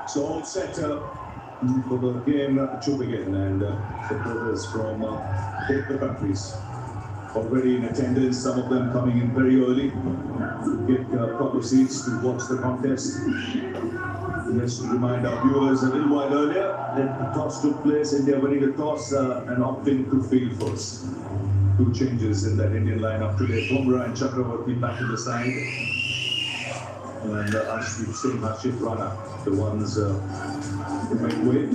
So all set for the game to begin, and supporters from both the countries already in attendance, some of them coming in very early to get proper seats to watch the contest. Just to remind our viewers, a little while earlier that the toss took place, India winning the toss and opting to field first. Two changes in that Indian lineup today, Bumrah and Chakravarti back to the side. And Ashdeep Singh, Harshit Rana, the ones who made way.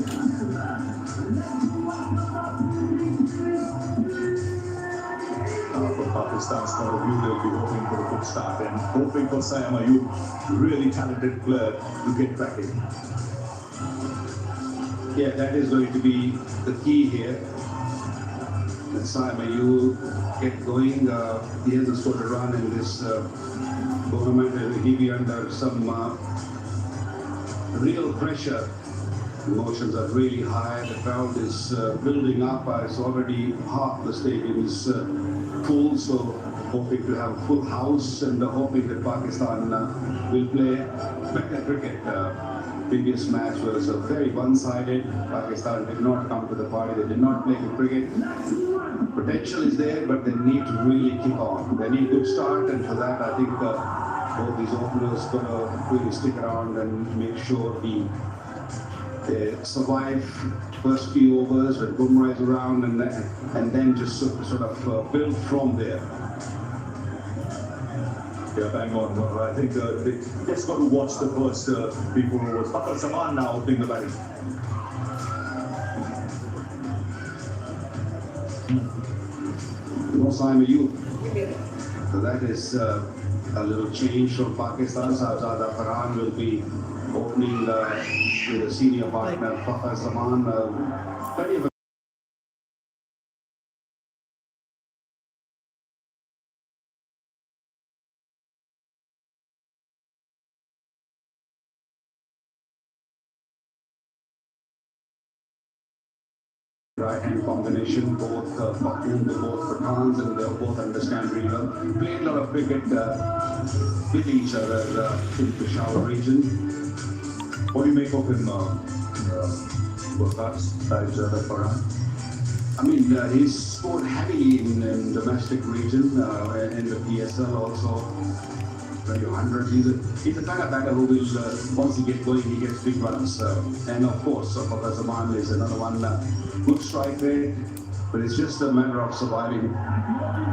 From Pakistan's point of view, they'll be hoping for a good start and hoping for Saim Ayub, really talented player, to get cracking. Yeah, that is going to be the key here. That Saim Ayub get going. He has a sort of run in this tournament, and he'll be under some real pressure. Emotions are really high. The crowd is building up. It's already half the stadium is full, so hoping to have a full house and hoping that Pakistan will play better cricket. Previous match was very one-sided. Pakistan did not come to the party. They did not play good cricket. Potential is there, but they need to really kick on. They need a good start, and for that, I think both these openers gonna really stick around and make sure they survive first few overs when Bumrah is around, and then just sort of build from there. Yeah, bang on. I think they just got to watch the first people overs. Zameen now opening the batting. No Saim Ayub. So that is a little change from Pakistan. Shahzada Farhan will be opening with a senior partner, Fakhar Zaman. Plenty of right-hand combination, both Pathans, and they both understand really well. Played a lot of cricket with each other in the Peshawar region. What do you make of him, Shahzada Farhan? I mean, he's scored heavily in domestic region, in the PSL also. 100. He's a kind of batter who will, once he gets going, he gets big runs. And of course, Fakhar Zaman is another one, good strike rate, but it's just a matter of surviving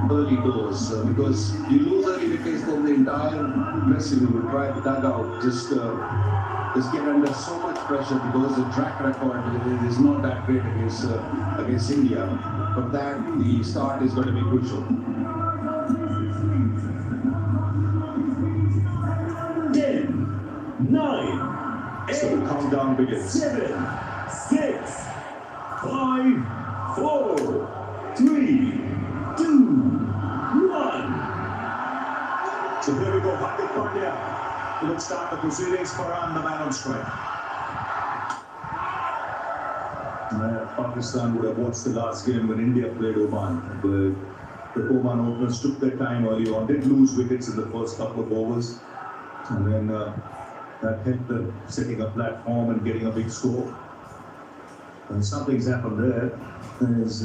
early doors. Because you lose early wickets, then the entire dressing room will try to dug out, just get under so much pressure because the track record is not that great against India. But that, the start is going to be crucial. 10, 9, 8, so the countdown begins. 7, 6, 5, 4, 3, 2, 1. So here we go. Hardik Pandya will start the proceedings. Farhan, the man on strike. Pakistan would have watched the last game when India played Oman. The Oman openers took their time early on, did lose wickets in the first couple of overs, and then that helped them setting a platform and getting a big score. And something's happened there. There's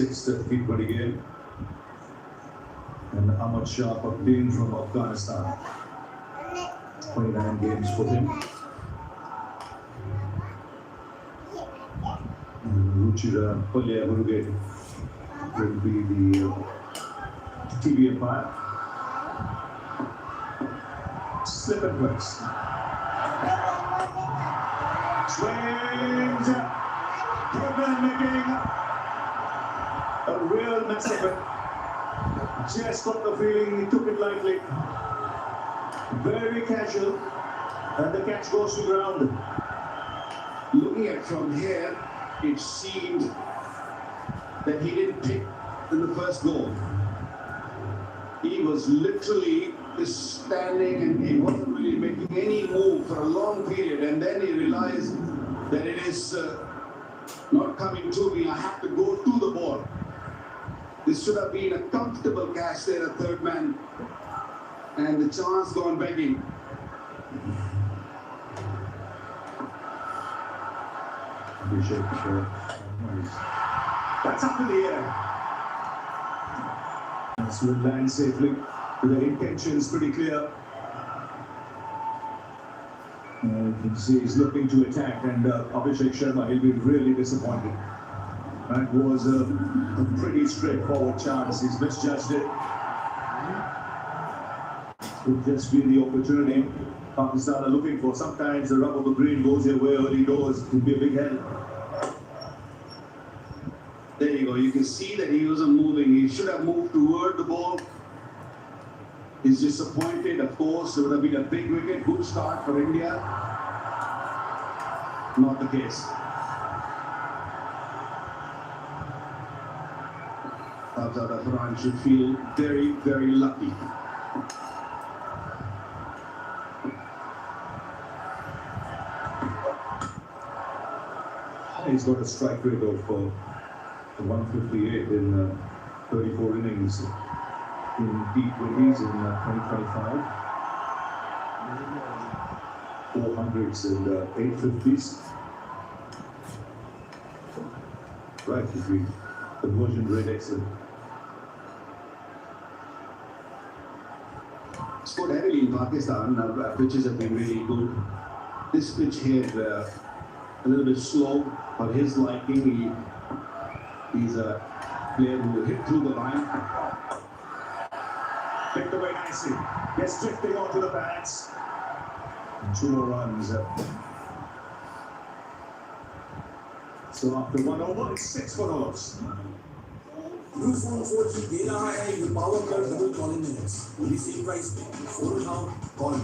sixth T20 game, and Ahmad Shah Pakdeen from Afghanistan. 29 games for him. Ruchira Palya Murugate will be the TV umpire. Slip and place. Swings. Problem making a real mess of it. Just got the feeling he took it lightly. Very casual. And the catch goes to ground. Looking at from here, it seemed that he didn't pick in the first goal. He was literally just standing and he wasn't really making any move for a long period, and then he realized that it is not coming to me, I have to go to the ball. This should have been a comfortable catch there, a third man, and the chance gone begging. That's up in the air. This will land safely. The intention's pretty clear. You can see he's looking to attack, and Abhishek Sharma, he'll be really disappointed. That was a pretty straightforward chance. He's misjudged it. Could just be the opportunity Pakistan are looking for. Sometimes the rub of the green goes their way early doors. It could be a big help. There you go. You can see that he wasn't moving. He should have moved toward the ball. He's disappointed, of course. It would have been a big wicket. Good start for India. Not the case. Farhan should feel very, very lucky. He's got a strike rate of 158 in 34 innings in T20s in 2025. 400s and 850s. Right, the conversion rate excellent. Scored heavily in Pakistan. Pitches have been really good. This pitch here a little bit slow for his liking. He's a player who hit through the line. Picked away nicely. Gets drifting onto the pads. And 2 more runs. So after 1 over, it's 6 for Olofs. Blue phone 4G दे रहा है ये power कर double calling minutes ये same price पे phone उठाओ call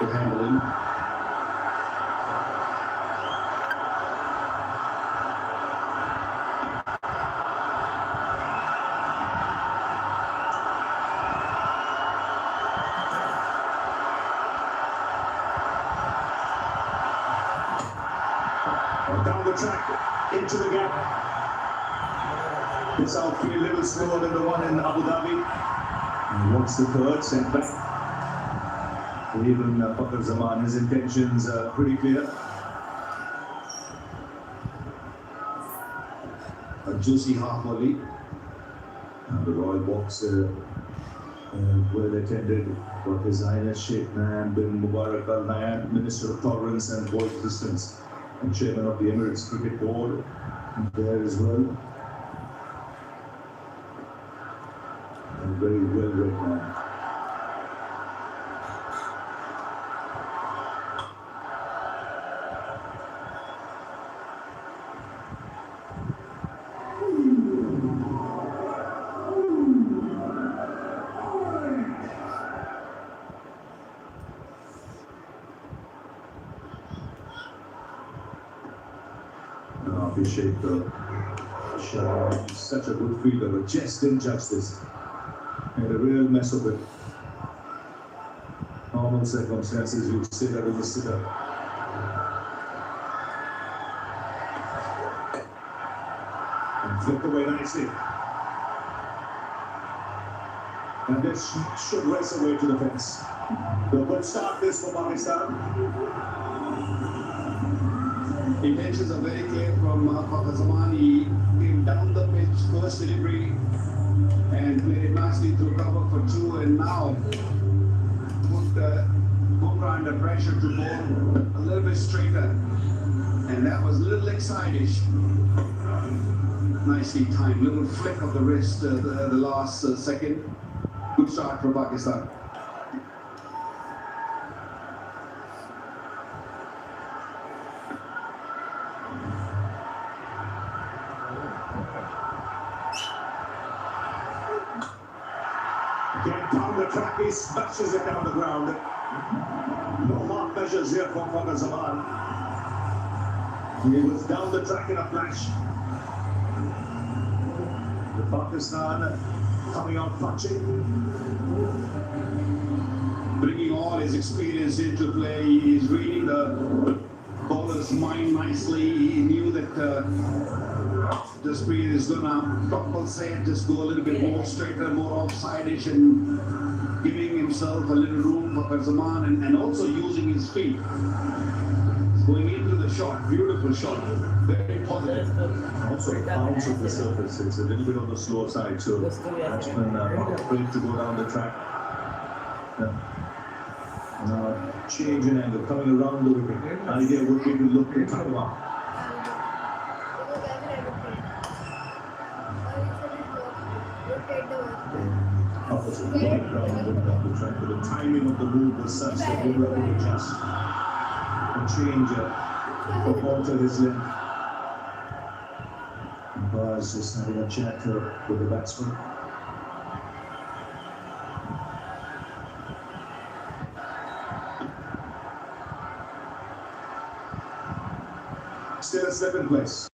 To handle him. Down the track, into the gap. This outfield a little slower than the one in Abu Dhabi. And wants the third, sent back. Even Fakhr Zaman, his intentions are pretty clear. A juicy half volley. And the Royal Box well attended for His Highness Sheikh Nayyan bin Mubarak Al Nayyan, Minister of Tolerance and Coexistence and Chairman of the Emirates Cricket Board, there as well. A very well-read man. Abhishek Sharma, such a good fielder, but just didn't judge this. Had a real mess of it. Normal circumstances, you'd say that was a sitter. And flipped away nicely. And this should race away to the fence. A good start this for Pakistan. Intentions are very clear from Fakhr Zaman. He came down the pitch, first delivery, and played it nicely through cover for 2, and now put Bumrah under pressure to bowl a little bit straighter, and that was a little exciting. Nicely timed, little flick of the wrist the last second. Good start for Pakistan. Getting down the track, he smashes it down the ground. No mark measures here from Fakhr Zaman. He was down the track in a flash. The Pakistan coming out punching. Bringing all his experience into play. He's reading the bowler's mind nicely. He knew that the speed is going to compensate, just go a little bit more straighter, more offside-ish, and giving himself a little room for Zaman, and also using his feet. Going into the shot, beautiful shot, very positive. Also, bounce of the surface. It's a little bit on the slower side, so batsmen are not afraid to go down the track. Now, change in angle, coming around the wicket. Idea would be to look to cut him up. Opposite right round and down the track, but the timing of the move was such that Bumrah could adjust and change from alter his length. Baz is having a chat with the batsman. Still 7th place.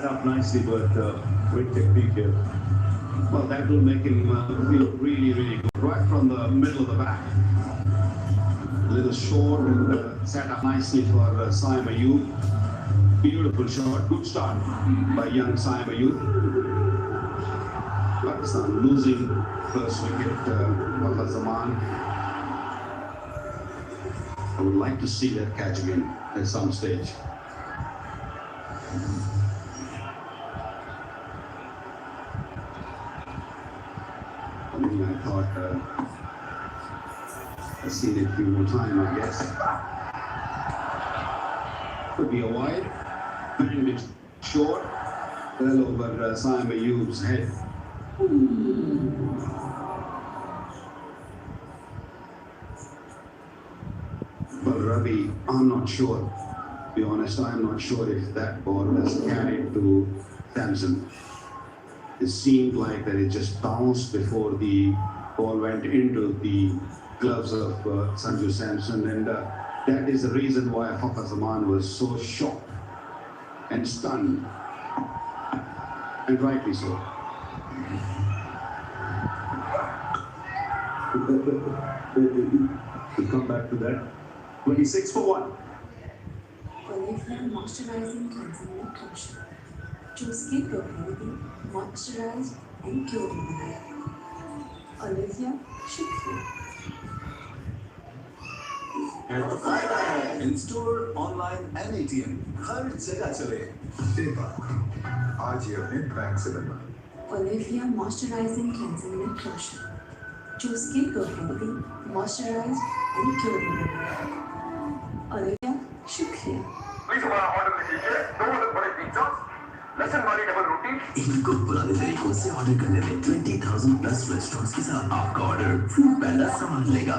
up nicely, but great technique here. Well, that will make him feel really, really good. Right from the middle of the back. A little short and set up nicely for Saim Ayub. Beautiful shot. Good start by young Saim Ayub. Pakistan losing first wicket for Zameen. I would like to see that catch again at some stage. I thought I've seen it a few more times, I guess. Could be a wide, and it's short, well over Saim Ayub's head. Well, Ravi, I'm not sure. To be honest, I'm not sure if that ball was carried to Samson. It seemed like that it just bounced before the ball went into the gloves of Sanju Samson, and that is the reason why Fakhar Zaman was so shocked and stunned, and rightly so. We'll come back to that. 26 for 1. Olivia moisturizing cleansing and closure. Choose skin healthy, moisturized and curing बनाया. Olivia शुक्रिया. फायदा है in store online and ATM हर जगह चले देखा आज ही अपने बैंक से बनवा Olivia moisturizing cleansing and closure. Choose skin healthy, moisturized and curing बनाया. Olivia शुक्रिया. प्लीज हमारा ऑर्डर लिख लीजिए 2 बड़े पिज्जा लहसुन वाली डबल रोटी इनको पुराने तरीकों से ऑर्डर करने में 20,000 प्लस रेस्टोरेंट्स के साथ आपका ऑर्डर फूड पैंडा संभाल लेगा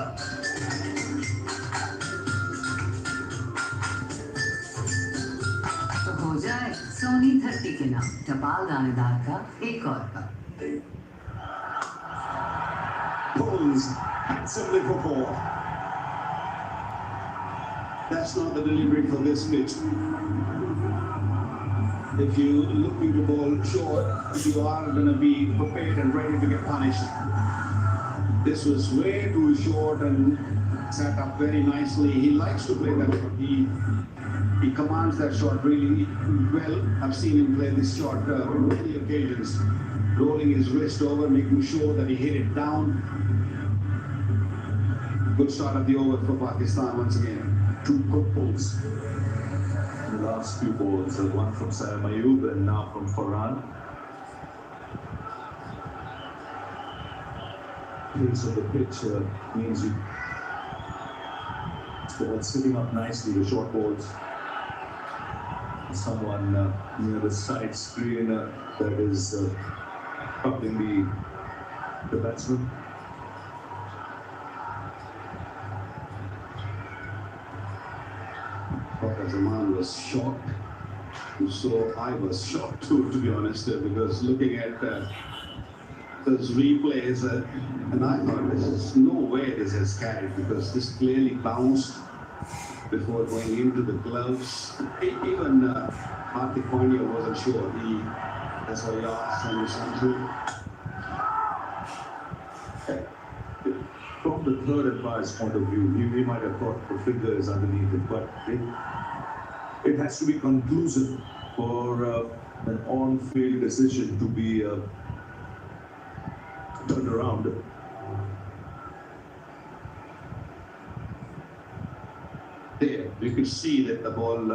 तो हो जाए सोनी 30 के नाम टपाल दानेदार का एक और cup Pulls handsomely for 4. That's not the delivery for this pitch. If you looking to bowl short, you are going to be prepared and ready to get punished. This was way too short and set up very nicely. He likes to play that shot. He commands that shot really well. I've seen him play this shot on many occasions, rolling his wrist over, making sure that he hit it down. Good start of the over for Pakistan once again. 2 good balls. The last few balls, one from Saim Ayub and now from Farhan. Pace of the pitch means you ball sitting up nicely, the short balls. Someone near the side screen that is coupling the batsman. Fakhar Zaman was shocked. So I was shocked too, to be honest, because looking at those replays, and I thought there's no way this has carried because this clearly bounced before going into the gloves. Even Hardik Pandya wasn't sure. That's why he asked him something. From the third umpire's point of view, we might have thought the figure is underneath it, but it has to be conclusive for an on-field decision to be turned around. There, we could see that the ball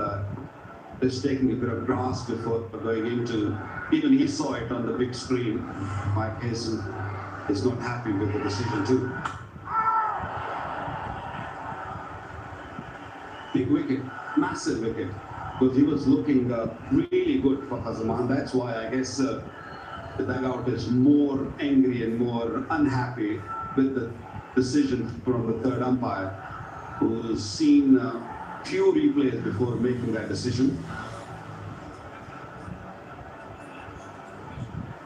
is taking a bit of grass before going into. Even he saw it on the big screen. Mike Hazen is not happy with the decision too. Big wicket, massive wicket, because he was looking really good for Zaman. That's why I guess the dugout is more angry and more unhappy with the decision from the third umpire, who's seen few replays before making that decision.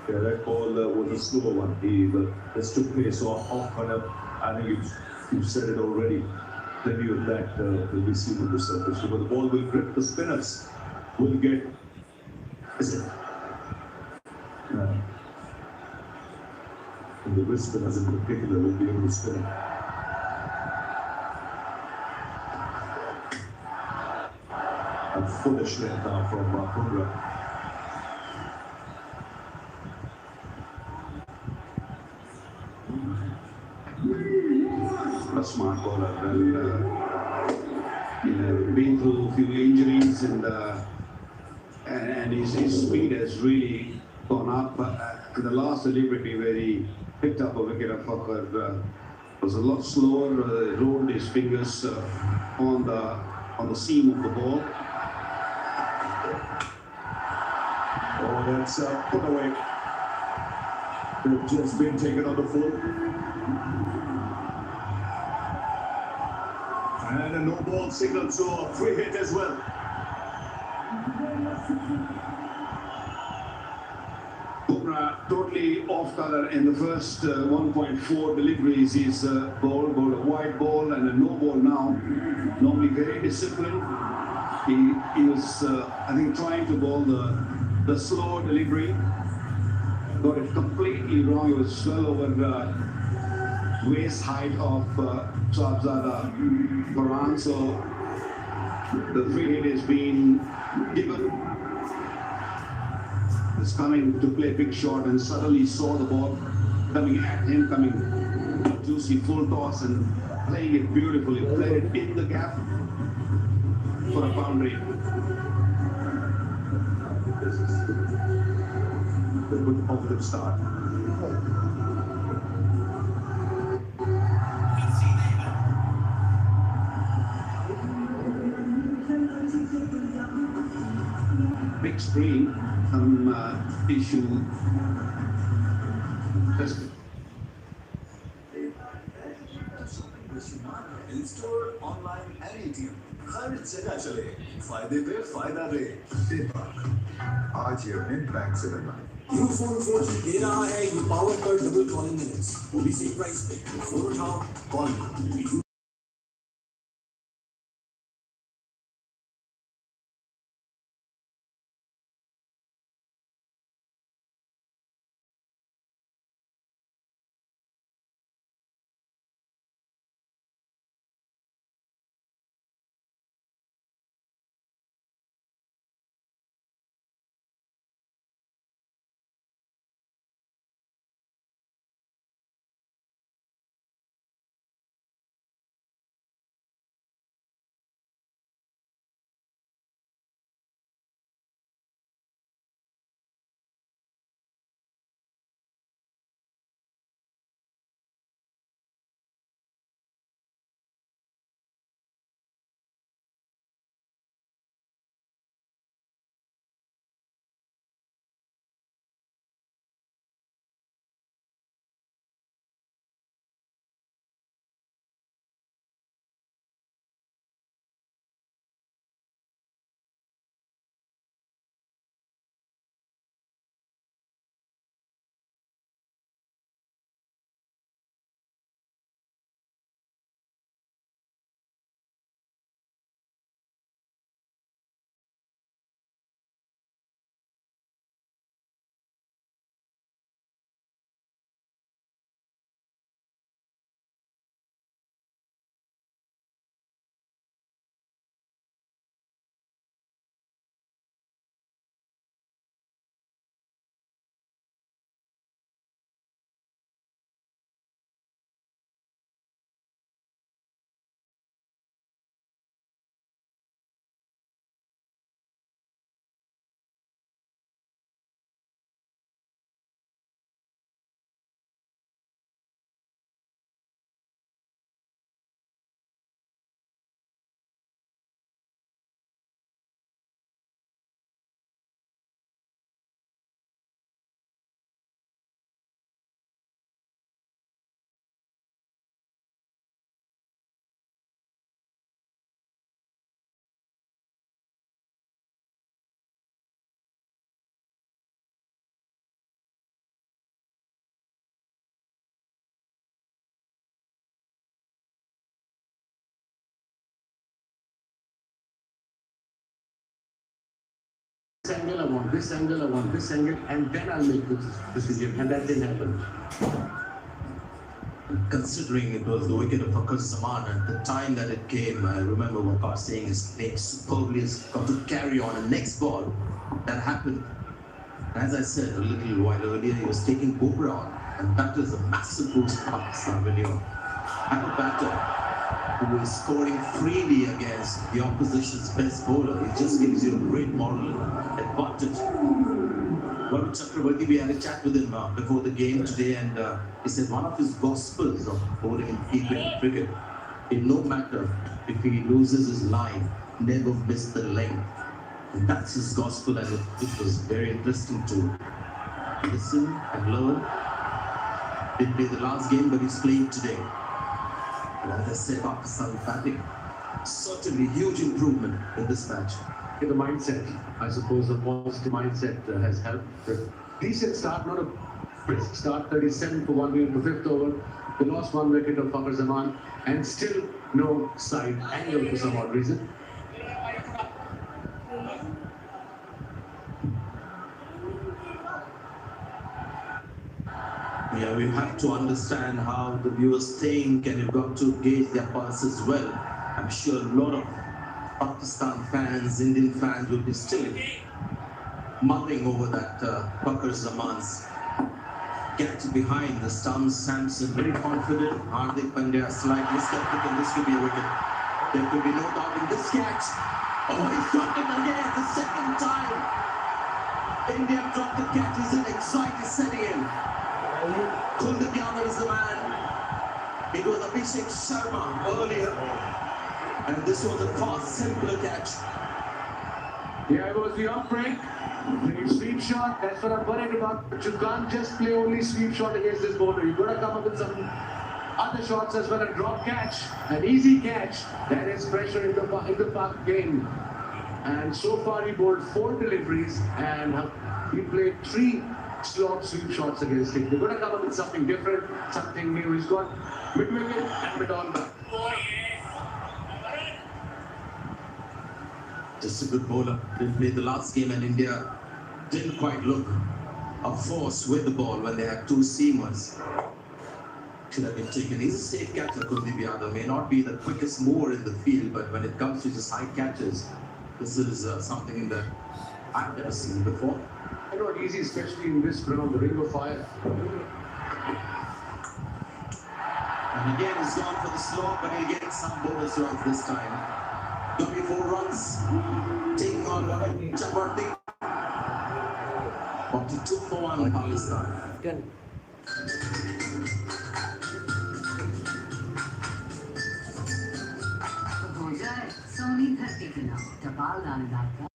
Yeah, that ball was a slow one. He just took pace off corner. I think you've said it already. Plenty of that will be seen on the surface. But the ball will grip the spinners. Will get Is it? And the wrist doesn't particularly be able to spin. A foolish length now from Pundra. A smart bowler. Well, been through a few injuries and his speed has really gone up. The last delivery where he picked up a wicket of was a lot slower. Rolled his fingers on the seam of the ball. Oh, that's put away. They've just been taken on the full. And a no ball signal, so a free hit as well. Bumrah totally off color in the first 1.4 deliveries. He's bowled a wide ball and a no ball now. Normally very disciplined. He was, I think, trying to bowl the slow delivery. Got it completely wrong. It was well over waist height of Sahibzada Farhan. So the free hit is being given. Is coming to play big shot and suddenly saw the ball coming at him, coming juicy full toss and playing it beautifully. Played it in the gap for a boundary. This is a good positive start. Big screen, some issue. In-store, online and ATM, हर जगह चले, फायदे पे फायदा दे। आज ही अपने bank से बनवाएं। You phone 4G दे रहा है ये पावर पर डबल कॉलिंग मिनट्स वो भी सेम प्राइस पे फोन उठाओ call angle, I want this angle, I want this angle, and then I'll make this decision. And that didn't happen. Considering it was the wicket of Fakhr Zaman at the time that it came, I remember Waqar saying his playing superbly, has got to carry on. And next ball, that happened. As I said a little while earlier, he was taking Bumrah on, and that is a massive boost for Pakistan when you have a batter who is scoring freely against the opposition's best bowler. It just gives you a great moral advantage. Varun Chakravarti, we had a chat with him before the game today, and he said one of his gospels of bowling and keeping cricket, in no matter if he loses his line, never miss the length. And that's his gospel, and it was very interesting to listen and learn. Didn't play the last game, but he's playing today. And as I said, Pakistan batting, certainly huge improvement in this match. The mindset, I suppose the positive mindset has helped. The decent start, not a brisk start, 37 for 1 in the 5th over. They lost 1 wicket of Fakhr Zaman, and still no side angle for some odd reason. Yeah, we have to understand how the viewers think, and you've got to gauge their pulse as well. I'm sure a lot of Pakistan fans, Indian fans will be still mulling over that Fakhr Zaman's catch behind the stumps. Samson very confident. Hardik Pandya slightly skeptical. This could be a wicket. There could be no doubt in this catch. Oh, he dropped it again the second time. India dropped the catches and anxiety setting in. Kuldeep is the man. It was Abhishek Sharma earlier, and this was a far simpler catch. Yeah, it was the off break. The sweep shot, that's what I'm worried about. But you can't just play only sweep shot against this bowler. You've got to come up with some other shots as well. A drop catch, an easy catch. That is pressure in the Pak game. And so far he bowled 4 deliveries and he played 3 slot sweep shots against him. They're going to come up with something different, something new. He's got mid-wicket and mid-on back. Just a good bowler. Didn't play the last game, and India didn't quite look a force with the ball when they had 2 seamers. Should have been taken. He's a safe catcher. Kuldeep Yadav may not be the quickest mover in the field, but when it comes to just high catches, this is something that I've never seen before. I know it's easy, especially in this ground, the ring of fire. And again, he's gone for the slow, but he'll get some bonus runs this time. 24 runs, taking on Chakravarti. 42 for 1 Pakistan. Good. हो जाए सोनी धरती के नाम टपाल दानेदार का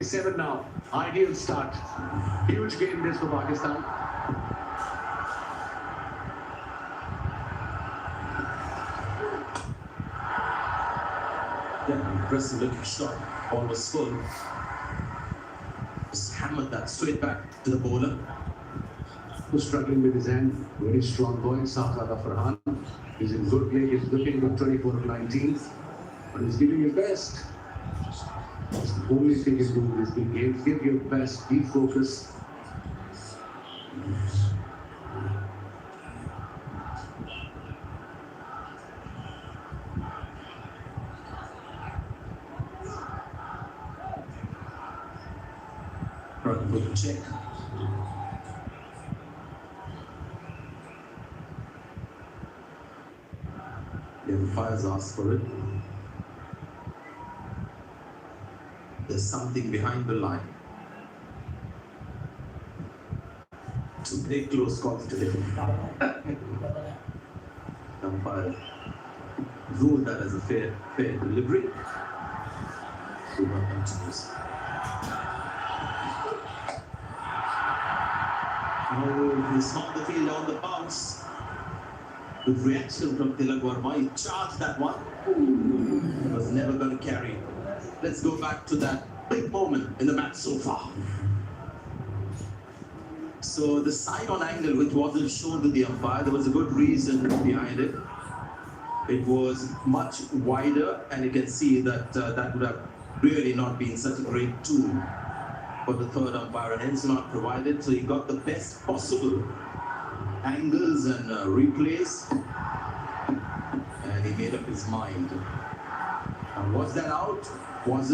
7 now. Ideal start. Huge game this for Pakistan. Yeah, impressive looking shot. Ball was full. Just hammered that straight back to the bowler. Who's struggling with his hand. Very strong boy, Safada Farhan. He's in good play. He's looking good 24 of 19. But he's giving his best. That's the only thing you do in this big game. Give your best, be focused. Rather put a check. The umpires asked for it. There's something behind the line. Two very close calls today. The umpire ruled that as a fair delivery. Super continues. Oh, he found the field on the bounce. Good reaction from Tilak Verma. He charged that one. It was never going to carry. Let's go back to that big moment in the match so far. So the side-on angle, which wasn't shown to the umpire, there was a good reason behind it. It was much wider, and you can see that that would have really not been such a great tool for the third umpire, and hence not provided. So he got the best possible angles and replays, and he made up his mind. And was that out? Was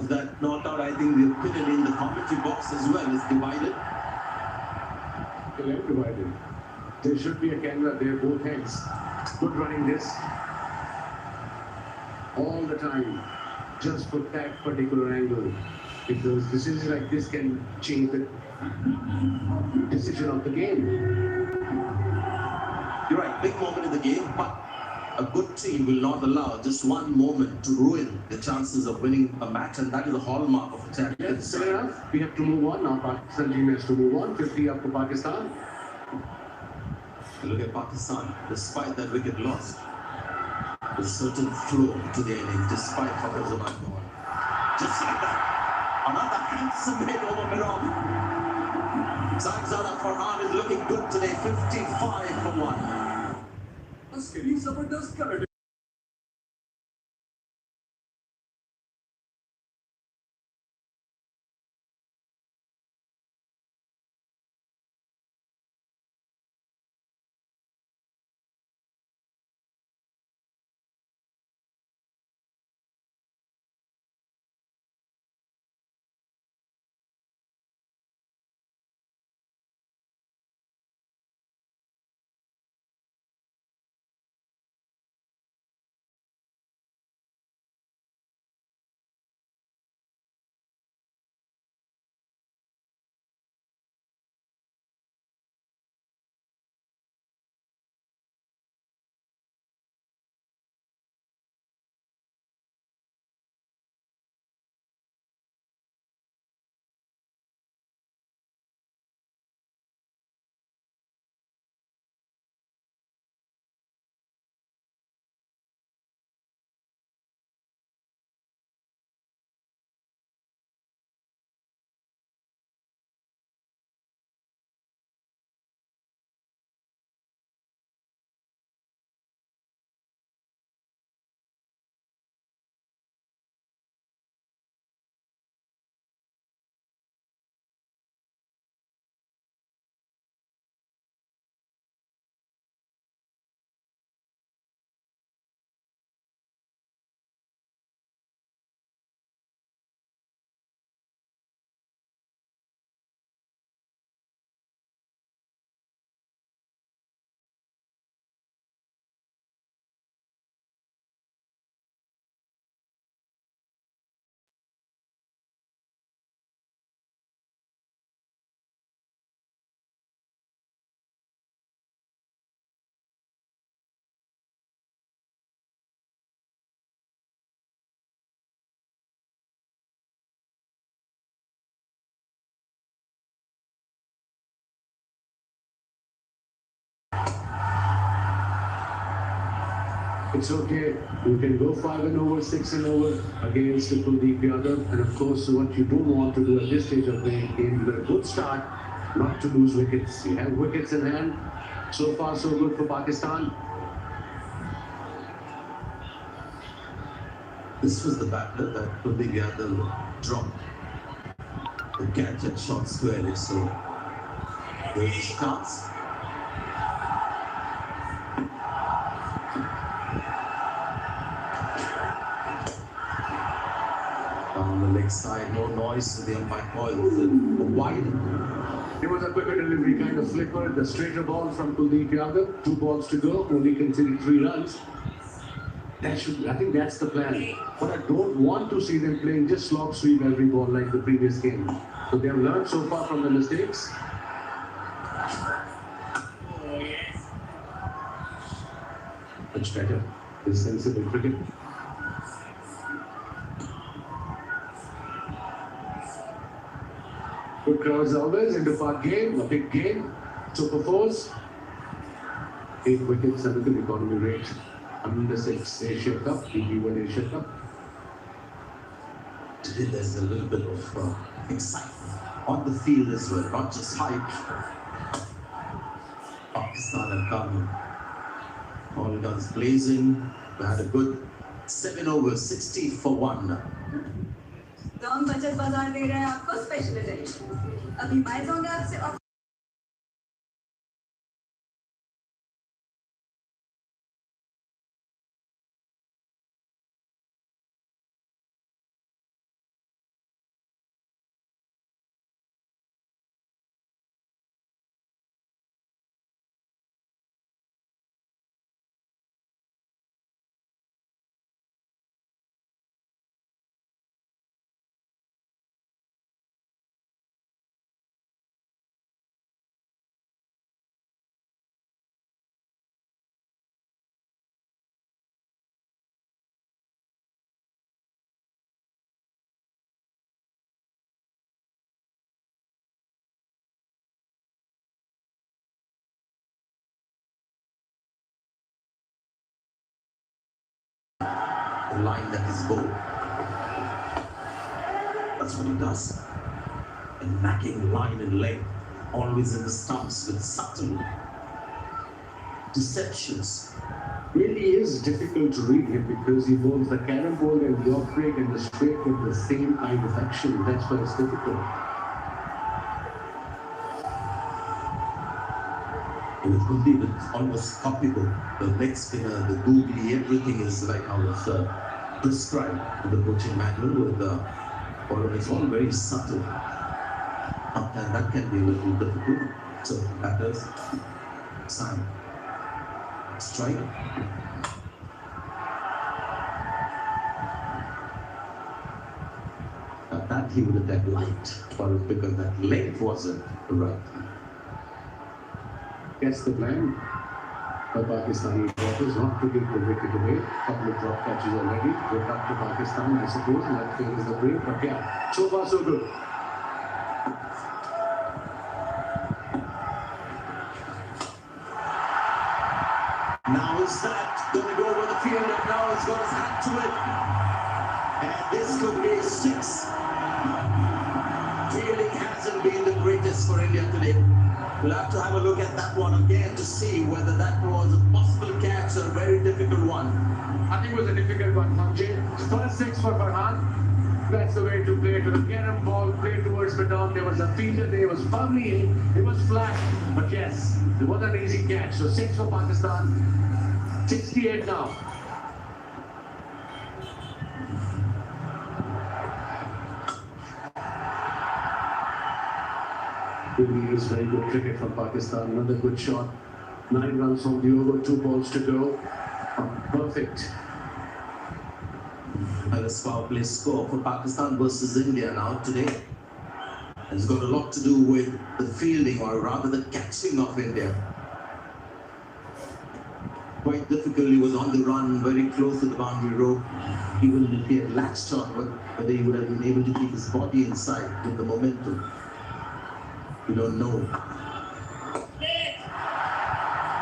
that not out? I think the opinion in the commentary box as well is divided. They're divided. There should be a camera there, both heads. Good running this all the time, just for that particular angle. If those decisions like this can change the decision of the game. You're right, big moment in the game, but a good team will not allow just one moment to ruin the chances of winning a match, and that is the hallmark of a champion. Yes, fair enough. We have to move on now. Pakistan team has to move on. 50 up to Pakistan. Look at Pakistan, despite that wicket loss, there's certain flow to the innings, despite Fakhar Zaman gone. Just like that, another handsome hit over mid-off. Sahibzada Farhan is looking good today, 55 for 1. It's okay. You can go 5 and over, 6 and over against Kuldeep Yadav. And of course, what you don't want to do at this stage of the game, with a good start, not to lose wickets. You have wickets in hand. So far, so good for Pakistan. This was the batter that Kuldeep Yadav dropped. The catch and shot squarely, so there's a chance. Down the leg side, no noise, so the umpire calls it wide. It was a quicker delivery, kind of flickered. The straighter ball from Kuldeep Yadav. 2 balls to go, only conceded 3 runs. I think that's the plan. But I don't want to see them playing just slog sweep every ball like the previous game. So they have learned so far from the mistakes. Much better. It's sensible cricket. Good crowds always into Park game, a big game. Super fours. 8 wickets under the economy rate. Under 6 Asia Cup, DP1 Asia Cup. Today there's a little bit of excitement on the field as well, not just hype. Pakistan have come all guns blazing. We had a good 7 overs, 60 for 1. तो हम बचत बाजार दे रहे हैं आपको special attention अभी मैं जाऊंगा आपसे The line that is goal. That's what he does. A knacking line and length, always in the stumps with subtle deceptions. Really is difficult to read him because he bowls the carom ball and the off break and the straight with the same kind of action. That's why it's difficult. With Kuldeep, it's almost copyable. The leg spinner, the googly, everything is like how it's prescribed in the coaching manual with the bowler. It's all very subtle. And that can be a little difficult. So, batters, sign, strike. That he would have liked, but because that length wasn't right. Gets the plan. The Pakistani bowlers not to give the wicket away. Couple of drop catches already. We're up to Pakistan, I suppose. That favors the break. But yeah, so far so good. Now is that going to go over the field, and now he's got his hand to it. And this could be 6. Fielding hasn't been the greatest for India today. We'll have to have a look at that one again to see whether that was a possible catch or a very difficult one. I think it was a difficult one, Sanjay. First 6 for Farhan. That's the way to play. To the carom ball, play towards Badam. There was a fielder there. It was firmly in. It was flat. But yes, it wasn't an easy catch. So 6 for Pakistan. 68 now. Really is very good cricket from Pakistan. Another good shot. 9 runs from the over, 2 balls to go. Perfect. Highest power play score for Pakistan versus India now today. It's got a lot to do with the fielding, or rather the catching of India. Quite difficult. He was on the run, very close to the boundary rope. Even if he had latched on, whether he would have been able to keep his body inside with the momentum, we don't know.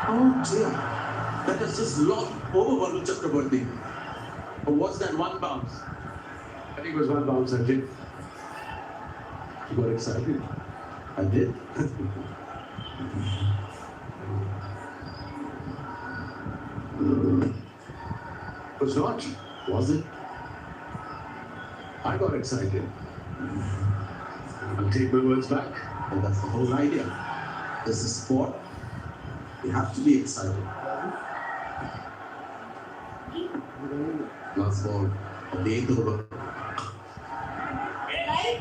Oh dear. That was just long over Varun Chakraborty. Or was that one bounce? I think it was one bounce, I did. You got excited. I did. It was not. Was it? I got excited. I'll take my words back. And that's the whole idea. This is sport. You have to be excited. Last ball of the 8th over.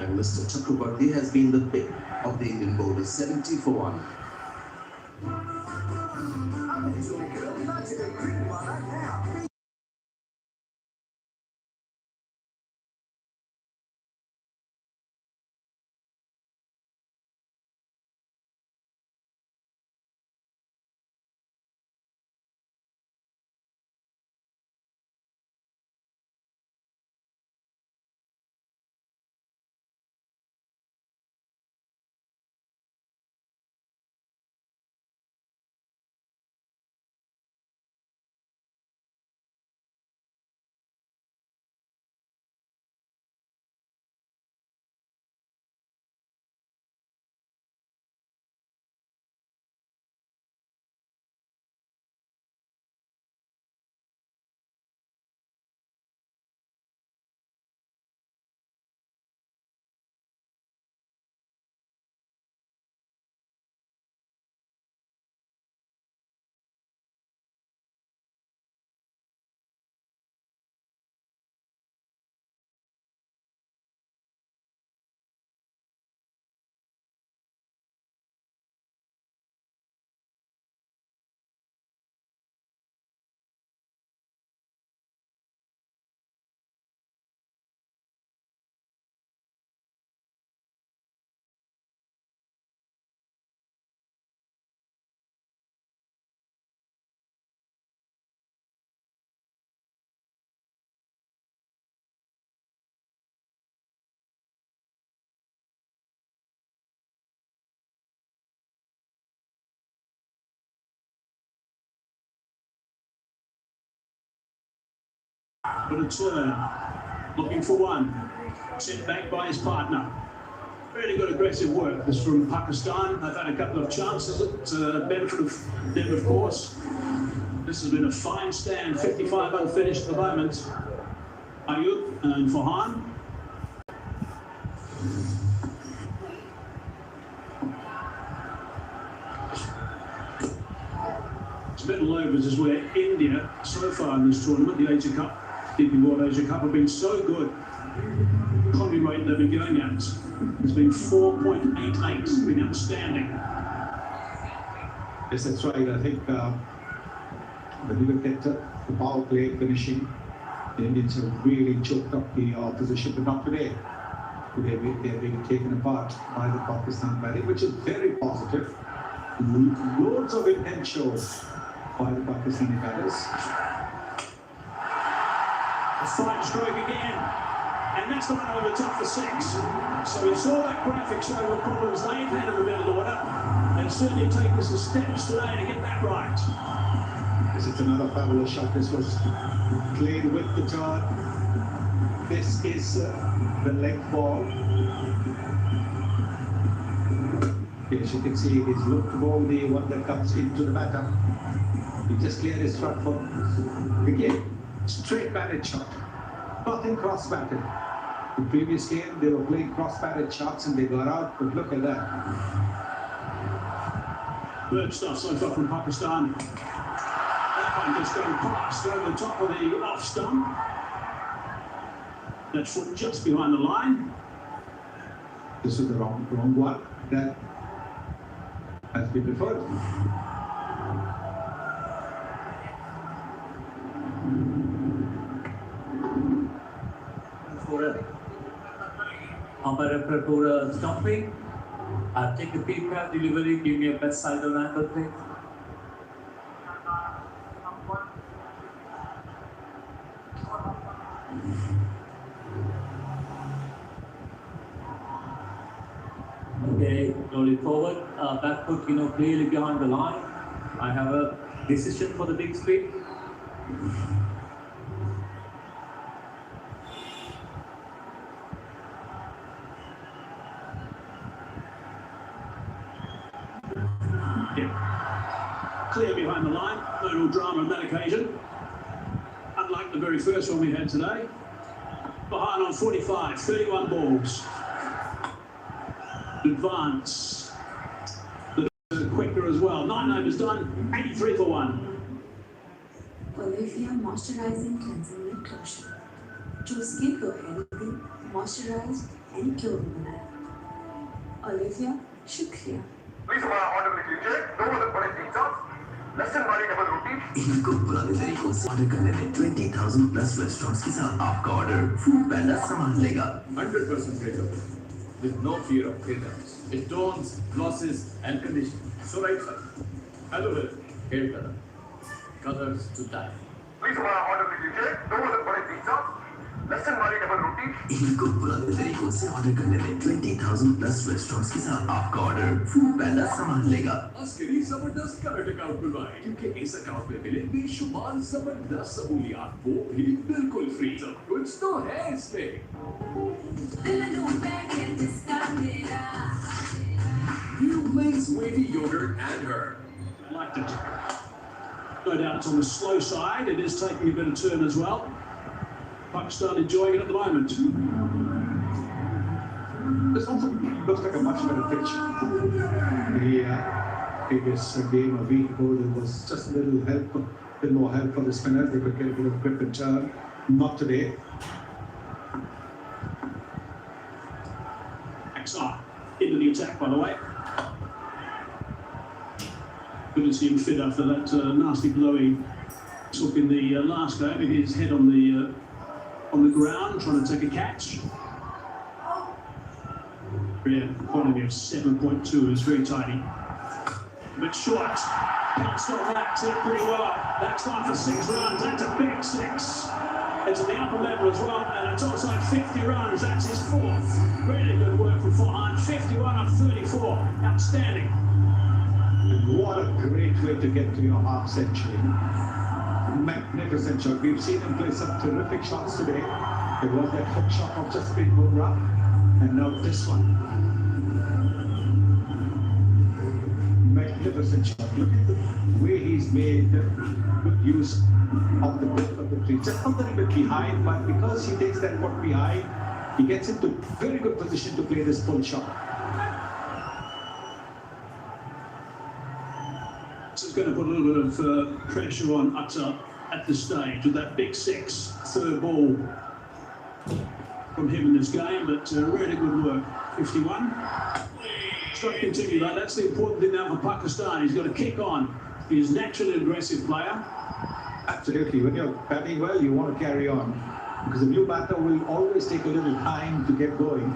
And Mr. Chakrabarti has been the pick of the Indian bowlers, 70 for 1. But a turn, looking for one, sent back by his partner. Really good aggressive work. This from Pakistan. They've had a couple of chances at benefit of them, of course. This has been a fine stand, 55 unfinished at the moment. Ayub and Farhan. It's middle overs is where India, so far in this tournament, the Asia Cup, DP World Asia Cup, have been so good. Combi rate they've been going at has been 4.88. It's been outstanding. Yes, that's right. I think when you look at the power play finishing, the Indians have really choked up the opposition, but not today. Today they're being taken apart by the Pakistan batting, which is very positive. Loads of intent shows by the Pakistani batters. A fine stroke again, and that's the one over the top for 6. So we saw that graphic show what problems they've had in the middle order, and certainly taken some steps today to get that right. This is another fabulous shot. This was played with the turn. This is the leg ball. As you can see, he's looked for the one that comes into the batter. He just cleared his front foot. Again, straight batted shot. Nothing cross-batted. The previous game, they were playing cross-batted shots and they got out, but look at that. Good stuff so far from Pakistan. That one just going past over the top of the off stump. That foot just behind the line. This is the wrong one. That has been referred. Umpire for stumping. Take the peak path delivery, give me a best side of angle play. Okay, roll it forward, back foot, clearly behind the line. I have a decision for the big screen. Yeah. Clear behind the line, no real drama on that occasion. Unlike the very first one we had today. Behind on 45, 31 balls. Advance. The quicker as well. 9 overs done, 83 for 1. Olivia Moisturizing Cleansing Lip Lotion जो skin को healthy, moisturised and cure बनाए। Olivia शुक्रिया। Please हमारा order लिख लीजिए 2 बड़े pizza लहसुन वाली डबल रोटी इनको पुराने तरीकों से ऑर्डर करने में 20,000 प्लस रेस्टोरेंट्स के साथ आपका ऑर्डर फूड पैंडा संभाल लेगा 100% rate with no fear of failures. It tones, glosses, and conditions. So right, sir. Hello, hair color. Colors to die. Please हमारा ऑर्डर लिख लीजिए 2 बड़े पिज्जा लहसुन वाली डबल रोटी इनको पुराने तरीकों से ऑर्डर करने में 20,000 प्लस रेस्टोरेंट्स के साथ आपका ऑर्डर फूड पैंडा संभाल लेगा अस्करी जबरदस्त करंट अकाउंट खुलवाएं क्योंकि इस अकाउंट में मिलेंगी शुमार जबरदस्त सहूलियात वो भी बिल्कुल फ्री सब कुछ तो है इसमें New Blaze Wavy Yogurt and Her. Liked it. No doubt it's on the slow side. It is taking a bit of turn as well. Pakistan enjoying it at the moment. This also looks like a much better pitch. The previous game a week ago, there was just a little more help for the spinners. They could get a bit of grip and turn. Not today. Axar into the attack, by the way. Good to see him fit after that nasty blow he took in the last game. With his head on the ground, trying to take a catch. Yeah, quantity of 7.2 is very tidy. But short. Pounced on that, hit pretty well. That's gone for 6 runs. That's a big 6. It's at the upper level as well, and it's also 50 runs. That's his 4th. Really good work from Farhan. 51 of 34. Outstanding. And what a great way to get to your half century. Magnificent shot. We've seen him play some terrific shots today. There was that hook shot of just been Bumrah, and now this one. Magnificent shot. Look at the way he's made good use of the width of the tree. Just a little bit behind, but because he takes that foot behind, he gets into very good position to play this pull shot. This is going to put a little bit of pressure on Akhtar at this stage with that big 6, third ball from him in this game, but really good work. 51. It's got to continue though. That's the important thing now for Pakistan. He's got to kick on. He's naturally an aggressive player. Absolutely. When you're batting well, you want to carry on. Because a new batter will always take a little time to get going.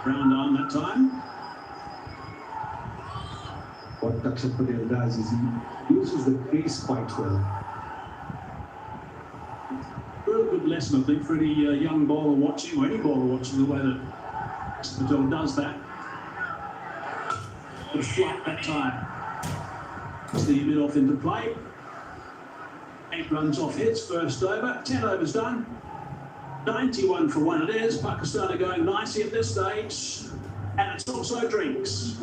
Round on that time. What Daksha Patel does is he uses the crease quite well. Real good lesson, I think, for any young bowler watching, or any bowler watching, the way that Patel does that. But flat that time. It's the mid off into play. 8 runs off hits, first over. 10 overs done. 91 for 1 it is. Pakistan are going nicely at this stage. And it's also drinks.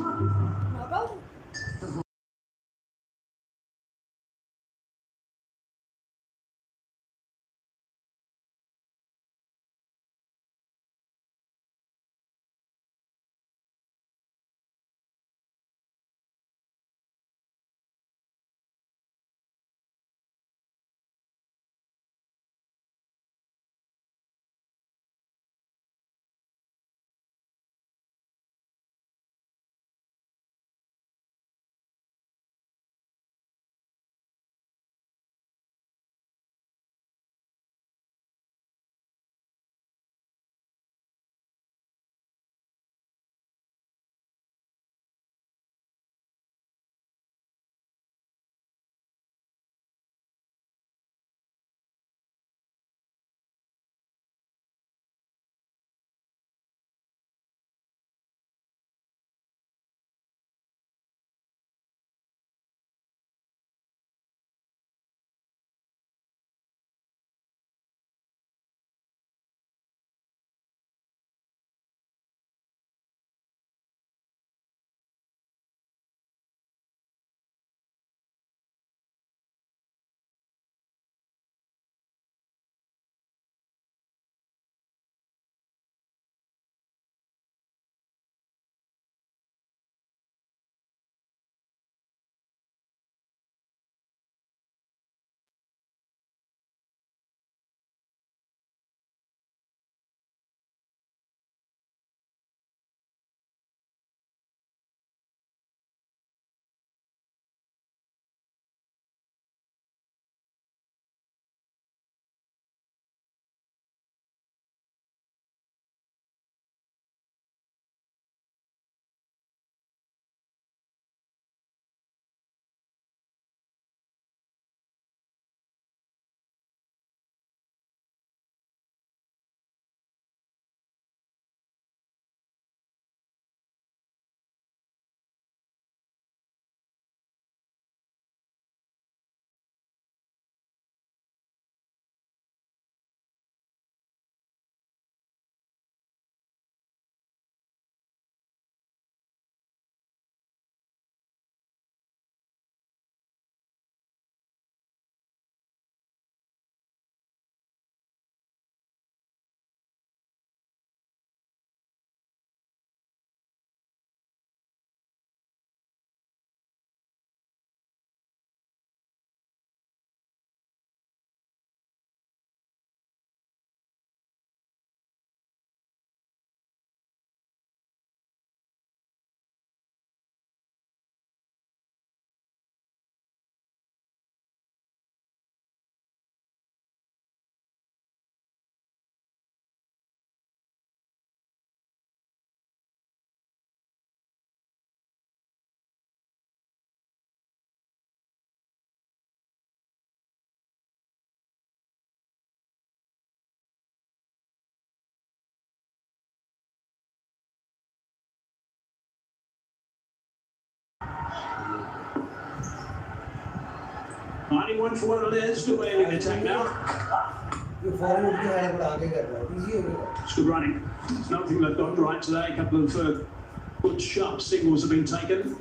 91 for one of theirs, still leading the attack now. It's good running. It's nothing they've got right today. A couple of good sharp singles have been taken.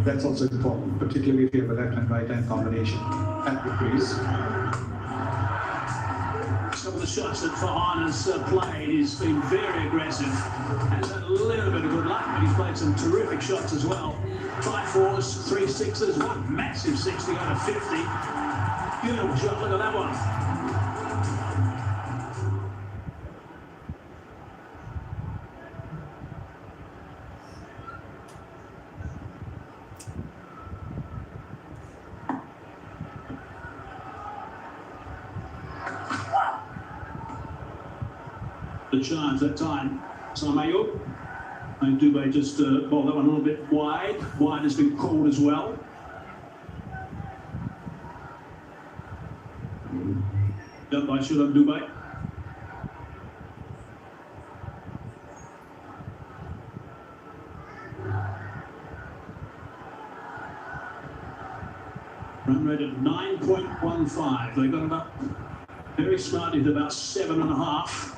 That's also important, particularly if you have a left and right hand combination at the crease. Some of the shots that Farhan has played, he's been very aggressive. Has had a little bit of good luck, but he's played some terrific shots as well. 5 4s, 3 6s, one massive 60 out of 50. Beautiful shot, look at that one. The charge that time, Samayo. And Dubé just bowled that one a little bit wide. Wide has been called as well. Done by Shulam Dubé. Run rate at 9.15. They got it up very smartly to about 7.5.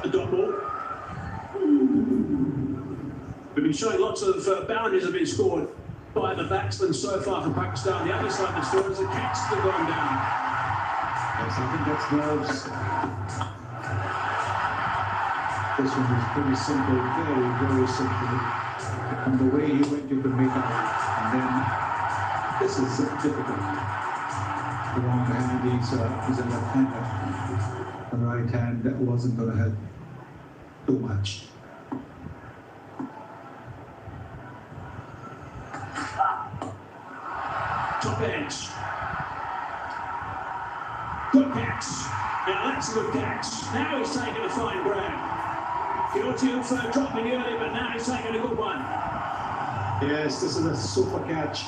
The dot ball. We've been showing lots of boundaries have been scored by the batsmen so far for Pakistan. The other side of the story is the catch still going down. Yes, I think that's nerves. This one was pretty simple, very, very simple. And the way he went, you could make out. And then this is difficult. The wrong hand, he's a left-hander. The right hand, that wasn't going to help too much. Top edge. Good catch. Now that's a good catch. Now he's taking a fine grab. Guilty of dropping early, but now he's taking a good one. Yes, this is a super catch.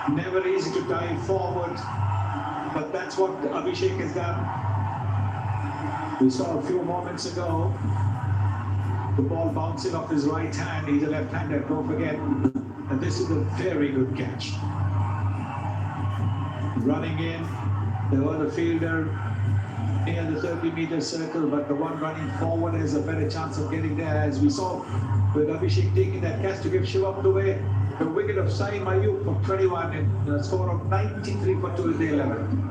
Never easy to dive forward, but that's what Abhishek has done. We saw a few moments ago the ball bouncing off his right hand. He's a left-hander, don't forget. And this is a very good catch. Running in, there was a fielder near the 30-meter circle, but the one running forward has a better chance of getting there. As we saw with Abhishek taking that catch to give Shivam Dubé the wicket of Saeed Mayub for 21 and a score of 93 for 2 in the 11.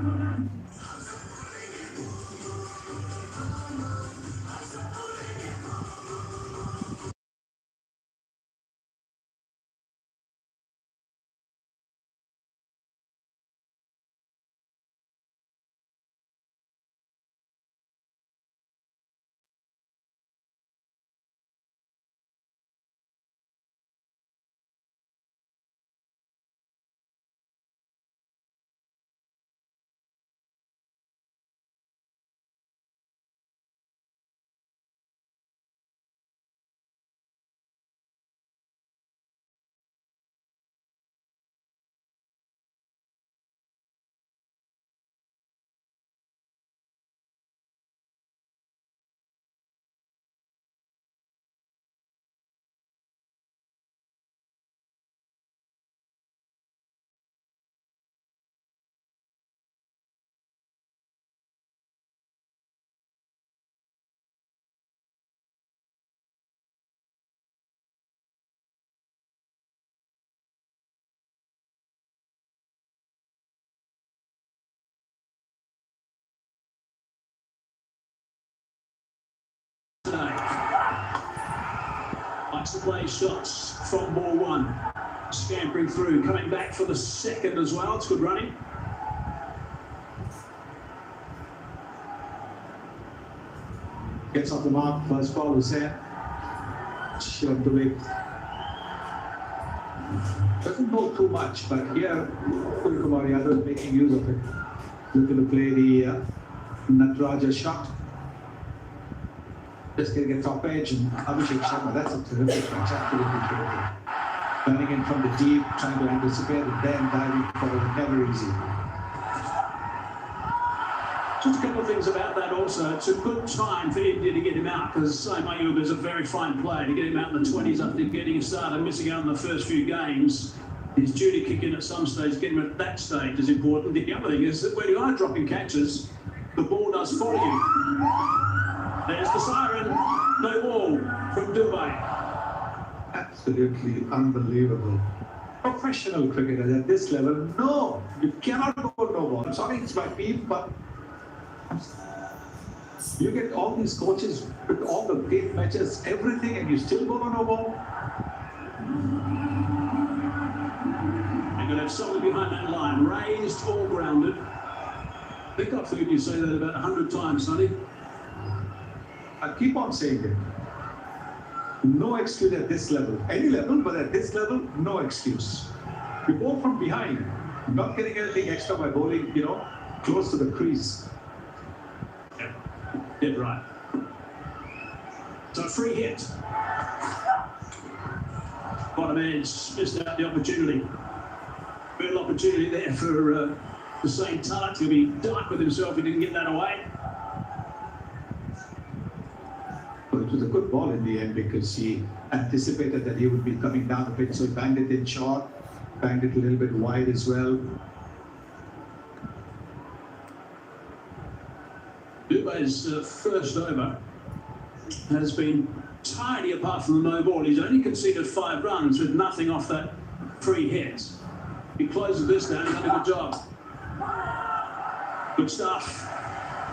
Likes to play shots from ball one. Scampering through, coming back for the second as well. It's good running. Gets off the mark, first ball was there. Shivam Dubé doesn't know too much, but here Kumar Yadav is making use of it. Looking to play the Nataraja shot. Just getting a top edge, and Abhishek Sharma, that's a terrific match, absolutely terrific. Running in from the deep, trying to anticipate, and then diving forward, never easy. Just a couple of things about that also. It's a good time for India to get him out because Mayub is a very fine player. To get him out in the 20s after getting started, missing out in the first few games. He's due to kick in at some stage. Getting him at that stage is important. The other thing is that when you are dropping catches, the ball does follow you. There's the siren. No ball from Dubai. Absolutely unbelievable. Professional cricketers at this level, no, you cannot go no ball. I'm sorry, it's my team, but you get all these coaches with all the big matches, everything, and you still go no ball. They're going to have someone behind that line, raised or grounded. I think I've heard you say that about 100 times, Sonny. I keep on saying it. No excuse at this level. Any level, but at this level, no excuse. You bowl from behind, not getting anything extra by bowling, close to the crease. Yeah, dead right. So free hit. Bottom edge, missed out the opportunity. Real opportunity there for Hussain Talat. He'll be dark with himself if he didn't get that away. It was a good ball in the end because he anticipated that he would be coming down a bit, so he banged it in short, banged it a little bit wide as well. Dubai's first over has been tidy apart from the no ball. He's only conceded 5 runs with nothing off that free hit. He closes this down, he's done a good job. Good stuff.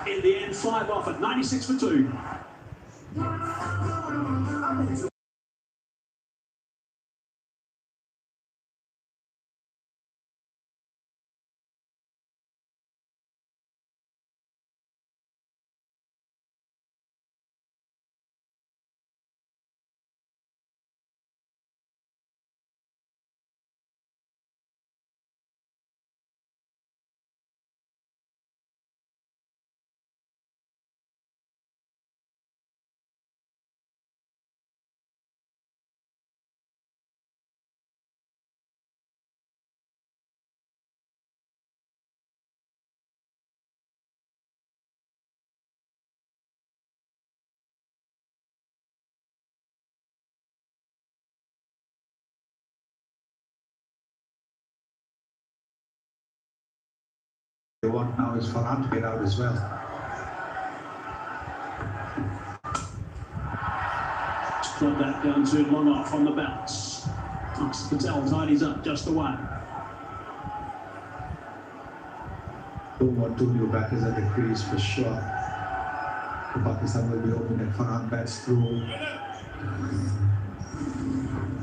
In the end, 5 off at 96 for 2. They want now is Farhan to get out as well. Plug that down to long off on the bounce. Patel tidies up just the one. Don't want 2 new batters at the crease for sure. Pakistan will be open and Farhan bats through.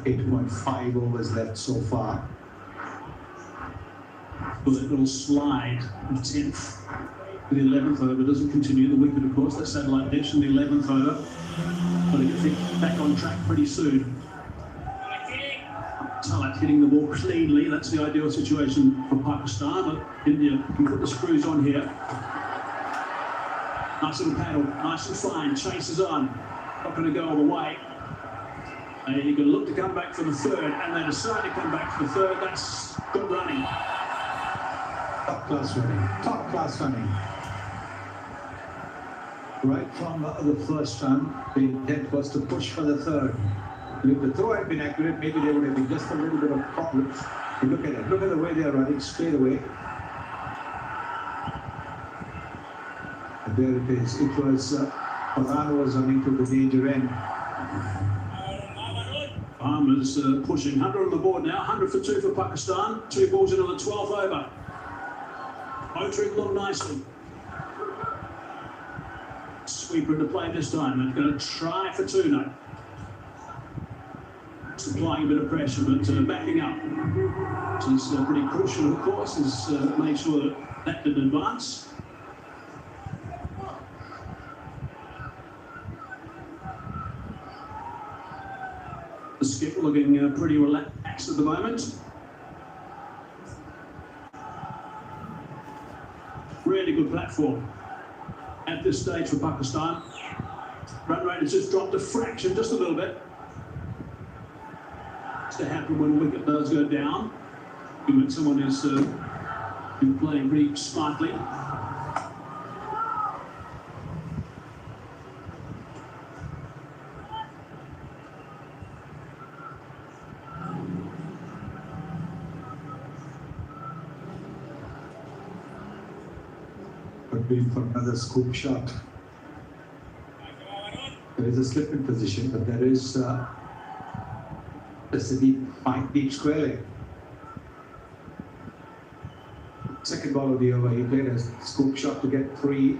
8.5 overs left so far. Well, that little slide, the 10th, the 11th over doesn't continue. The wicket, of course, that's satellite dish in the 11th over. Got to get things back on track pretty soon. Talat hitting the ball cleanly. That's the ideal situation for Pakistan. But India can put the screws on here. Nice little paddle, nice and fine. Chases on. Not going to go all the way. And you can look to come back for the third, and they decide to come back for the third. That's good running. Top class running, top class running. Right from the first run, the intent was to push for the third. If the throw had been accurate, maybe there would have been just a little bit of problems. But look at it, look at the way they are running straight away. And there it is. It was Farhan was running to the danger end. Farmers pushing 100 on the board now, 100 for 2 for Pakistan. 2 balls into the 12th over. Motoring along nicely. Sweeper into play this time. They're going to try for 2 now. Supplying a bit of pressure, but backing up. Which is pretty crucial, of course, is make sure that that didn't advance. The skip looking pretty relaxed at the moment. Really good platform at this stage for Pakistan. Run rate has just dropped a fraction, just a little bit. It's to happen when a wicket does go down. When someone is been playing pretty smartly. have been for another scoop shot. There is a slip in position, but there is a deep square leg. Second ball of the over, he played a scoop shot to get 3.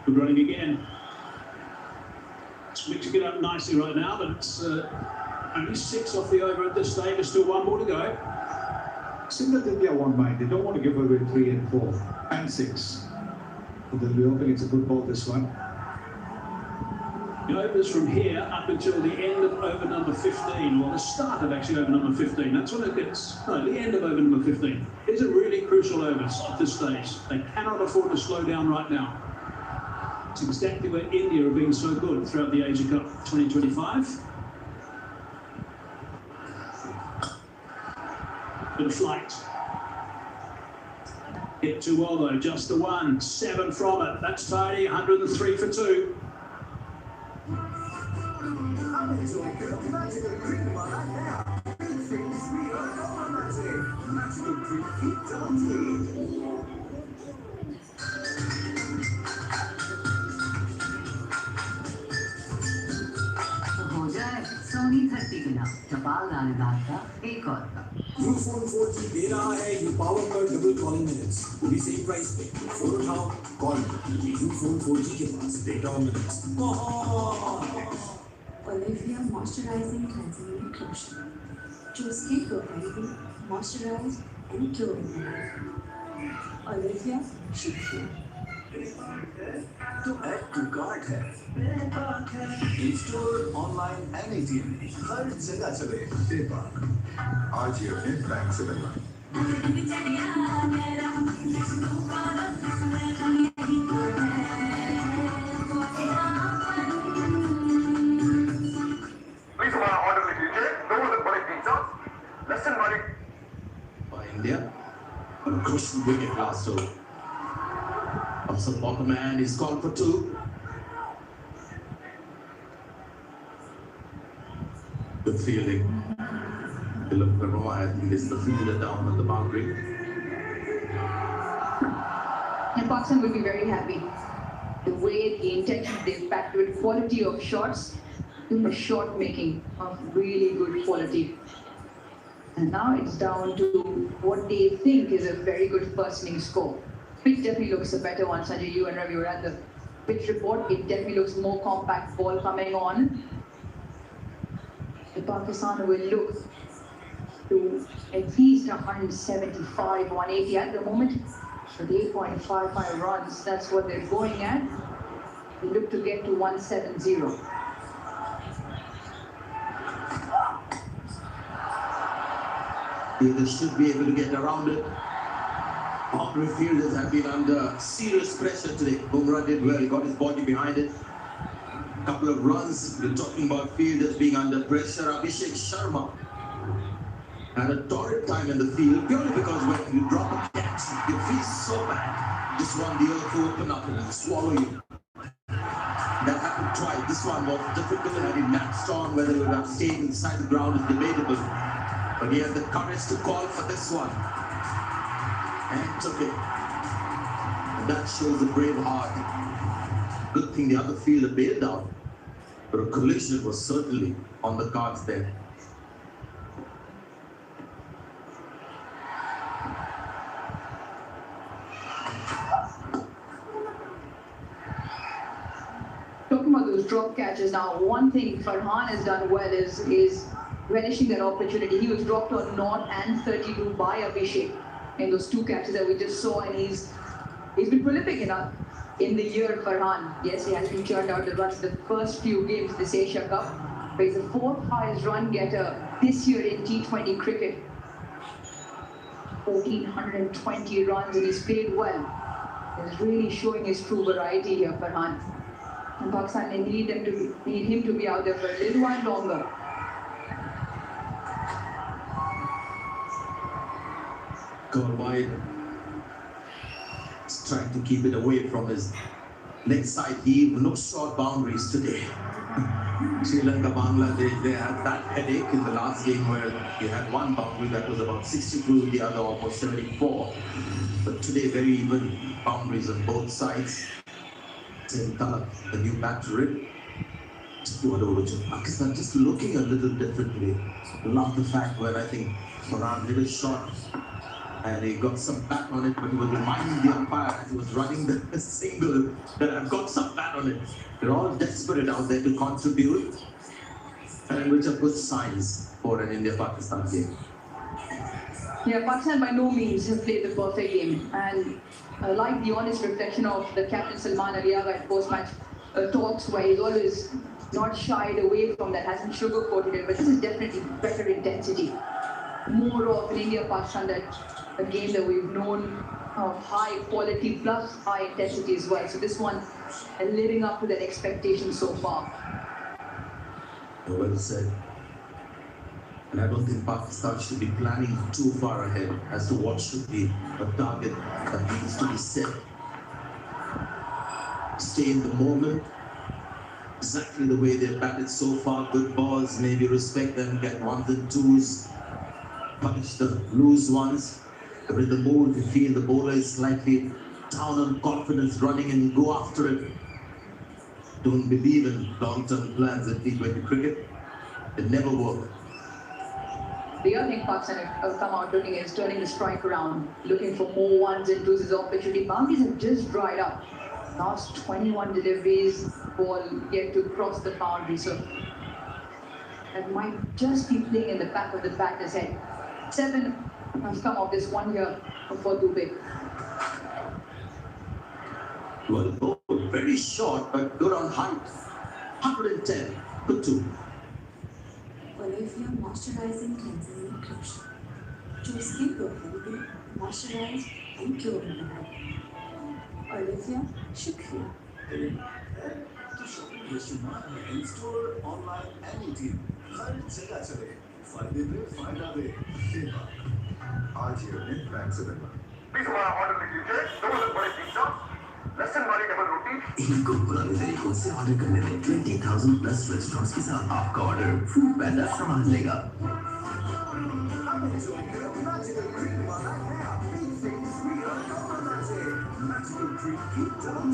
Good running again. It's mixing it up nicely right now, but it's only 6 off the over at this stage. There's still 1 more to go. Similar to India won't mind. They don't want to give away 3 and 4 and 6. But they'll be hoping it's a good ball, this one. The overs from here up until the end of over number 15, or the start of actually over number 15. That's when it gets, no, the end of over number 15. These are really crucial overs at this stage. They cannot afford to slow down right now. It's exactly where India have been so good throughout the Asia Cup 2025. Bit of flight. Hit too well though, just the 1. 7 from it. That's tidy, 103 for 2. हो जाए सोनी 30 के नाम टपाल दानेदार का एक और का यूफोन 4G दे रहा है ये power cut double calling minutes पूरी सेम प्राइस पे फोन उठाओ कॉल यूफोन 4G के पास डेटा और minutes Olivia Moisturizing Cleansing Lotion. Choose skin for healthy, moisturized and glowing. Olivia Shikhi. तो ऐड टू कार्ट है इन-स्टोर ऑनलाइन एंड एटीएम हर जगह चले पेपाल आज ही अपने बैंक से मिलना प्लीज हमारा ऑर्डर लिख लीजिए 2 बड़े पिज्जा लहसुन वाली By India, a crucial wicket last over. Off the bottom and he's called for 2. Good fielding. Philip Verma, I think, is the fielder down on the boundary. And Pakistan will be very happy. The way the intention they've packed with quality of shots, the shot making of really good quality. And now it's down to what they think is a very good first inning score. Pitch definitely looks a better one, Sanjay. You and Ravi were at the pitch report. It definitely looks more compact ball coming on. The Pakistan will look to at least 175, 180 at the moment. With 8.55 runs, that's what they're going at. They look to get to 170. They should be able to get around it. Boundary fielders have been under serious pressure today. Bumrah did well, he got his body behind it. Couple of runs, we're talking about fielders being under pressure. Abhishek Sharma had a torrid time in the field purely because when you drop a catch, you feel so bad. Just want the earth to open up and swallow you. That happened twice. This one was difficult and he latched on. Whether he would have stayed inside the ground is debatable. But he had the courage to call for this one. And took it. And that shows a brave heart. Good thing the other fielder bailed out. But a collision was certainly on the cards there. Talking about those drop catches now, one thing Farhan has done well is relishing that opportunity. He was dropped on North and 32 by Abhishek in those 2 catches that we just saw, and he's been prolific enough in the year. Farhan, yes, he has been churned out the runs the first few games this Asia Cup, but he's the 4th highest run getter this year in T20 cricket. 1,420 runs, and he's played well. He's really showing his true variety here, Farhan. And Pakistan, they need him to be out there for a little while longer. Gone wide. He's trying to keep it away from his leg side heave. No short boundaries today. Sri Lanka, Bangladesh, they had that headache in the last game where you had one boundary that was about 62, the other almost 74. But today, very even boundaries on both sides. Same color, the new battery. Pakistan just looking a little differently. Love the fact when I think Farhan hit a shot and he got some bat on it, but he was reminding the umpire as he was running the single that I've got some bat on it. They're all desperate out there to contribute, and which are good signs for an India-Pakistan game. Yeah, Pakistan by no means have played the perfect game, and like the honest reflection of the captain Salman Aliaga at post-match talks, where he's always not shied away from that, hasn't sugarcoated it, but this is definitely better intensity. More of an India-Pakistan, that a game that we've known of high quality plus high intensity as well. So this one living up to that expectation so far. Well said. And I don't think Pakistan should be planning too far ahead as to what should be a target that needs to be set. Stay in the moment, exactly the way they've batted so far. Good balls, maybe respect them, get ones and twos, punish the loose ones. They're in the mood, you feel the bowler is slightly down on confidence, running and go after it. Don't believe in long-term plans in T20 cricket. It never work. The other thing Pakistan have come out doing is turning the strike around, looking for more ones and twos as opportunity. Boundaries have just dried up. Last 21 deliveries, ball yet to cross the boundary. So that might just be playing in the back of the batter's head. 7 has come off this one here for Dubey. Well, ball very short, but good on height. 110, good two. Olivia Moisturizing Cleansing and Closure. जो skin को healthy, moisturise and cure बनाए. Olivia, शुक्रिया. इन store online anything हर जगह चले फायदे में फायदा दे आज ही अपने बैंक से मिलना. प्लीज हमारा ऑर्डर लिख लीजिए. 2 बड़े पिज्जा, लहसुन वाली डबल रोटी. इनको पुराने तरीकों से ऑर्डर करने में 20,000 प्लस रेस्टोरेंट्स के साथ आपका ऑर्डर फूड पैंडा संभाल लेगा. Magical treat, keep down.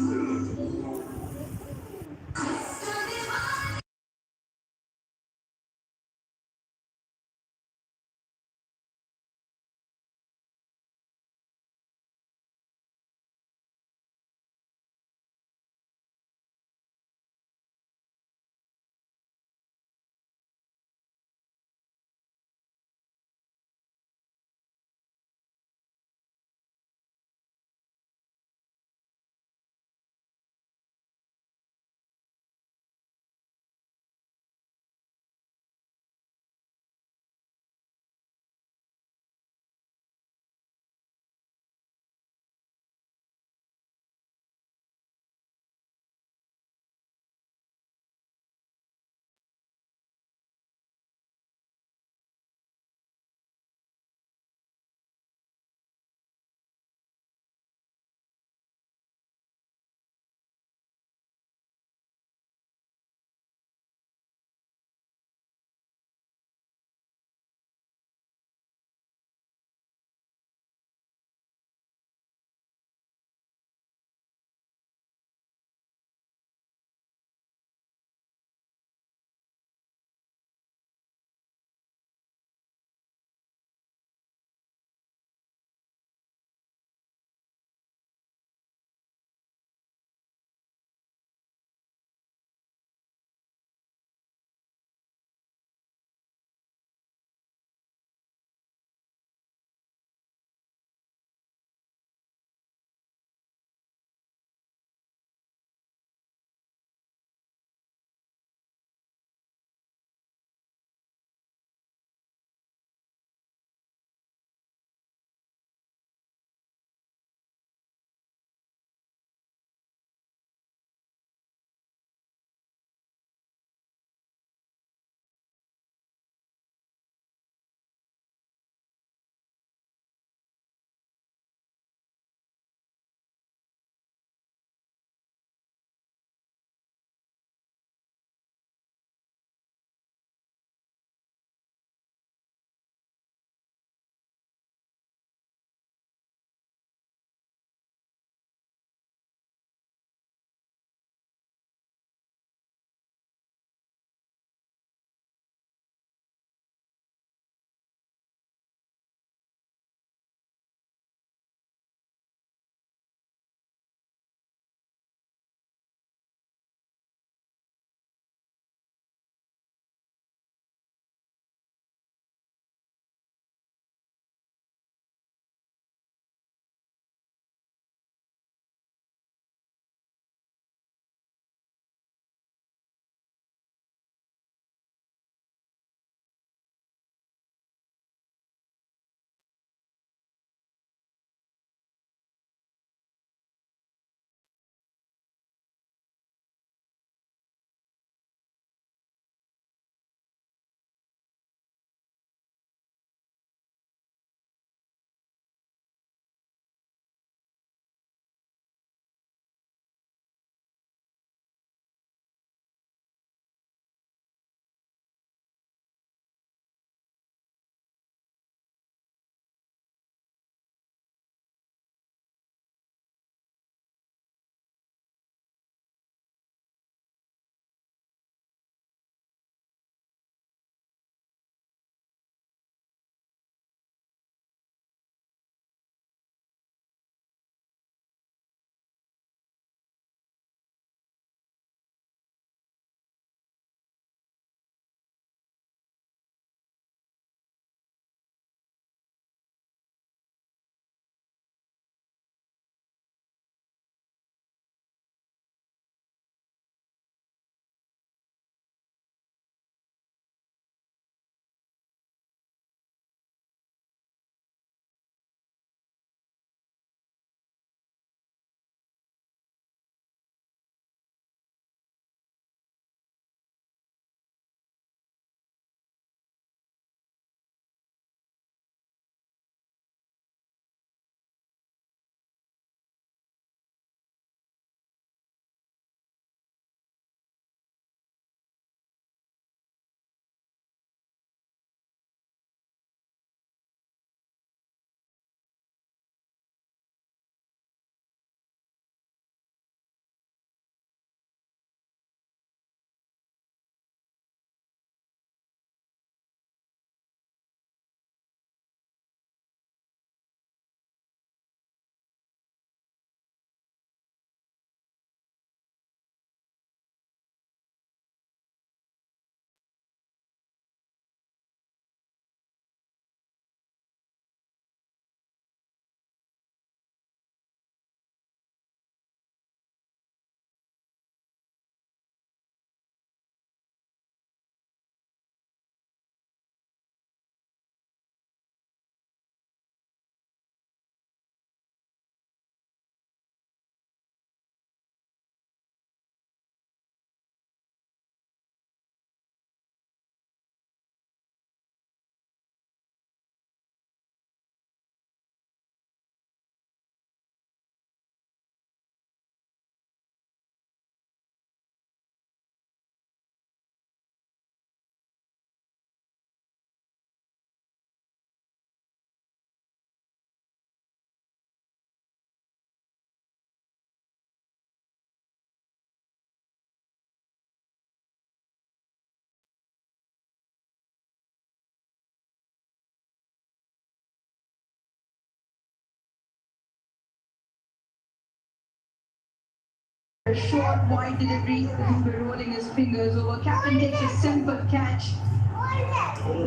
A short wide delivery, Dube rolling his fingers over. Captain takes a simple catch.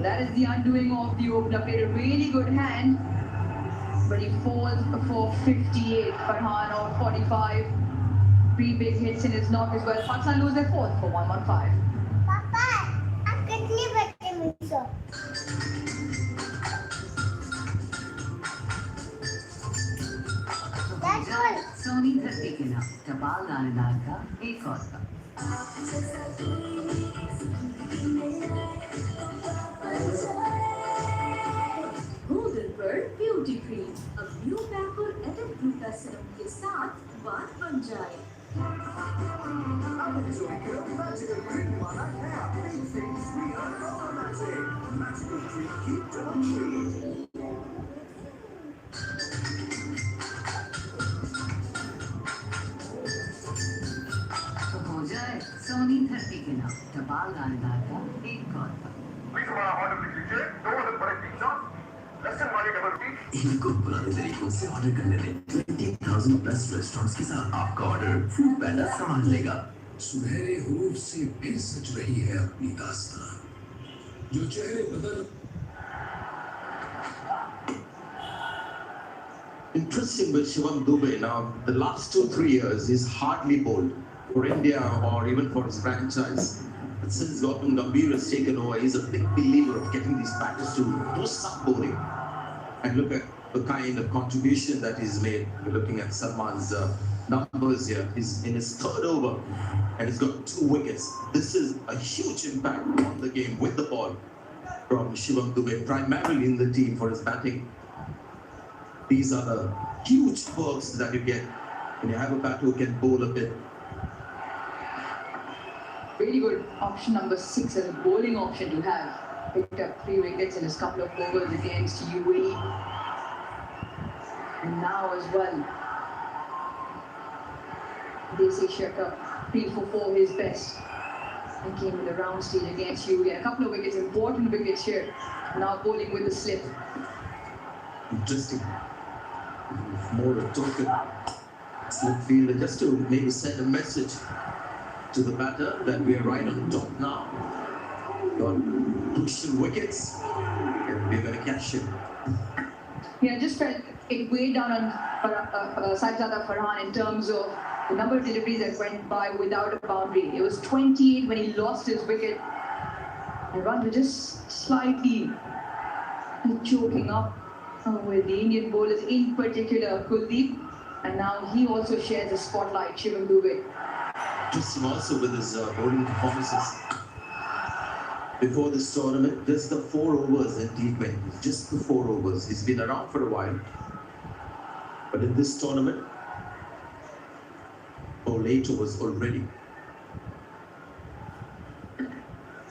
That is the undoing of the opener. Played a really good hand, but he falls for 58. Farhan out 45. 3 big hits in his knock as well. Pakistan lose their fourth for 115. Papa, आप कितनी बच्चे मुझसे? That's all. Soni 30 के नाम टपाल दानेदार का एक और था। Golden Bird Beauty Cream, अब न्यू पैक और एडिट ग्लूटा सीरम के साथ बात बन जाए। Enjoy your magical cream माना है Big Things we are color matching. Magical cream keep double cream. तो हो जाए सोनी 30 के नाम टपाल दानेदार का एक और था। प्लीज हमारा ऑर्डर लिख लीजिए 2 बड़े पिज्जा लहसुन वाली डबल रोटी। इनको पुराने तरीकों से ऑर्डर करने दें 20,000 प्लस रेस्टोरेंट्स के साथ आपका ऑर्डर फूड पैंडा संभाल लेगा। सुनहरे हरूफ से फिर सज रही है अपनी दास्तान जो चेहरे बदल Interesting with Shivam Dube now, the last 2-3 years he's hardly bowled for India or even for his franchise. But since Gautam Gambhir has taken over, he's a big believer of getting these batters to do some bowling. And look at the kind of contribution that he's made. We're looking at Salman's numbers here. He's in his third over and he's got 2 wickets. This is a huge impact on the game with the ball from Shivam Dube, primarily in the team for his batting. These are the huge perks that you get when you have a batter who can bowl a bit. Really good option number 6 as a bowling option to have. Picked up 3 wickets in his couple of overs against UAE. And now as well, Desi Shekhar, 3 for 4 his best. He came in the round stage against UAE. A couple of wickets, important wickets here. Now bowling with the slip. Interesting. More a token slip fielder just to maybe send a message to the batter that we are right on top now. Got crucial wickets and we're going to catch him. Yeah, I just felt it weighed down on Saifzada Farhan in terms of the number of deliveries that went by without a boundary. It was 28 when he lost his wicket. And runs were just slightly choking up with the Indian bowlers, in particular Kuldeep. And now he also shares the spotlight, Shivam Dube. Interesting also with his bowling performances. Before this tournament, just the 4 overs in T20, just the 4 overs. He's been around for a while. But in this tournament, 8 overs already.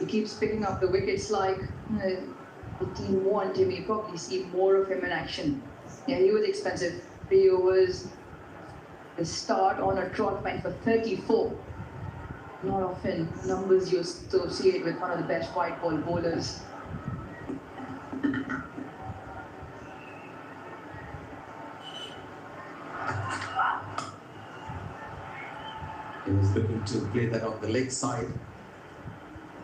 He keeps picking up the wickets like the team want him. You probably see more of him in action. Yeah, he was expensive. 3 overs. The start on a trot went for 34. Not often numbers you associate with one of the best white ball bowlers. He was looking to play that on the leg side.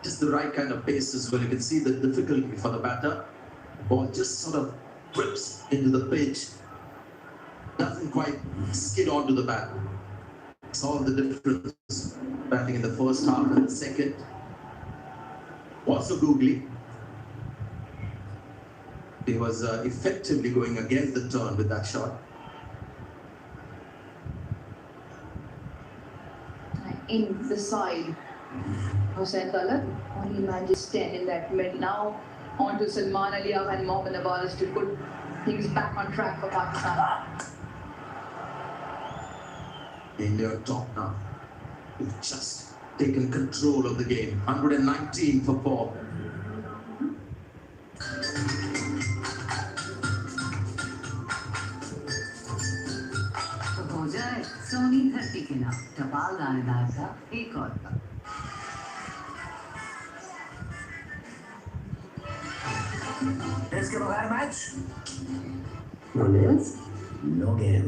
Just the right kind of pace as well. You can see the difficulty for the batter. The ball just sort of grips into the pitch. Doesn't quite skid onto the bat. It's all the difference. Batting in the first half and the second. Also googly. He was effectively going against the turn with that shot. In the side, Hussain Talab only manages 10 in that mid. Now on to Salman Ali and Mohammad Nawaz to put things back on track for Pakistan. India on top now. We've just taken control of the game. 119 for 4. तो हो जाए सोनी 30 के नाम टपाल दानेदार का एक और था। इसके बगैर मैच बोलर्स नो गेम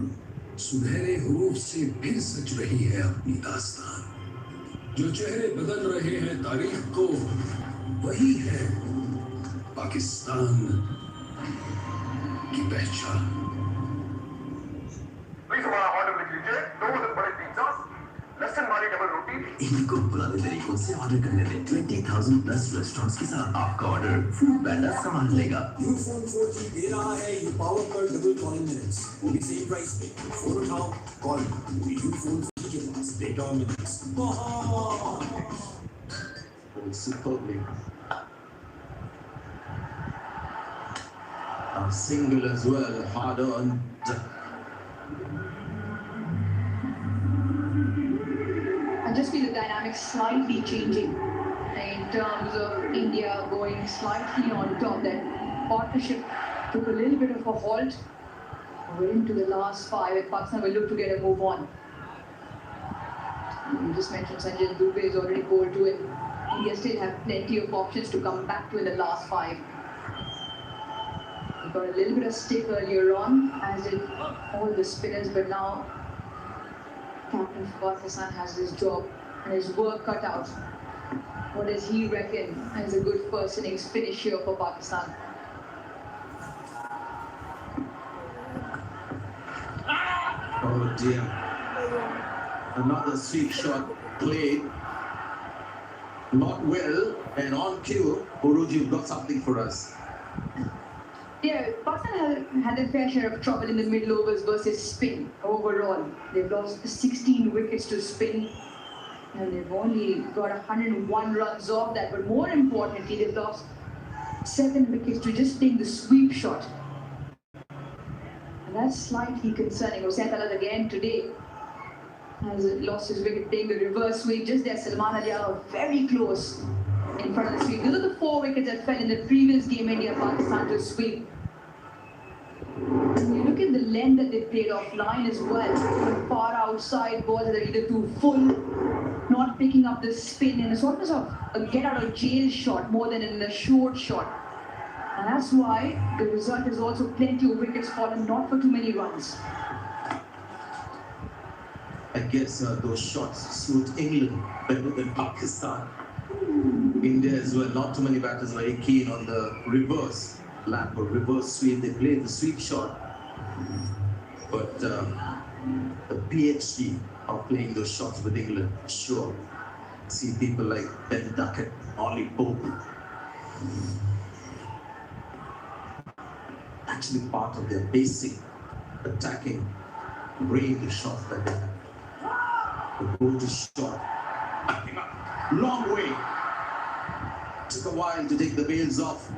सुनहरे हरूफ से फिर सज रही है अपनी दास्तान। जो चेहरे बदल रहे हैं तारीख को, वही है पाकिस्तान की पहचान। प्लीज हमारा ऑर्डर लिख लीजिए, 2 बड़े पिज्जा, लहसुन वाली डबल रोटी। इनको पुराने तरीकों से ऑर्डर करने में 20,000 प्लस रेस्टोरेंट्स के साथ आपका ऑर्डर फूड पैंडा संभाल लेगा। यूफोन 4G दे रहा है यू पावर पर डबल कॉलिंग मिनट्स, वो भी सेम प्राइस पे। फोन उठाओ, कॉल यूफोन 4G के पास डेटा और minutes Superbly. A single as well, hard earned. I just feel the dynamics slightly changing in terms of India going slightly on top. That partnership took a little bit of a halt. We're into the last 5 and Pakistan will look to get a move on. You just mentioned Sanjay Dubey is already bowled to it. India still have plenty of options to come back to in the last 5. We got a little bit of stick earlier on, as did all the spinners, but now captain of Pakistan has his job and his work cut out. What does he reckon as a good first innings finish here for Pakistan? Oh dear. Another sweep shot played. Not well and on cue. Guruji, you've got something for us. Yeah, Pakistan had their fair share of trouble in the middle overs versus spin overall. They've lost 16 wickets to spin and they've only got 101 runs off that. But more importantly, they've lost 7 wickets to just playing the sweep shot. And that's slightly concerning. Hussain Talat again today has lost his wicket playing the reverse sweep. Just there, Salman Ali are very close in front of the sweep. Those are the 4 wickets that fell in the previous game, India-Pakistan to sweep. And you look at the length that they played offline as well. Far outside balls that are either too full, not picking up the spin, and it's almost a get-out-of-jail shot more than in a short shot. And that's why the result is also plenty of wickets fallen, not for too many runs. I guess those shots suit England better than Pakistan. India as well, not too many batters very keen on the reverse lap or reverse sweep. They play the sweep shot. But the PhD of playing those shots with England, sure. See people like Ben Duckett, Ollie Pope. Actually part of their basic attacking range of shots that they have. The go-to shot, backing up, long way. Took a while to take the bails off.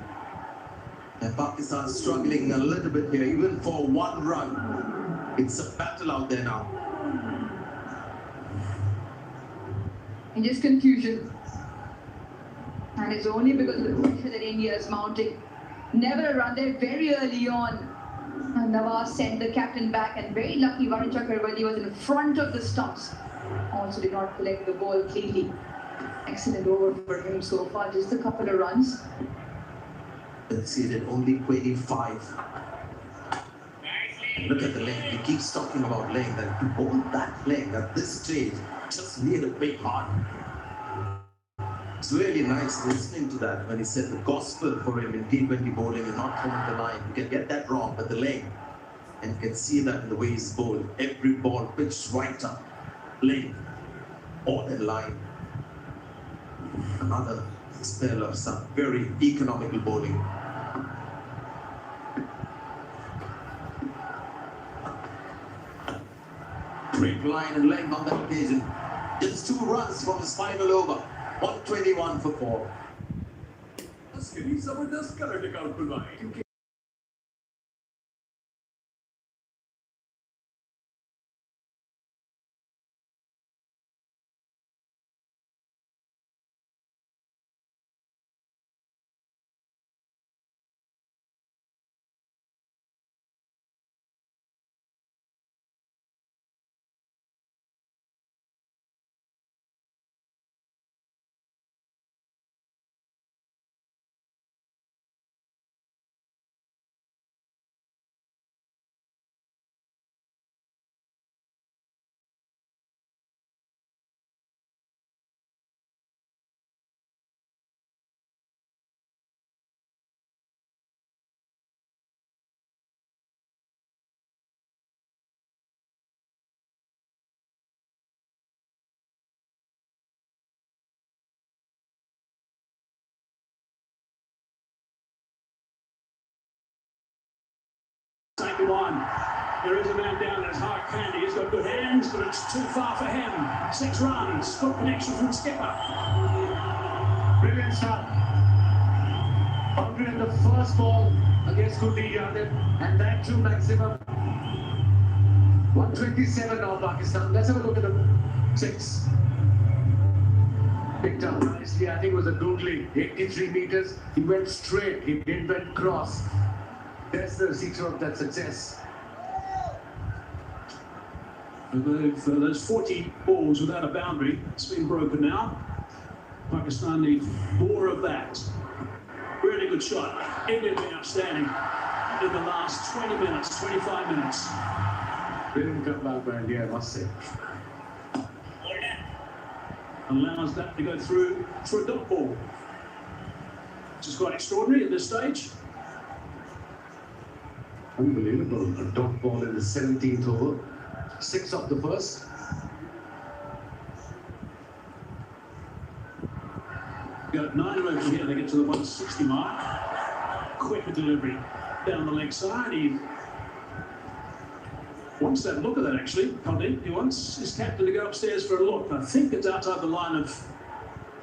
And Pakistan struggling a little bit here, even for 1 run. It's a battle out there now. And just confusion. And it's only because of the pressure that India is mounting. Never a run there very early on. And Nawaz sent the captain back, and very lucky Varun Chakravarti was in front of the stumps. Also did not collect the ball cleanly. Excellent over for him so far, just a couple of runs. Conceded only 25. Look at the length. He keeps talking about length, and to bowl that length at this stage just need a big heart. It's really nice listening to that when he said the gospel for him in T20 bowling is not throwing the line. You can get that wrong, but the length. And you can see that in the way he's bowled. Every ball pitched right up. Length. On the line. Another spell of some very economical bowling. Great line and length on that occasion. Just 2 runs from his final over. 121 for 4. उसके लिए जबरदस्त current account खुलवाएं। taken one. There is a man down in his hard candy. He's got good hands, but it's too far for him. 6 runs. Good connection from the skipper. Brilliant start. Boundary in the first ball against Kuldeep Yadav, and that too maximum. 127 now Pakistan. Let's have a look at the 6. Picked up nicely. I think it was a googly. 83 meters. He went straight. He didn't went cross. That's the secret of that success. There's 40 balls without a boundary. It's been broken now. Pakistan need more of that. Really good shot. India been outstanding in the last 20 minutes, 25 minutes. Brilliant comeback by India, I must say. Allows that to go through for a dot ball, which is quite extraordinary at this stage. Unbelievable. A dot ball in the 17th over. 6 off the first. Got 9 over here, they get to the 160 mark. Quicker delivery down the leg side. He wants that look at that actually, Kuldeep. He wants his captain to go upstairs for a look. I think it's outside the line of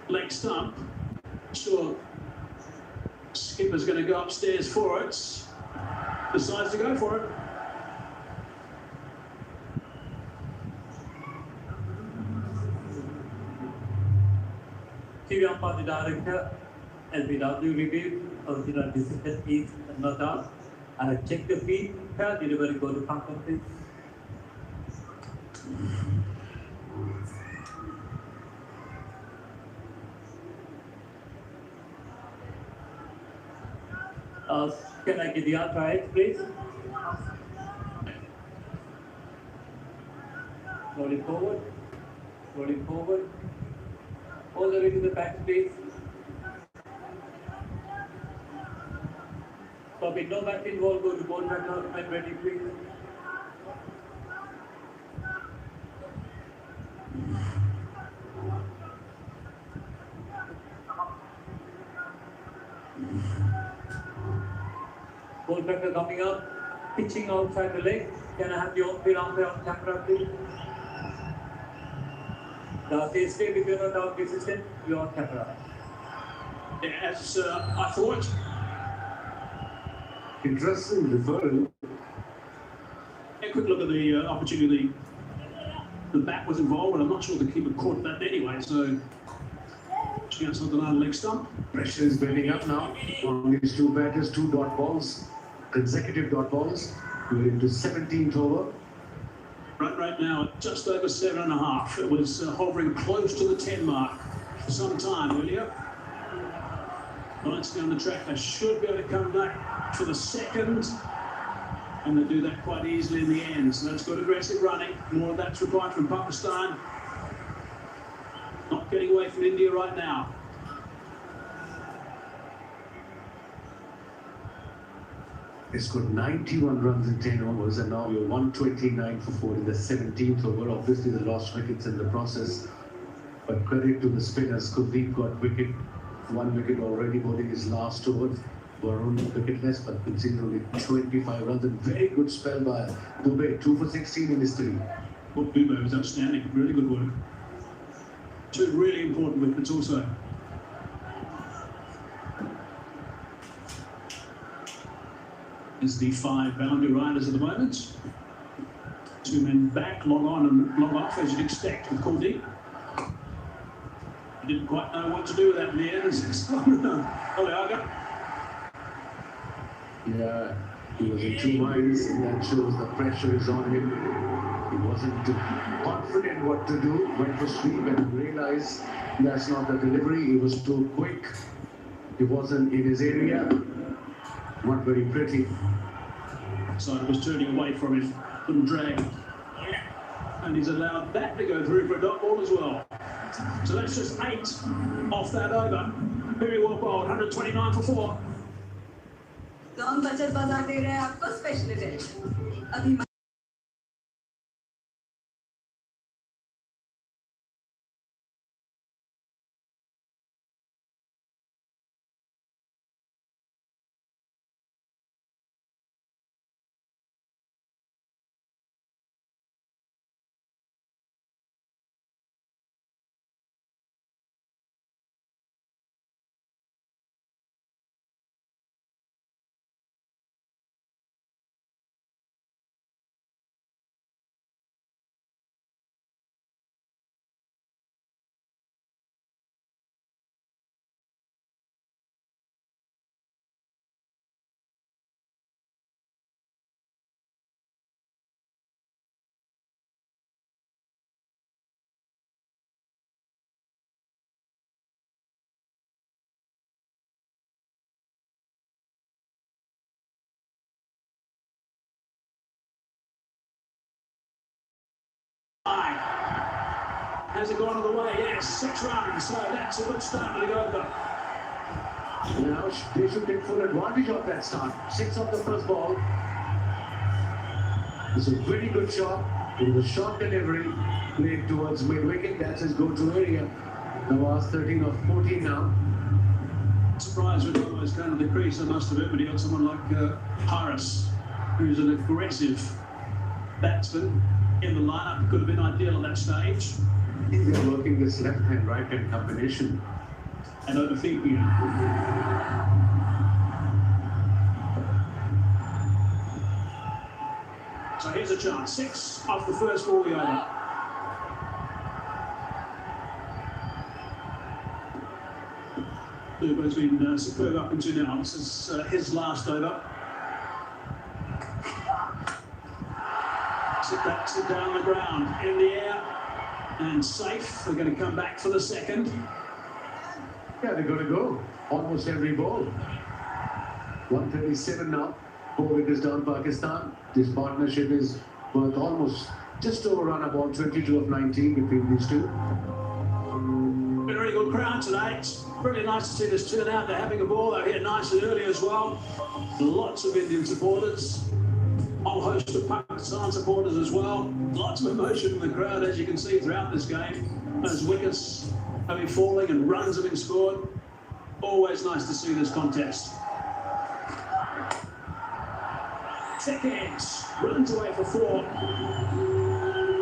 leg stump. Sure, skipper's going to go upstairs for it. Decides to go for it. TV umpire the director, LBW review, original decision is not out. I have checked the feed, delivery go to function please. Can I get the outright, please? Rolling forward, rolling forward. All the way to the back, please. Copy, no back involved, go to ball backer when ready, please. Ball backer coming up, pitching outside the leg. Can I have the on-field umpire on camera, please? Stay with your down assistant, you're on camera. As I thought. Interesting referral. A quick look at the opportunity. The bat was involved, and I'm not sure the keeper caught that anyway, so chance on the leg stump. Pressure is building up now on these two batters, 2 dot balls, consecutive dot balls. We're into 17th over. Right now, just over 7.5. It was hovering close to the 10 mark for some time earlier. Lights down the track, they should be able to come back for the second. And they do that quite easily in the end. So that's good aggressive running. More of that's required from Pakistan. Not getting away from India right now. They scored 91 runs in 10 overs, and now we're 129 for 4 in the 17th over. Obviously, they lost wickets in the process, but credit to the spinners. Kuldeep got wicket, 1 wicket already bowling his last over. Varun wicketless, but conceded only 25 runs. A very good spell by Dubey, 2 for 16 in his 3. Well, Dubey was outstanding. Really good work. 2 really important wickets also. Is the 5 boundary riders at the moment. 2 men back, long on and long off, as you'd expect with Kuldeep. He didn't quite know what to do with that in the end. Oliaga. Yeah, he was in 2 minds, and that shows the pressure is on him. He wasn't confident what to do, went for sweep and realized that's not the delivery. He was too quick. He wasn't in his area. Not very pretty. So it was turning away from him, couldn't drag. And he's allowed that to go through for a dot ball as well. So that's just 8 off that over. Very well bowled, 129 for 4. कौन बचत बाजार दे रहे हैं आपको special attention अभी high. Has it gone all the way? Yes, 6 runs. So that's a good start to the over. Now they should take full advantage of that start. 6 of the first ball. It's a very good shot. It was a short delivery played towards mid-wicket. That's his go-to area. Nawaz 13 of 14 now. Surprised with almost going to the crease, I must admit, but he got someone like Harris, who's an aggressive batsman in the lineup. Could have been ideal at that stage. They're working this left-hand, right-hand combination. And overthinking it. So here's a chance. 6 off the first ball the over. Durban's been superb up until now. This is his last over. Sit down the ground, in the air, and safe. They're going to come back for the second. Yeah, they're going to go. Almost every ball. 137 now. 4 wickets down Pakistan. This partnership is worth almost just over run a ball, 22 of 19 between these two. Been a really good crowd today. It's really nice to see this turn out. They're having a ball. They're here nice and early as well. Lots of Indian supporters. A whole host of Pakistan supporters as well. Lots of emotion in the crowd, as you can see throughout this game. As wickets have been falling and runs have been scored. Always nice to see this contest. Seconds, runs away for 4.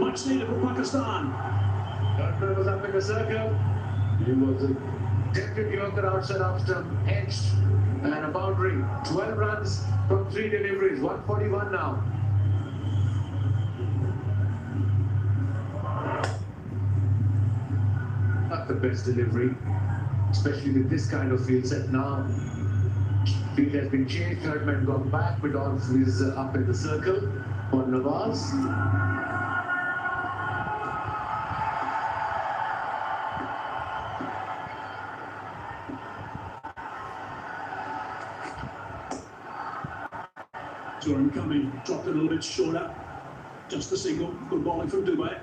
Much needed for Pakistan. Gardner was up in the circle. He was a tempted Yorker outside off stump, edged, and a boundary. 12 runs from 3 deliveries. 141 now. Not the best delivery, especially with this kind of field set now. Field has been changed, third man gone back, Midolf is up in the circle for Nawaz. Saw him coming, dropped it a little bit shorter. Just a single, good bowling from Dubai.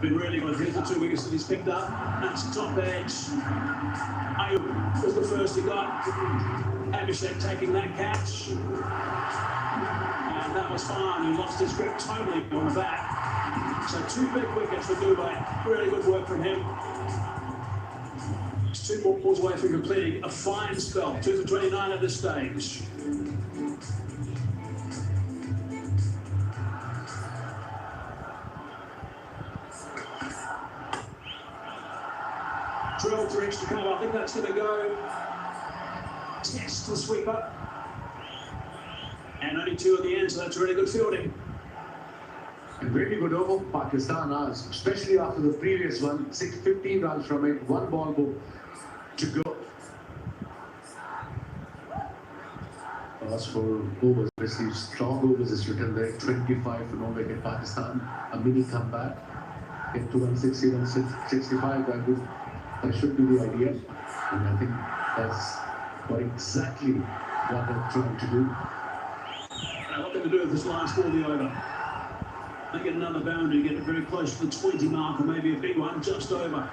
Been really good. Here's the 2 wickets that he's picked up. That's top edge. Ayub was the first he got. Abhishek taking that catch. And that was fine. He lost his grip totally on the bat. So 2 big wickets for Dubai. Really good work from him. It's 2 balls away from completing a fine spell. 2 for 29 at this stage. Drill to reach the cover. I think that's going to go. Test the sweeper. And only 2 at the end, so that's really good fielding. And really good over Pakistan, especially after the previous one. 15 runs from it, 1 ball to go. As for overs, received strong overs is written there. 25 for no wicket Pakistan. A mini comeback. Get to 160, 165. That should be the idea. And I think that's exactly what they're trying to do. Now, what they're going to do with this last ball, the over. They get another boundary, get it very close to the 20 mark, or maybe a big one, just over.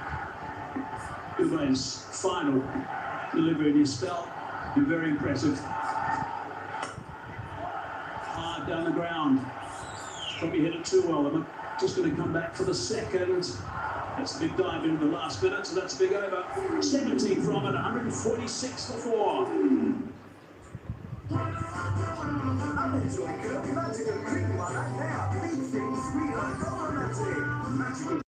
Dubai's final delivery in his spell. Been very impressive. Hard down the ground. Probably hit it too well. They're just going to come back for the second. That's a big dive into the last minute, so that's a big over. 17 from it, 146 for 4. I'm enjoying good magic and cream on that now. Big things, sweet and magic.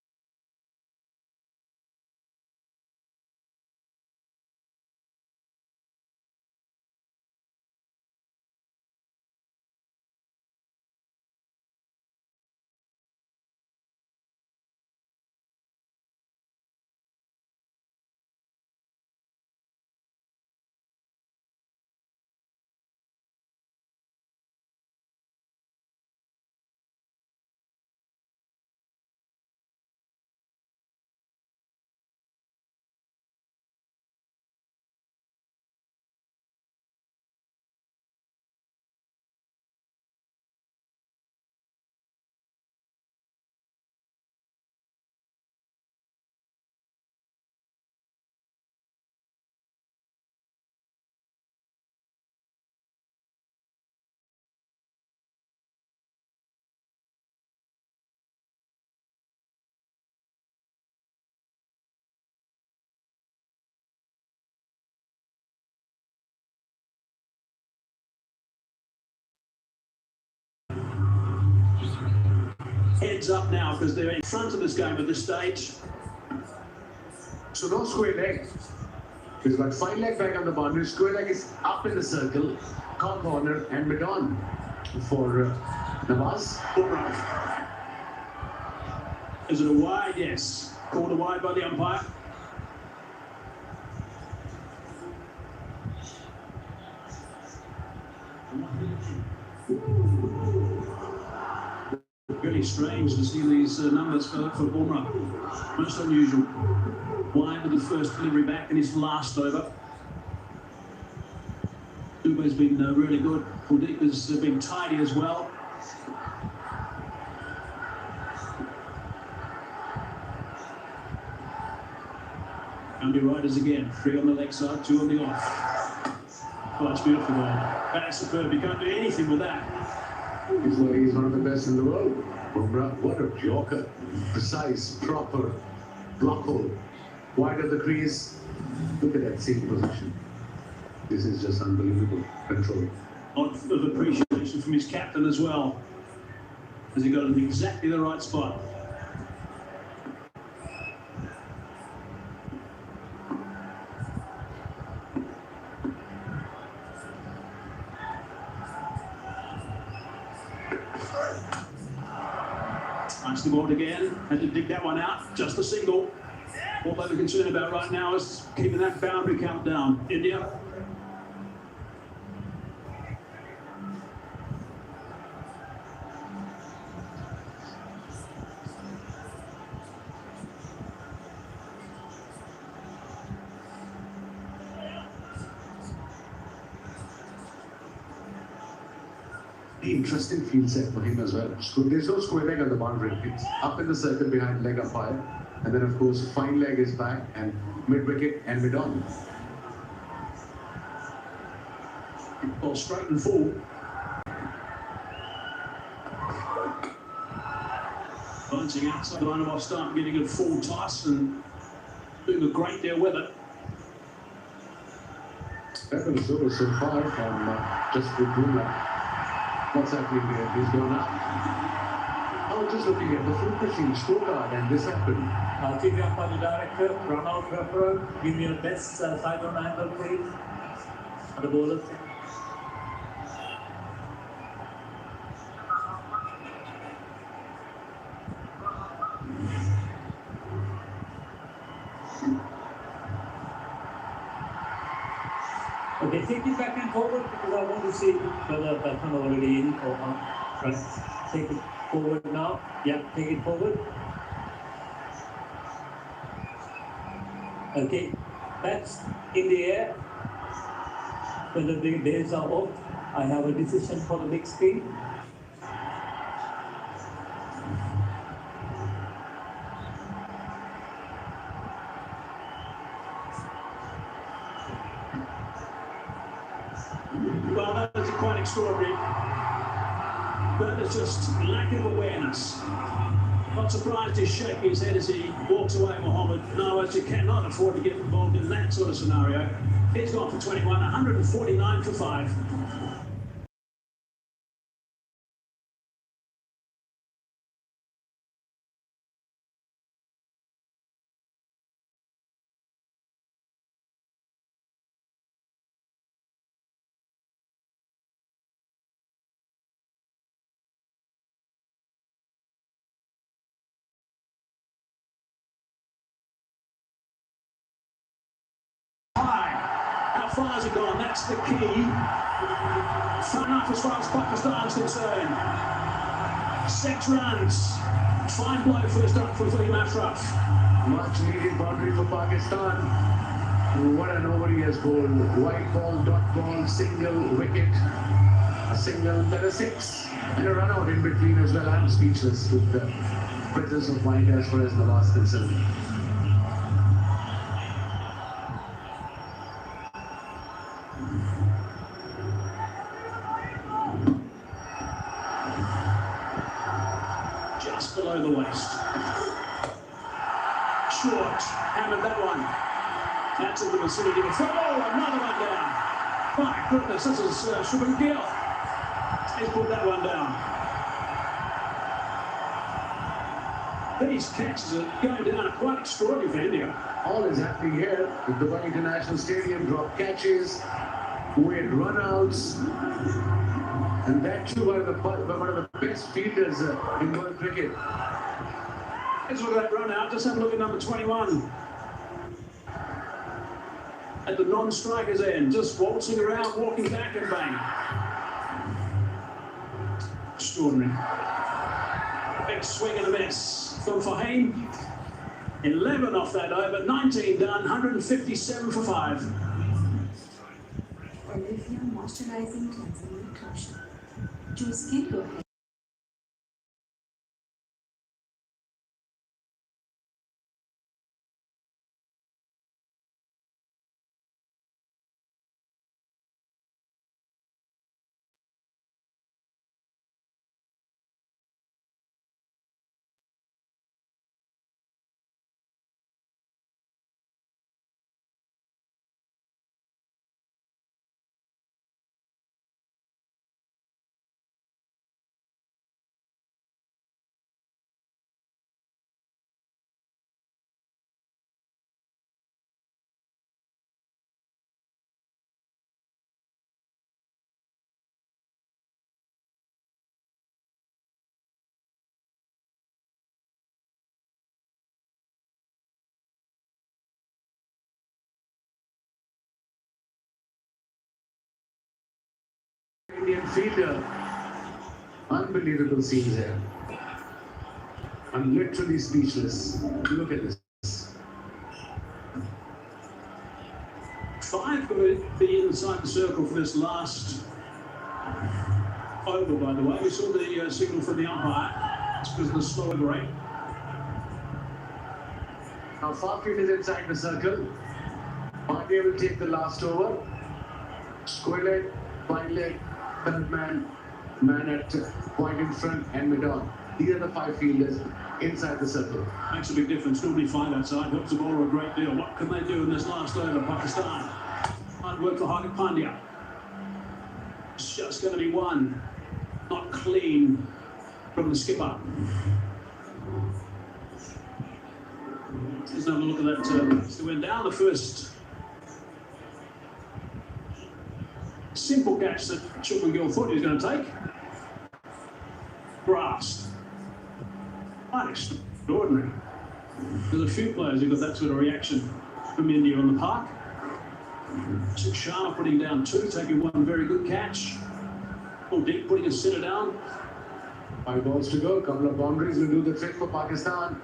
heads up now because they're in front of this game at this stage. So no square leg. He's got fine leg back on the boundary. Square leg is up in the circle, corner and mid-on for Nawaz. Is it a wide? Yes. Called a wide by the umpire. Really strange to see these numbers for Bumrah. Most unusual. Wide with the first delivery back in his last over. Dubé's been really good. Kuldeep has been tidy as well. Boundary riders again. 3 on the leg side, 2 on the off. Oh, it's beautiful ball. That's superb. You can't do anything with that. He's one of the best in the world. Bumrah, what a Yorker. Precise, proper, block hole. Wide of the crease. Look at that seat position. This is just unbelievable control. Lot of appreciation from his captain as well, as he got in exactly the right spot. Nice the ball again. Had to dig that one out. Just a single. All they're concerned about right now is keeping that boundary count down. India. Interesting field set for him as well. So there's no square leg on the boundary. It's up in the circle behind leg umpire. And then, of course, fine leg is back and mid-wicket and mid-on. Ball straight and full. Bouncing outside the line of off start, getting a full toss and doing a great deal with it. That was over so far from just with Bumrah. What's happening here? He's gone up. I was just looking at the full pitching scorecard and this happened. Chief Umpire Director, run out referee, give me your best side on angle, please. And the bowlers. Okay, take it back and forward because I want to see whether the batsman already in or not. Right. Take it forward now. Yeah, take it forward. Okay, bats in the air. Whether the days are off, I have a decision for the big screen. Well, that is quite extraordinary. That is just lack of awareness. Not surprised he's shaking his head as he walks away, Mohammed. No, as you cannot afford to get involved in that sort of scenario. He's gone for 21, 149 for 5. How far has it gone? That's the key. Far enough as far as Pakistan is concerned. 6 runs. Fine blow first up for Fahim Ashraf. Much needed boundary for Pakistan. What an over he has bowled. White ball, dot ball, single wicket. A single, then a 6. And a run out in between as well. I'm speechless with the presence of mind as far as the last concerned. Just below the waist. Short, hammered that one. That's in the vicinity of a throw. Oh, another one down. My goodness, this is Shubman Gill. He's put that one down. These catches are going down quite extraordinary for India. All is happening here at Dubai International Stadium. Drop catches, weird runouts, and that too by one of the best fielders in world cricket. Let's look at that run out. Just have a look at number 21. At the non-striker's end, just waltzing around, walking back and bang. Extraordinary. Big swing and a miss from Fahim. 11 off that over, 19 done, 157 for 5. Olivia moisturizing cleansing lotion. Choose skin care. Indian fielder. Unbelievable scenes here. I'm literally speechless. Look at this. 5 going to be inside the circle for this last over, by the way. We saw the signal from the umpire. It's because of the slower break. Now Farfield is inside the circle. Pandya will take the last over. Square leg, wide leg, third man at point in front and mid on. These are the 5 fielders inside the circle. Makes a big difference. Normally 5 outside helps the bowler a great deal. What can they do in this last over? Pakistan. Hard work for Hardik Pandya. It's just going to be one. Not clean from the skipper. Let's have a look at that. So went down the first. Simple catch that Shubman Gill thought he was going to take. Grasped. Quite extraordinary. There's a few players who got that sort of reaction from India on the park. Sharma putting down 2, taking one very good catch. Deep putting a sitter down. 5 balls to go. Couple of boundaries will do the trick for Pakistan.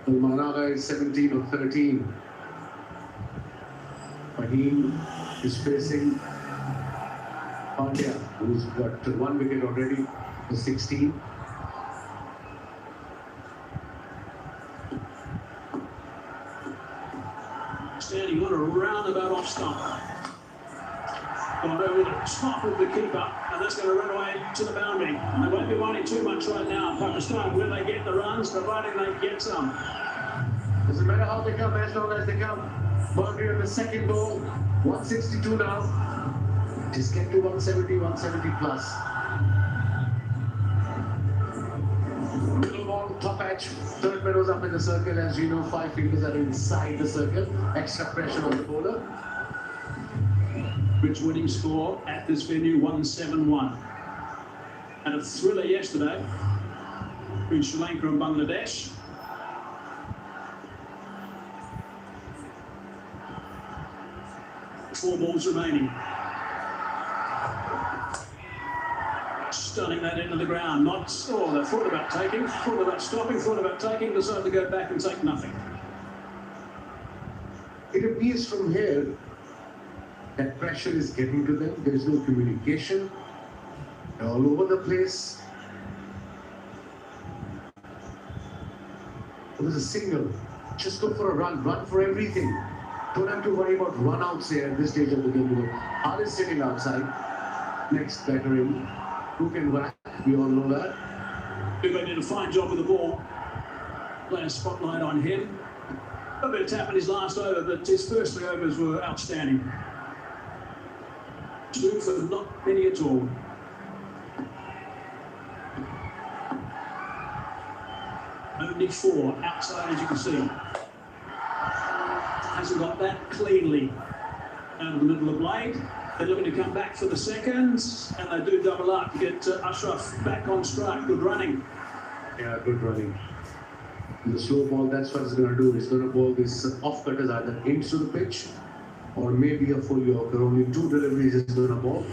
Managa is 17 or 13. Fahim is facing Pandya, who's got 1 wicket already for 16. Standing on a roundabout off stump. Gone over the top of the keeper, and that's going to run away to the boundary. And they won't be wanting too much right now. Pakistan, will they get the runs, providing they get some? Doesn't matter how they come, as long as they come. Boundary on the second ball, 162 now. Just get to 170, 170 plus. Middle ball, top edge. Third man was up in the circle. As you know, 5 fielders are inside the circle. Extra pressure on the bowler. Which winning score at this venue, 171. And a thriller yesterday between Sri Lanka and Bangladesh. Four balls remaining. Stunning that into the ground. Not, they thought about taking, thought about stopping, thought about taking, decided to go back and take nothing. It appears from here that pressure is getting to them. There is no communication. They're all over the place. There's a signal. Just go for a run. Run for everything. Don't have to worry about run-outs here at this stage of the game. Hal is sitting outside. Next batter in. Who can whack? We all know that. Bigway did a fine job with the ball. Lay a spotlight on him. A bit of tap in his last over, but his first 3 overs were outstanding. 2 for not many at all. 74 outside, as you can see. Hasn't got that cleanly out of the middle of the blade. They're looking to come back for the second, and they do double up to get Ashraf back on strike. Good running. Yeah, good running. The slow ball, that's what it's going to do. It's going to bowl this off-cutters either into the pitch or maybe a full yorker. Only 2 deliveries is going to bowl.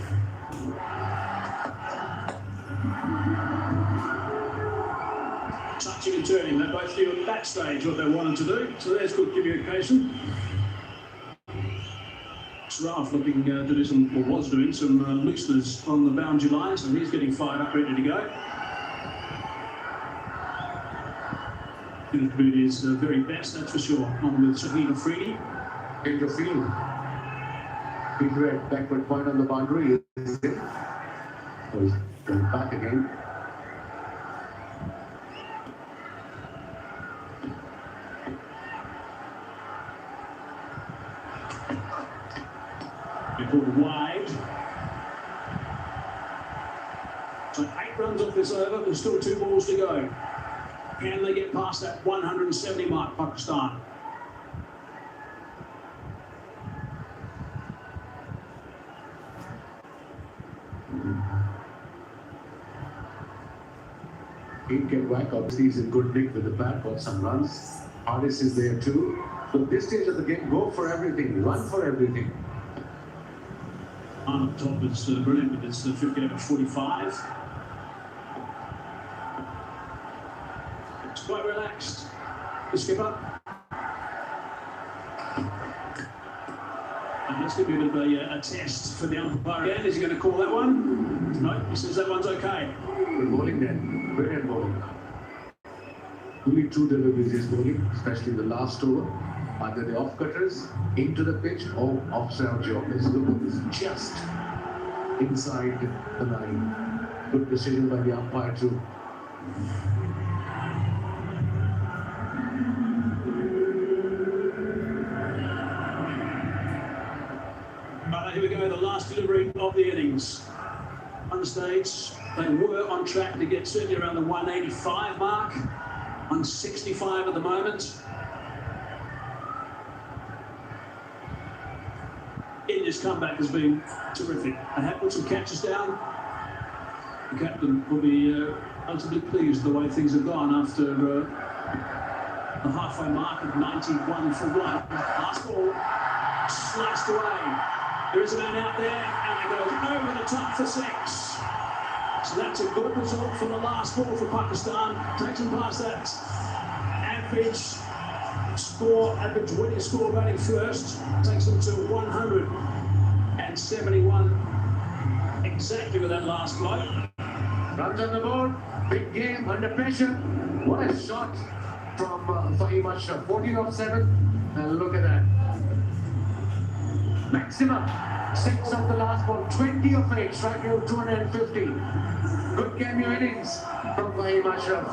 Touching and turning. They both knew at that stage what they wanted to do. So there's good communication. Ralph looking to do some, or was doing some looseness on the boundary line, so he's getting fired up, ready to go. Going to do his very best, that's for sure. On with Shaheen Afridi. Into field. Big red backward point on the boundary. Is it? So he's going back again. They pulled wide. So 8 runs off this over, there's still 2 balls to go. Can they get past that 170 mark, Pakistan? He'd get whack. Obviously, he's in good nick with the bat, got some runs. Hardis is there too. So at this stage of the game, go for everything, run for everything. On up top, it's brilliant with this 50 over 45. It's quite relaxed. The skipper. And that's going to be a bit of a test for the umpire again. Is he going to call that one? No, he says that one's okay. Good bowling then. Brilliant bowling. Only 2 deliveries is bowling, especially the last over. Either the off-cutters into the pitch or off-side joggers. Look at this, just inside the line. Good decision by the umpire too. Here we go, the last delivery of the innings. On stage, they were on track to get certainly around the 185 mark. 165 at the moment. India's comeback has been terrific. They have put some catches down. The captain will be ultimately pleased with the way things have gone after the halfway mark of 91 for 1. Last ball sliced away. There is a man out there, and it goes over the top for 6. So that's a good result for the last ball for Pakistan. Takes them past that average score, average winning score batting first. Takes them to 171. Exactly with that last blow. Runs on the board, big game, under pressure. What a shot from Fahim Ashraf. 14 off 7, and look at that. Maximum 6 of the last ball, 20 of 8, striking out 250. Good cameo innings from Fahim Ashraf.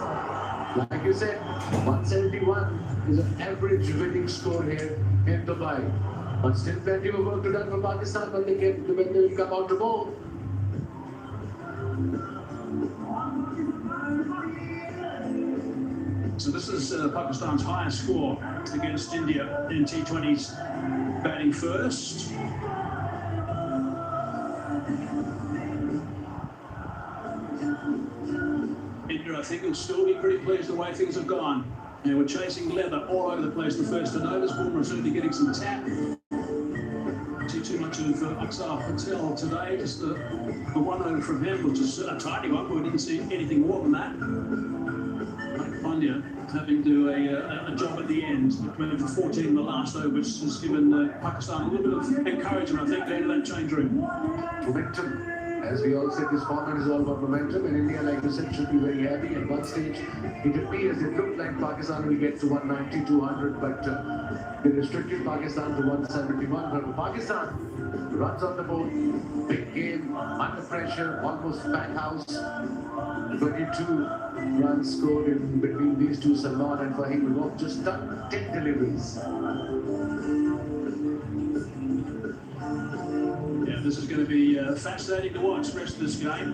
Like you said, 171 is an average winning score here in Dubai. But still plenty of work to do for Pakistan when they will come out to bowl. So this is Pakistan's highest score against India in T20s, batting first. India, I think, will still be pretty pleased the way things have gone. And we're chasing leather all over the place. The first to notice, Bumrah certainly getting some tap. See too much of Aksar Patel today. Just the one over from him, which is a tiny one, but we didn't see anything more than that. Pandya having to do a job at the end, went for 14 in the last over, which has given Pakistan a little bit of encouragement, I think, going to that change room. Momentum. As we all said, this format is all about momentum, and India, like you said, should be very happy. At one stage, it appears, it looked like Pakistan will get to 190, 200, but they restricted Pakistan to 171. But Pakistan runs on the board, big game, under pressure, almost packed house. 22 runs scored in between these two, Salman and Fahim. We've just done 10 deliveries. This is going to be fascinating to watch the rest of this game.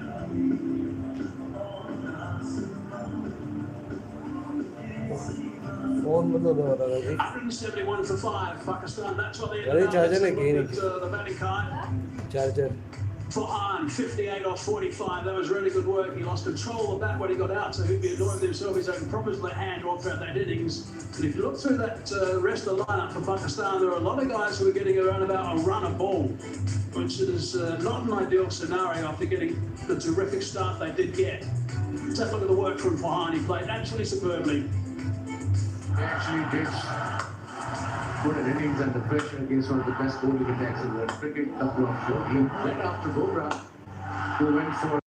Phone बंद होता होता है 171 for 5, Pakistan. That's what they अरे ended up. Charger Let's लेके look at the batting card. Charger Farhan, 58 off 45. That was really good work. He lost control of that when he got out, so he'd be annoyed with himself. His own proper left hand all throughout that innings. And if you look through that rest of the lineup for Pakistan, there are a lot of guys who are getting around about a run a ball, which is not an ideal scenario after getting the terrific start they did get. Let's have a look at the work from Farhan. He played absolutely superbly. He actually did put an innings under pressure against one of the best bowling attacks in world cricket. Couple of him went after Bumrah, who went for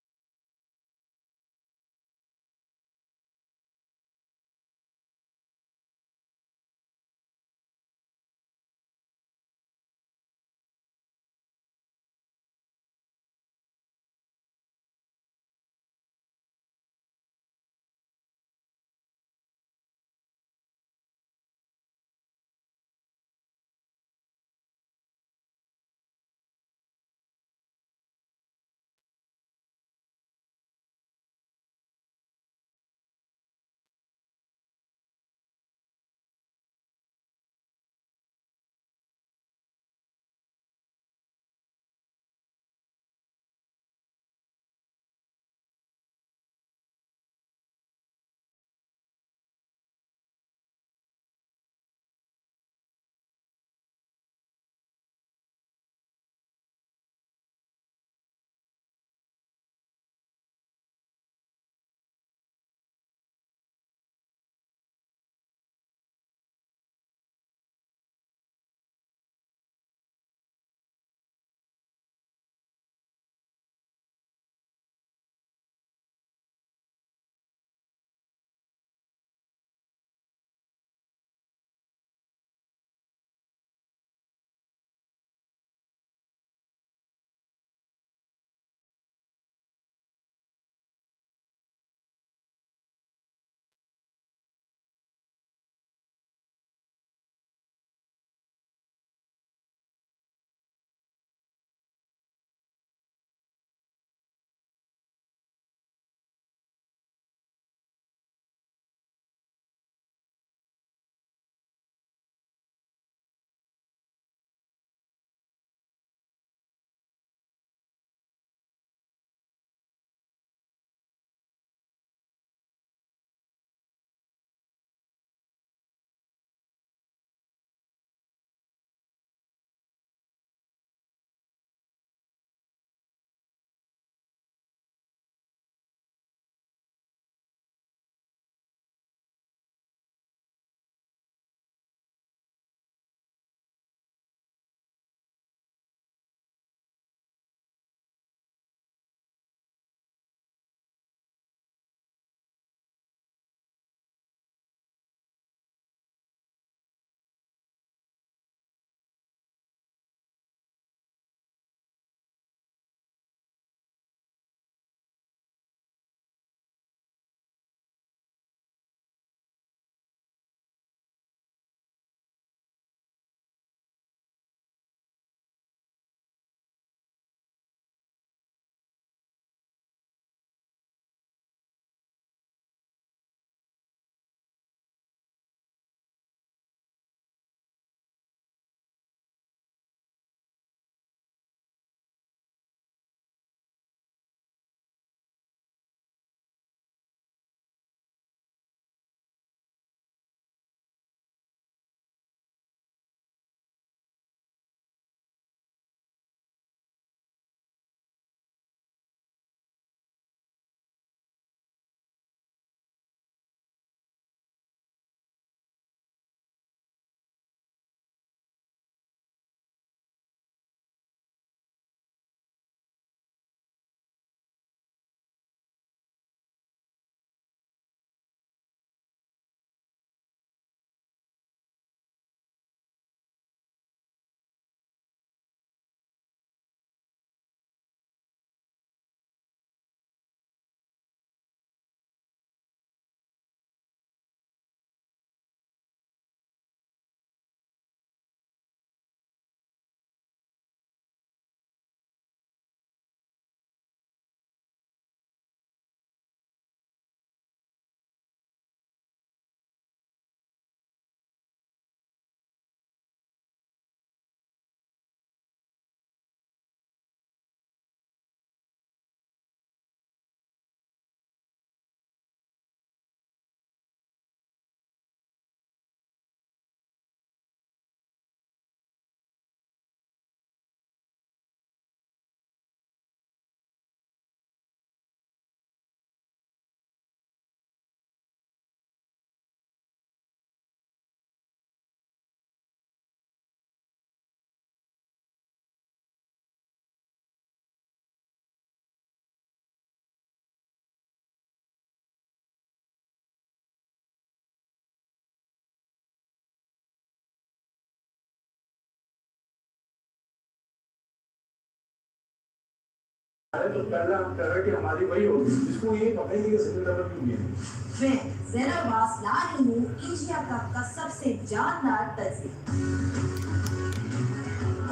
तो पहला हम priority हमारी वही होगी, जिसको ये कहेंगे कि सेकंड लेवल क्यों नहीं। मैं ज़रा बास ला रही हूँ एशिया कप का सबसे जानदार तस्वीर।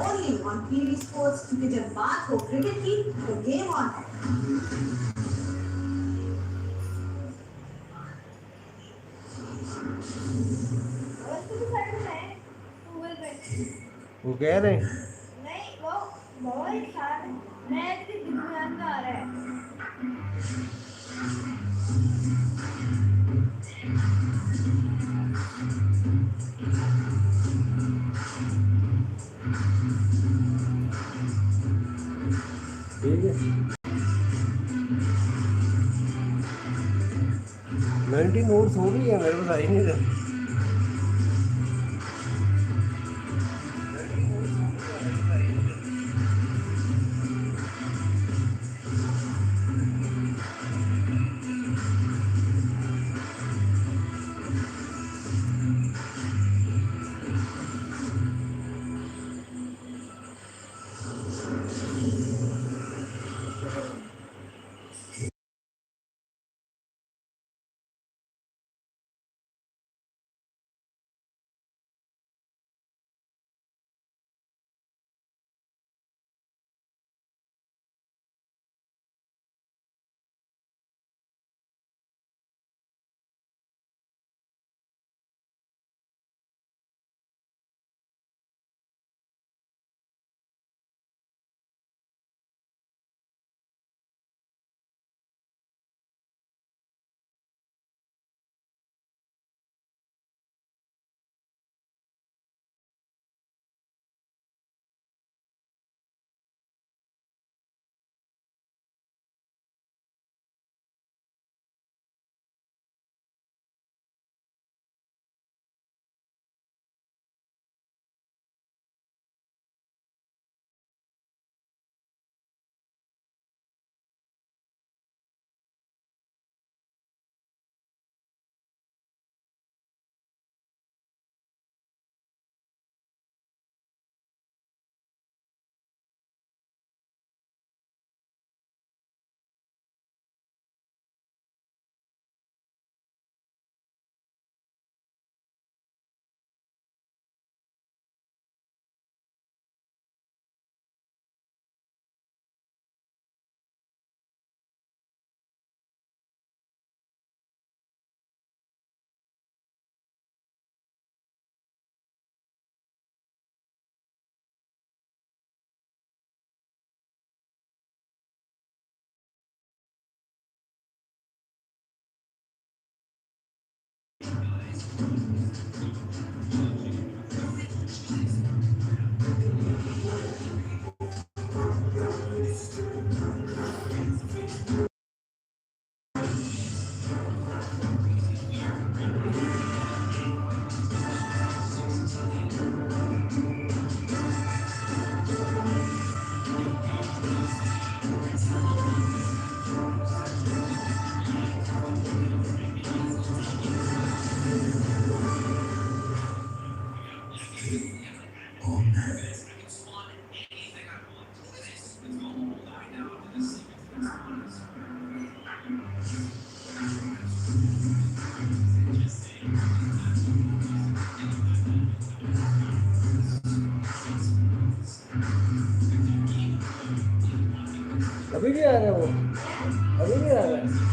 ओनली ऑन टीवी स्पोर्ट्स, क्योंकि जब बात हो क्रिकेट की तो गेम ऑन है। वो कह रहे हैं नहीं वो बहुत सारे मैं इसके दिमाग में आ रहा है। ठीक है 19 नोट्स हो रही है मेरे पास आई नहीं था अभी भी आ रहा है वो अभी भी आ रहा है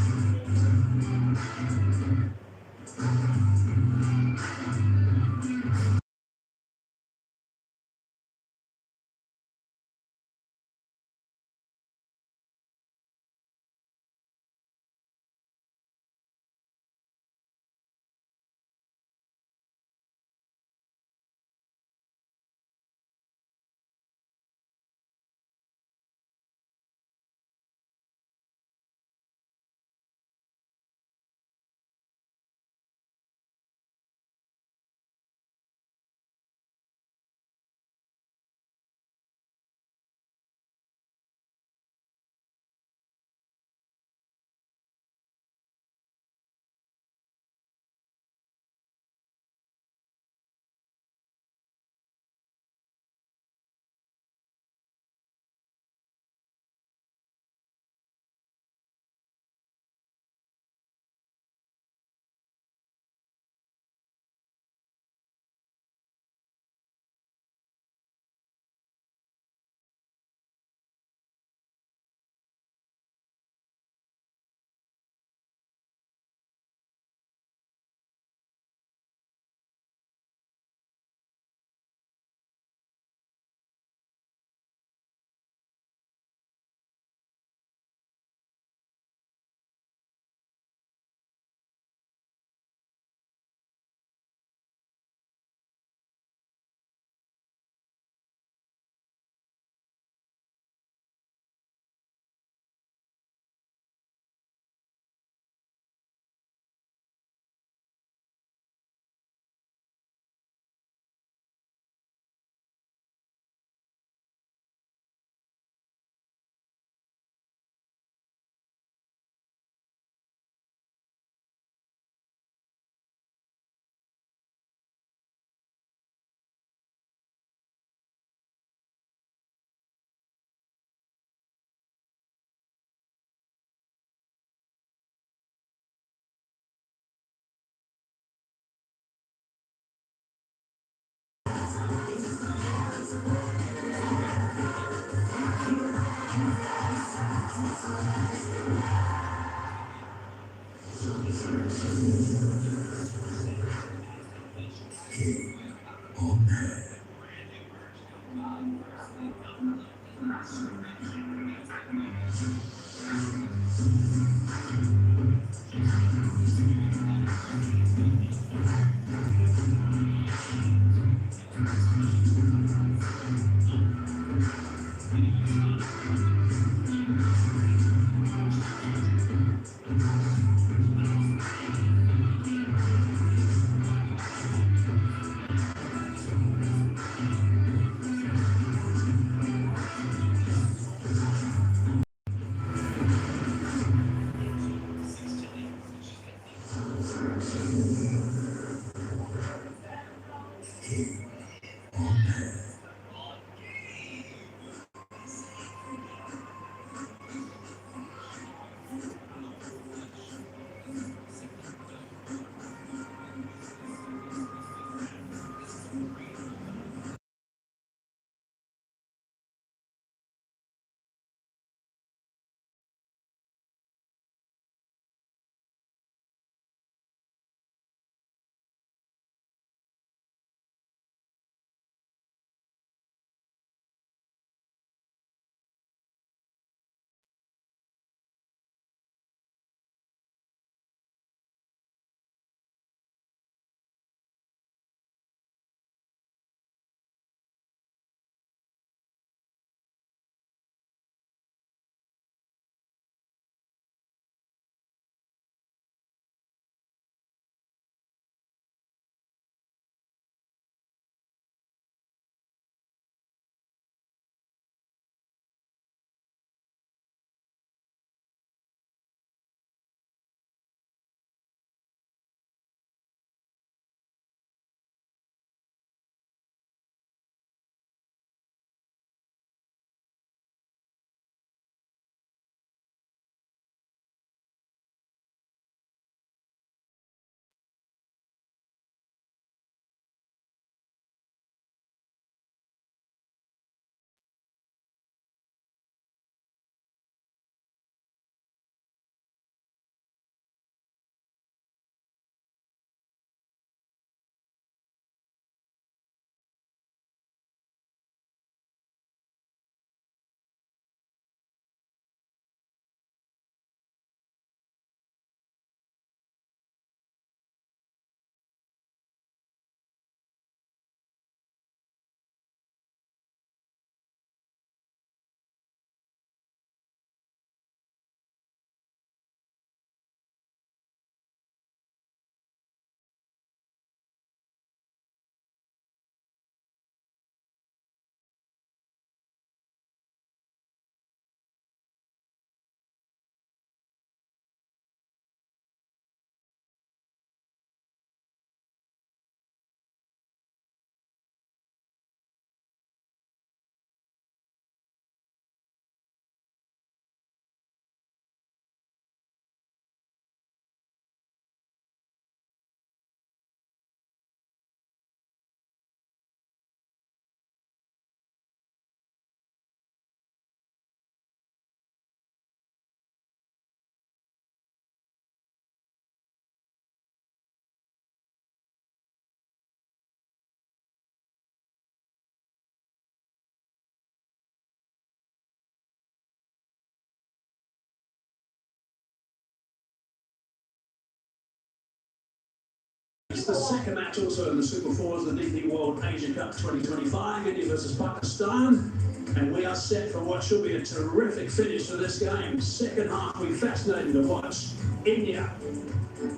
It's the second match also in the Super Fours, the DP World Asia Cup 2025, India versus Pakistan. And we are set for what should be a terrific finish to this game. Second half will be fascinating to watch. India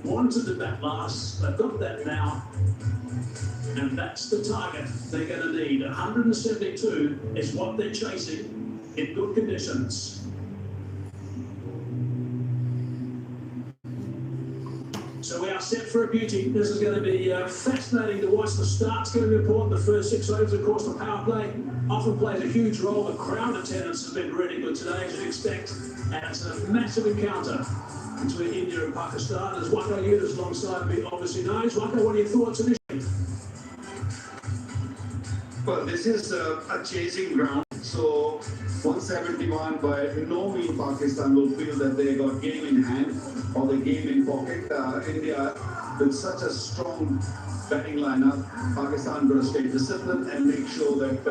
wanted to bat last, they've got that now. And that's the target they're going to need. 172 is what they're chasing in good conditions. So we are set for a beauty. This is going to be fascinating to watch. The start's going to be important. The first 6 overs, of course, the power play often plays a huge role. The crowd attendance has been really good today, as you'd expect. And it's a massive encounter between India and Pakistan. As Waka Yudas alongside me obviously knows. Waka, what are your thoughts initially? Well, this is a chasing ground, so So 171 by no means Pakistan will feel that they got game in hand or the game in pocket. India with such a strong batting lineup, Pakistan got to stay disciplined and make sure that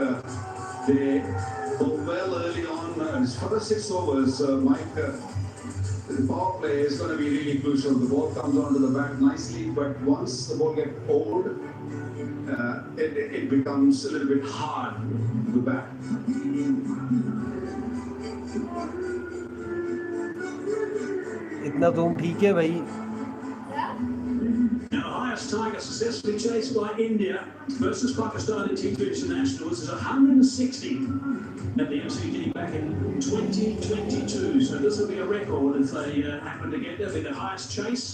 they go well early on. For the 6 overs, Mike, the power play is going to be really crucial. The ball comes onto the bat nicely, but once the ball gets old, it becomes a little bit hard to bat. इतना तो ठीक है भाई. Now, the highest target successfully chased by India versus Pakistan in T20 Internationals is 160 at the MCG back in 2022. So this will be a record if they happen to get there. It'll be the highest chase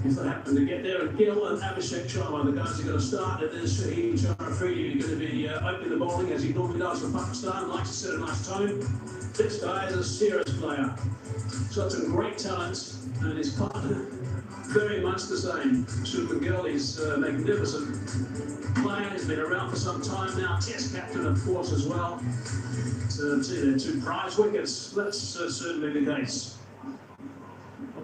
if they happen to get there. And Gill and Abhishek Sharma, the guys are going to start. And there's Shaheen Sharafidi going to be opening the bowling as he normally does for Pakistan. Likes to set a nice tone. This guy is a serious player. Got some great talents, and his partner very much the same. Super Gill, he's a magnificent player. He's been around for some time now. Test captain, of course, as well. So, see, 2 prize wickets. That's certainly the case.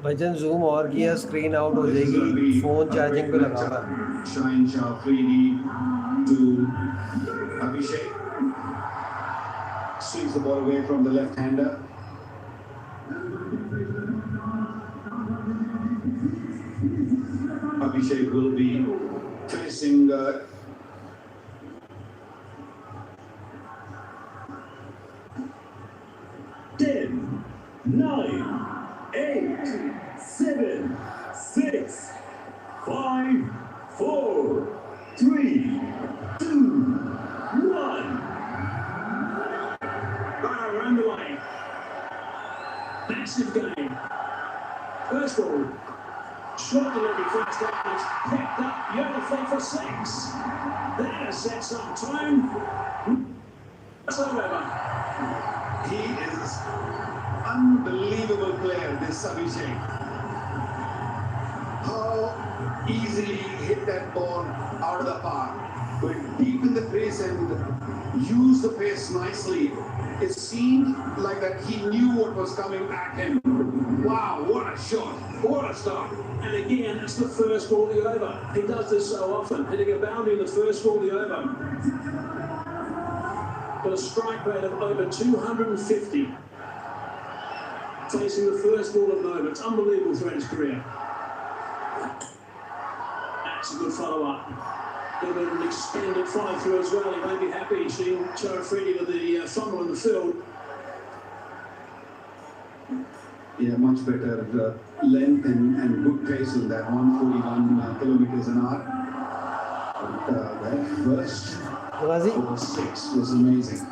Bhajan zoom और किया screen out हो जाएगी. Phone charging पे लगा रहा. Shaheen Sharafidi to Abhishek. Swings the ball away from the left-hander. Abhishek will be facing 10, 9, 8, 7, 6, 5, 4, 3, 2, 1. Right, we're underway. Massive game. First ball. Short delivery first up, it's picked up beautifully for 6. That has set some tone. That's over. He is unbelievable player, this Abhishek. How easily he hit that ball out of the park. Went deep in the crease and used the pace nicely. It seemed like that he knew what was coming at him. Wow, what a shot. What a start. And again, it's the first ball of the over. He does this so often, hitting a boundary in the first ball of the over. Got a strike rate of over 250. Facing the first ball of the over. It's unbelievable throughout his career. That's a good follow-up. A little bit of an extended follow-through as well. He may be happy seeing Sharafidi with the fumble in the field. Yeah, much better length and good pace in that 141 kilometers an hour. But that first over 6 was amazing.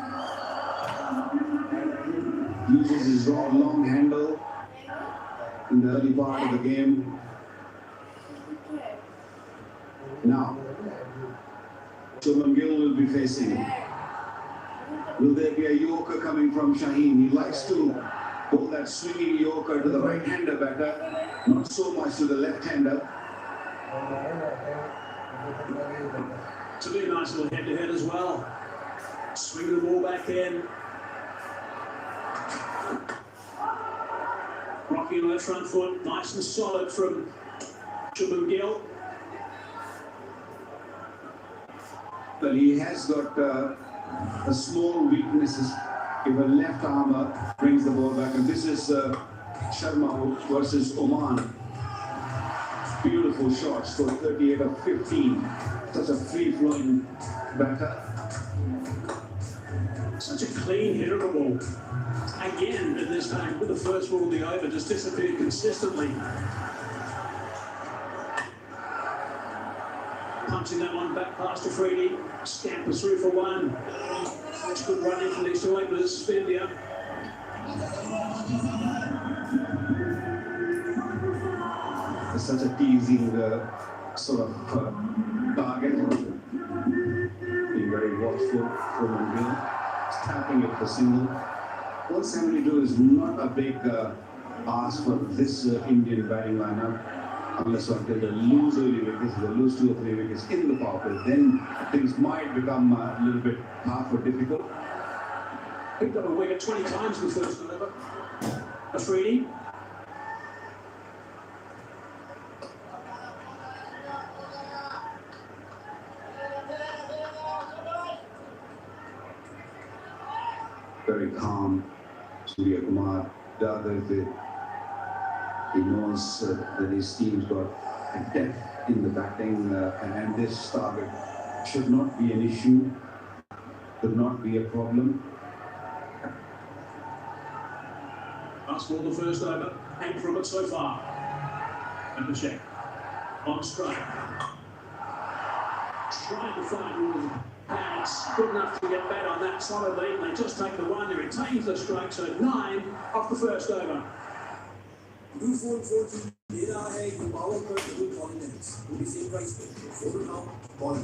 Uses his long handle in the early part of the game. Now, Shubman Gill will be facing. Will there be a Yorker coming from Shaheen? He likes to pull that swinging Yorker to the right-hander batter, not so much to the left-hander. To be a nice little head-to-head as well. Swing the ball back in. Rocking on that front foot, nice and solid from Shubman Gill. But he has got a small weaknesses. If a left armer brings the ball back, and this is Sharma versus Oman. Beautiful shot, scored 38 of 15. Such a free-flowing batter. Such a clean hitter of the ball. Again, in this game, with the first ball of the over, just disappeared consistently. Punching that one back past Afridi. Scampers through for 1. It's good running from these 2 overs, India. It's such a teasing sort of target. Being very watchful from Gill. Tapping it for single. 172 is not a big ask for this Indian batting lineup. Unless until they lose early wickets, they lose 2 or 3 wickets in the power play, then things might become a little bit hard or difficult. Picked up a wicket 20 times in the first over. Afridi. Very calm, Surya Kumar. He knows that his team's got a depth in the batting, and this target should not be an issue, should not be a problem. Last ball the first over. 8 from it so far. And the check. On strike. Trying to find with hands. Good enough to get bat on that solidly. They just take the one. He retains the strike. So 9 off the first over. दे रहा है कि power पर double confidence पूरी same price पे full now ball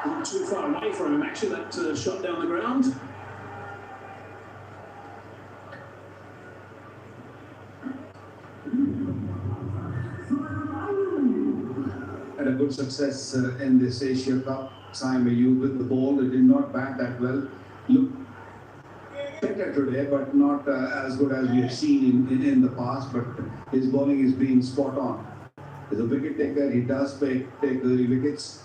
Not too far away from him, actually, that shot down the ground. Had a good success in this Asia Cup. Simon Ayub with the ball. He did not bat that well. Looked better today, but not as good as we have seen in the past. But his bowling is being spot on. He's a wicket taker. He does take early wickets.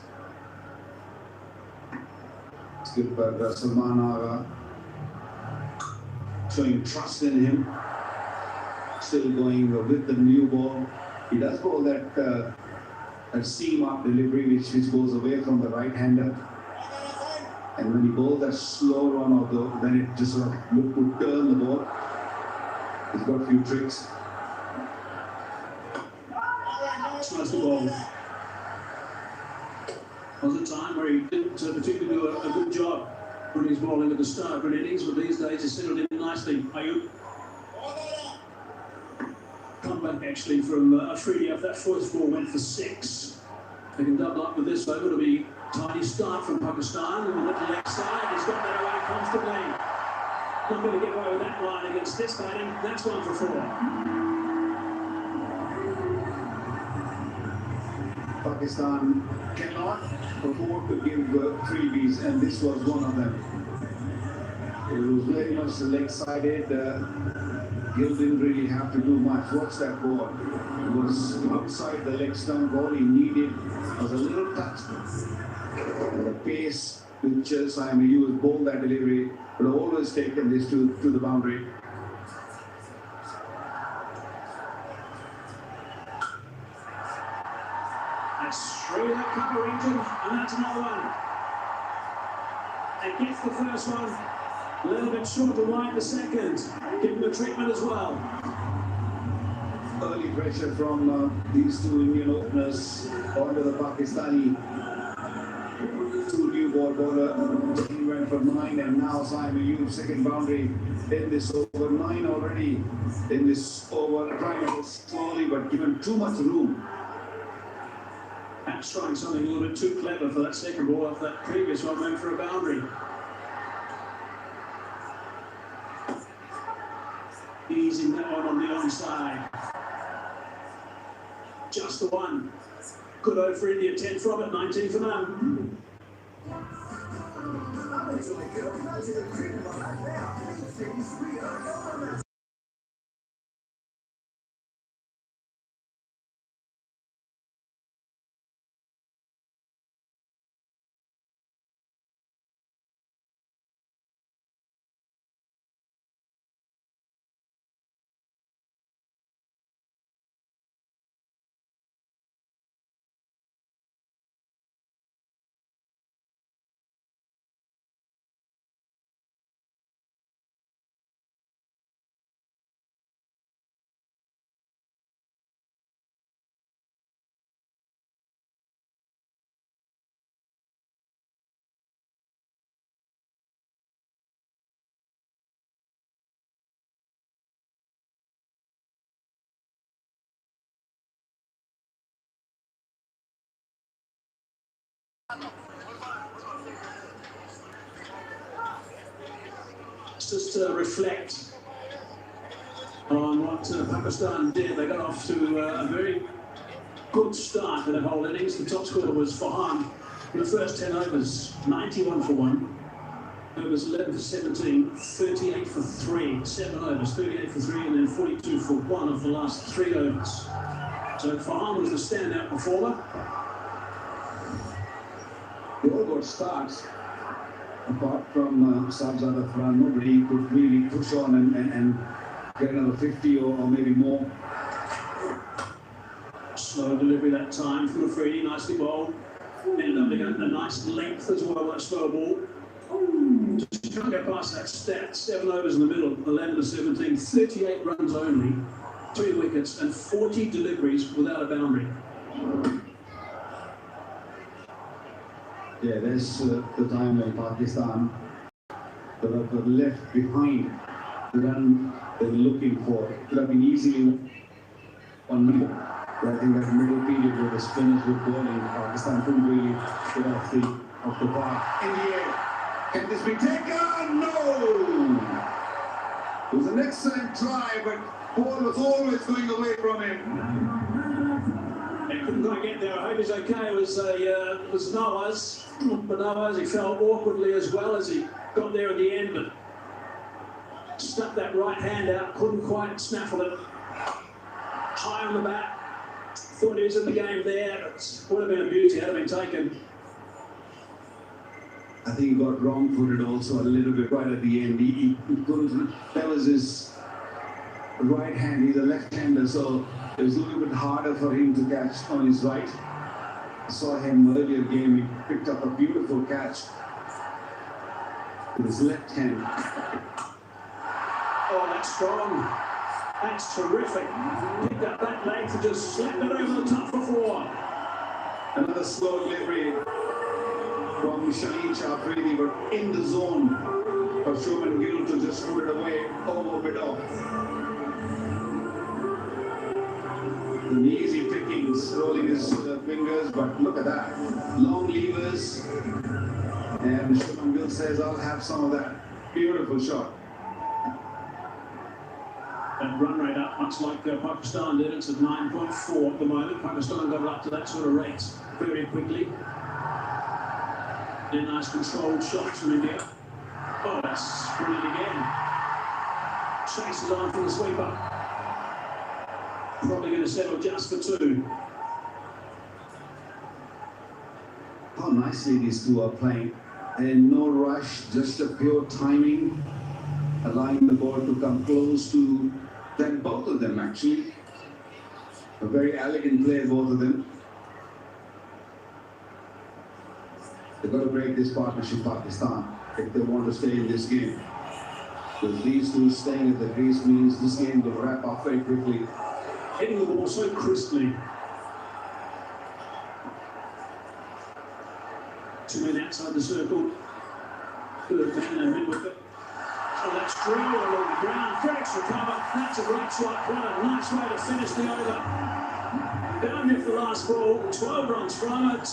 Skipper Salman Aga showing trust in him. Still going with the new ball. He does bowl that seam-up delivery which goes away from the right-hander. And when he bowls that slow run, although then it just sort of would turn the ball. He's got a few tricks. Smash the ball. Was a time where he didn't particularly do a good job putting his bowling at the start of an innings, but these days he's settled in nicely. Ayub. Come back actually from Afridi off that first ball, went for 6. They can double up with this over. It'll be a tiny start from Pakistan on the little leg side. He's got that away comfortably. Not going to get away with that line against this batting. That's 1 for 4. Pakistan cannot afford to give freebies, and this was one of them. It was very much leg-sided. Gill didn't really have to do much. Watch that ball. It was outside the leg stump. All he needed was a little touch. And the pace which Simon Ayub bowled that delivery would have always taken this to the boundary. Through that cover region, and that's another one. And gets the first one. A little bit short to wide the second. Give him the treatment as well. Early pressure from these two Indian openers onto the Pakistani. 2 new ball bowler. He went for 9, and now Simon Ayub second boundary in this over. 9 already in this over. Trying to go slowly, but given too much room. Perhaps trying something a little bit too clever for that second ball off that previous one, went for a boundary. Easing that one on the onside. Just the one. Good over for India, 10 from it, 19 for none. just to reflect on what Pakistan did. They got off to a very good start for the whole innings. The top scorer was Farhan in the first 10 overs, 91 for 1. Overs 11 for 17, 38 for 3, 7 overs, 38 for 3, and then 42 for 1 of the last 3 overs. So Farhan was the standout performer. They all got starts. Apart from Sabzada Farhan, nobody could really push on and get another 50 or maybe more. Slow delivery that time from Afridi, nicely bowled. Ended up getting a nice length as well, that slow ball. Just can't get past that stat. 7 overs in the middle, 11 to 17, 38 runs only, 3 wickets and 40 deliveries without a boundary. Yeah, there's the time when Pakistan were left behind the run they were looking for. It could have been easily 1 minute. But I think that middle period where the spinners were bowling, Pakistan couldn't really get off the park. In the air. Can this be taken? No! It was an excellent try, but ball was always going away from him. He couldn't quite get there. I hope he's okay. It was Nawaz. But Nawaz, he fell awkwardly as well as he got there at the end, but stuck that right hand out, couldn't quite snaffle it. High on the bat. Thought he was in the game there, but would have been a beauty had it been taken. I think he got wrong-footed also a little bit right at the end. He couldn't. That was his right hand. He's a left-hander, so it was a little bit harder for him to catch on his right. I saw him earlier game. He picked up a beautiful catch with his left hand. Oh, that's strong. That's terrific. Picked up that leg to just slap it over the top for 4. Another slow delivery from Shaheen Afridi, but in the zone for Shubman Gill to just put it away, over bit off. And easy pickings, rolling his fingers, but look at that. Long levers. And Shubman Gill says, I'll have some of that. Beautiful shot. That run rate up, much like Pakistan did. It's at 9.4 at the moment. Pakistan got up to that sort of rate very quickly. A nice controlled shot from India. Oh, that's brilliant again. Chases on for the sweeper. Probably going to settle just for 2. How nicely these two are playing. And no rush, just a pure timing, allowing the ball to come close to them, both of them actually. A very elegant play, both of them. They've got to break this partnership, Pakistan, if they want to stay in this game. Because these two staying at the crease means this game will wrap up very quickly. Hitting the ball so crisply. 2 men outside the circle. Third man and mid-wicket. Oh, that's drilled along the ground. Fredericks recover. That's a great shot. What a nice way to finish the over. Down there for the last ball. 12 runs from it.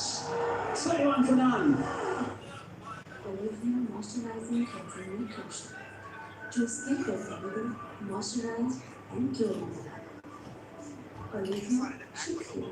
31 for none. Olivia moisturizing concealing cushion. जो skin को healthy, moisturise and cure बनाता है। Olivia शुक्रिया।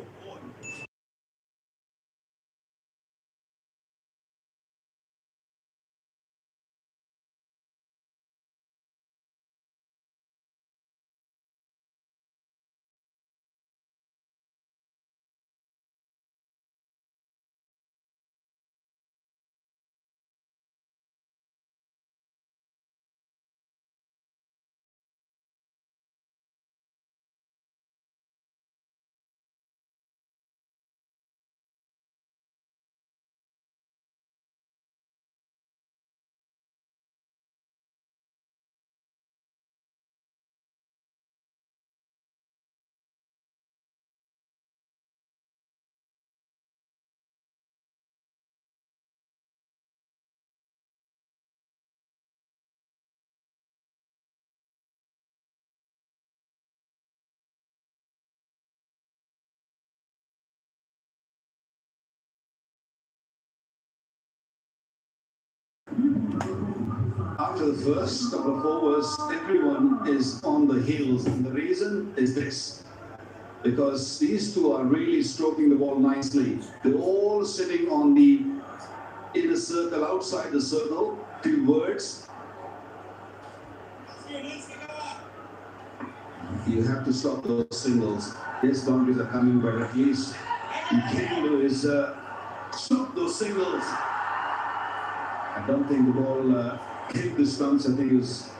After the first couple of overs, everyone is on the heels, and the reason is this. Because these two are really stroking the ball nicely. They're all sitting on the inner circle, outside the circle, few words. You have to stop those singles. Yes, boundaries are coming, but at least you can do is stop those singles. I don't think the ball hit the stumps. I think it was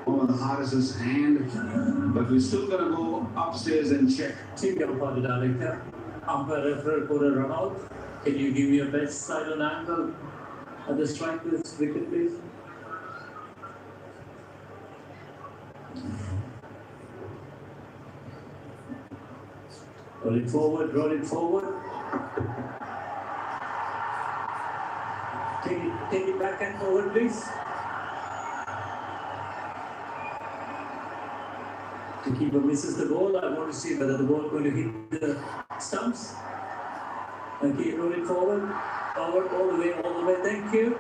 Mohammad Haris's hand, but we're still going to go upstairs and check. Team umpire director, umpire referee for a run out. Can you give me a best side on angle at the strike this wicket, please? Roll it forward, roll it forward. Take it back and forward, please. The keeper misses the ball. I want to see whether the ball is going to hit the stumps. Okay, roll it forward, forward, all the way. Thank you.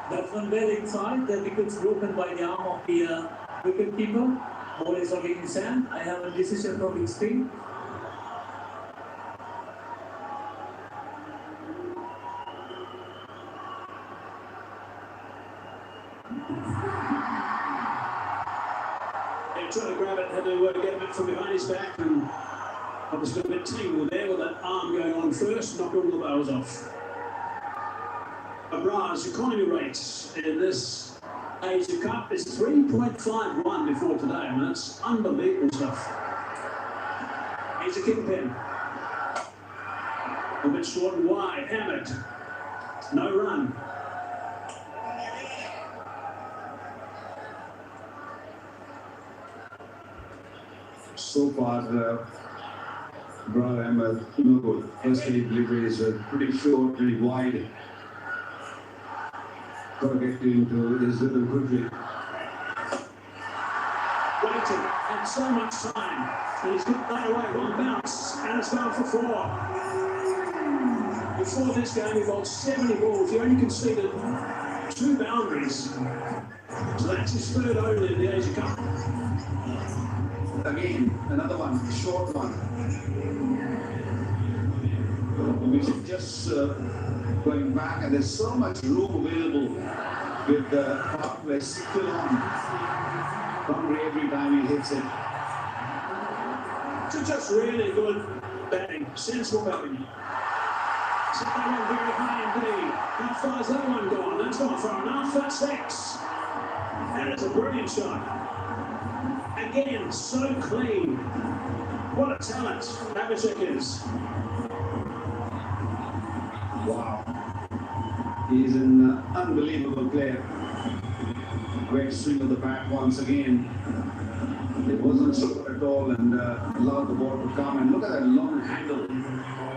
That's one well inside. The wicket's broken by the arm of the wicket keeper. Ball is already in sand. I have a decision from big screen. Trying to grab it, had to get a bit from behind his back, and obviously got a bit tangled there with that arm going on first, knocked all the bows off. Abra's economy rate in this Asia Cup is 3.51 before today. I mean, that's unbelievable stuff. He's a kingpin. A bit short and wide, hammered. No run. So far, Brother Ahmed, no good. First delivery is pretty short, pretty wide. Got to get into his rhythm quickly. Waiting, and so much time. And he's got that away, one bounce, and it's gone for 4. Before this game, he bowled 70 balls. He only conceded 2 boundaries. So that's his third only in the Asia Cup. Again, another one, short one. We should just going back, and there's so much room available with the pathway still on. Boundary every time he hits it. Just really good batting, sensible batting. Set that one very high indeed. How far is that one gone? That's not far enough. That's 6. And it's a brilliant shot. Again, so clean. What a talent Abhishek is. Wow. He's an unbelievable player. Great swing of the bat once again. It wasn't short at all, and allowed the ball to come. And look at that long handle.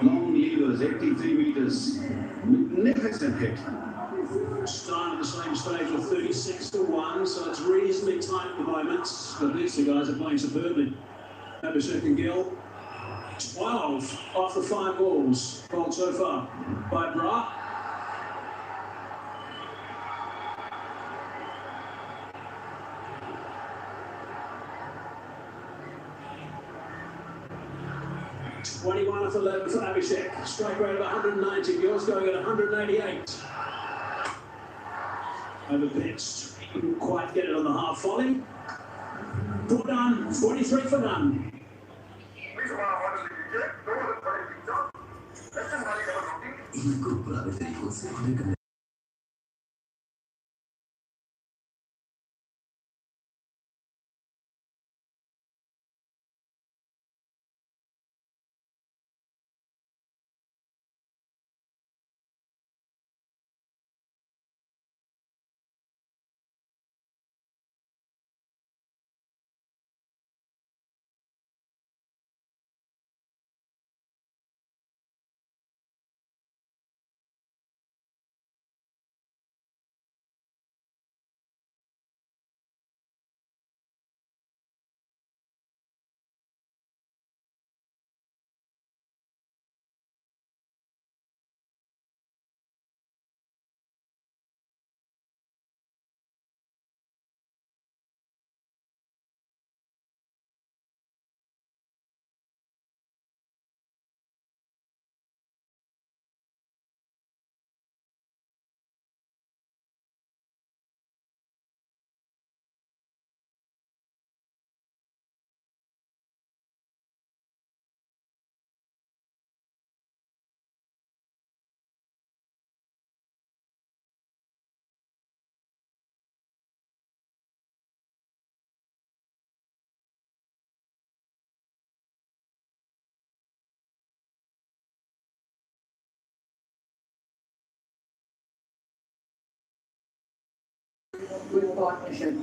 Long levers, 83 meters. Magnificent hit. Stein at the same stage with 36-1, so it's reasonably tight at the moment. But these two guys are playing superbly. Abhishek and Gill, 12 off the 5 balls bowled so far by Bra. .21 off 11 for Abhishek. Strike rate of 190. Gill's going at 188. Overpitched. Couldn't quite get it on the half volley. 4 done. 43 for none. Incorporado perigoso. good partnership.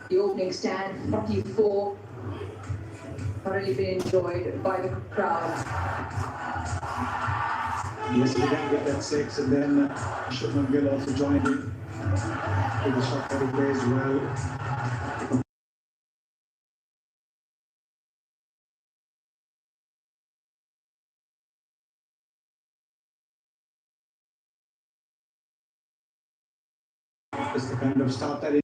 The opening stand, 44, thoroughly been enjoyed by the crowd. Yes, he didn't get that 6, and then Shubman Gill also joined in with the shot that he plays well. It's the kind of start that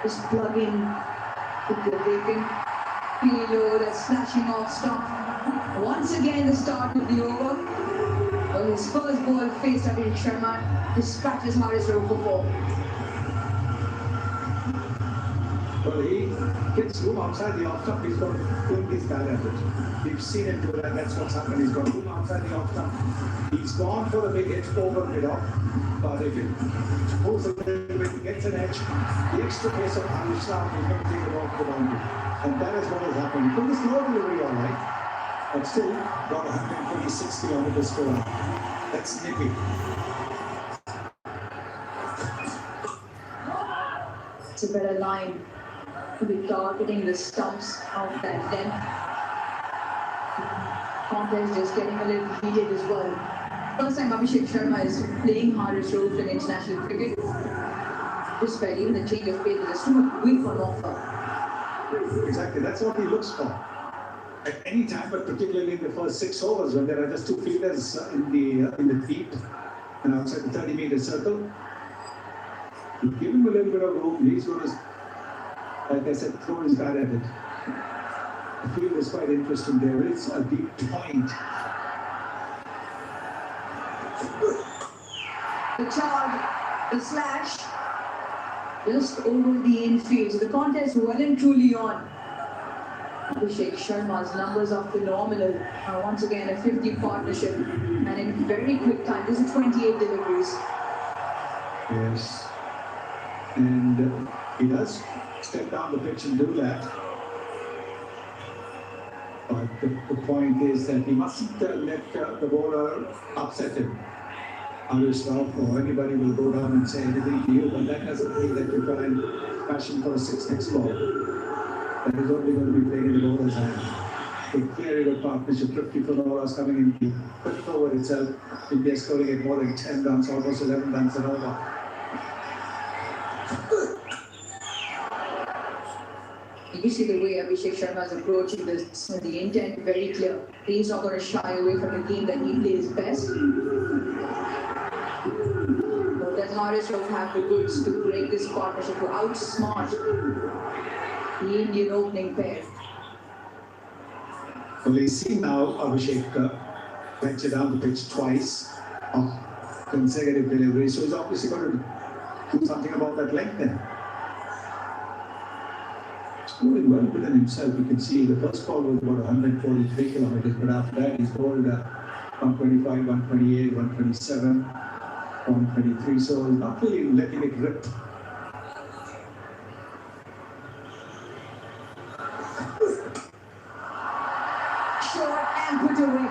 Just plugging with the bacon payload and slashing off stop. Once again, the start of the over. Well, his first ball faced Abhishek Sharma. Dispatches hardest over for 4. Well, he gets room outside the off stump. He's got to fling his bat at it. We've seen him do that. That's what's happened. He's got room outside the off stump. He's gone for a big hit over mid-off. But if it pulls a little bit, gets an edge, the extra pace of Anish Ram is going to take it off the boundary. And that is what has happened. He put the slow delivery all right, but still got 126 kilometers per hour. That's nippy. It's a better line to be targeting the stumps of that length. Contest just getting a little heated as well. First time Abhishek Sharma is playing hardest roles in international cricket. Just where even the change of pace is too much whiff on offer. Exactly, that's what he looks for. At any time, but particularly in the first 6 overs, when there are just 2 fielders in the deep and outside the 30-meter circle, you give him a little bit of room. He's going to, like I said, throw his bat at it. The field is quite interesting. There is a deep point. The charge, the slash, just over the infield. So the contest well and truly on. Abhishek Sharma's numbers are phenomenal. Once again, a 50 partnership, and in very quick time. This is 28 deliveries. Yes. And he does step down the pitch and do that. But the point is that he mustn't let the bowler upset him. Anish Ram or anybody will go down and say anything to you, but that doesn't mean that you try and smash him for a 6 next ball. That is only going to be playing in the bowler's hand. A very good partnership, 54 bowlers coming in the fifth over itself. India scoring at more than 10 runs, almost 11 runs an over. You see the way Abhishek Sharma is approaching this, the intent very clear. He's not going to shy away from a game that he plays best. But that hardest will have the goods to break this partnership, to outsmart the Indian opening pair. Well, you see now Abhishek venture down the pitch twice of consecutive delivery, so he's obviously got to do something about that length then. Scoring well within himself. You can see the first ball was about 143 kilometers, but after that he's bowled 125, 128, 127, 123. So he's not really letting it rip. Short and put away.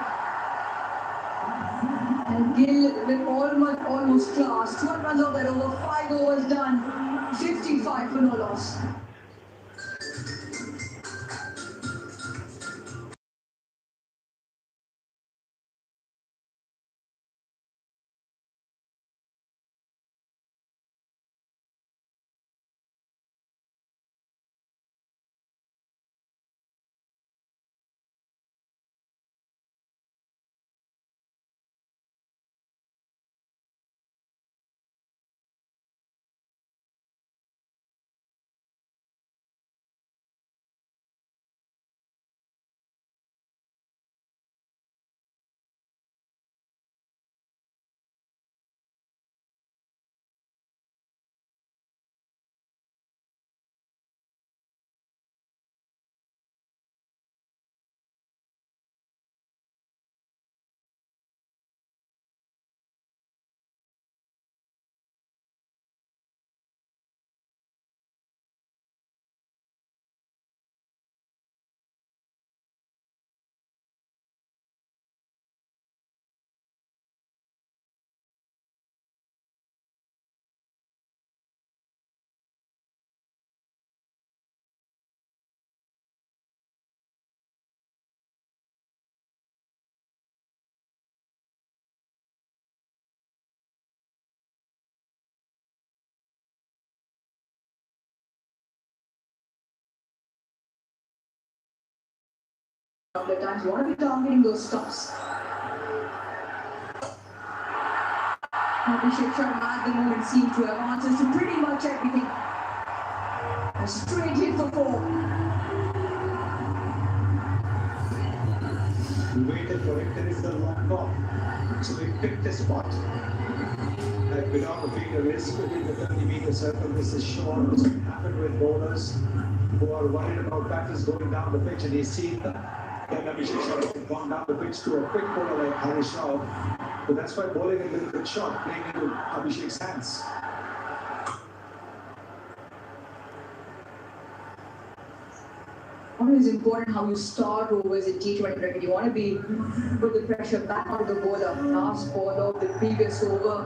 And Gill with almost class. 12 runs off that over, 5 overs done. 55 for no loss. of the times. You want to be targeting those stops. Abhishek Sharma at the moment seems to have answers to pretty much everything. A straight hit for four. He waited for it, there is the long call. So he picked a spot. And without a finger risk within the 30-meter circle, this is short. This can happen with bowlers who are worried about batters going down the pitch, and he's seen that Abhishek Sharma had gone down the pitch to a quick bowler like Harish Rao. So that's why bowling a little bit short, playing into Abhishek's hands. Always important how you start overs in T20 cricket. You want to be put the pressure back on the bowler. Last ball of the previous over.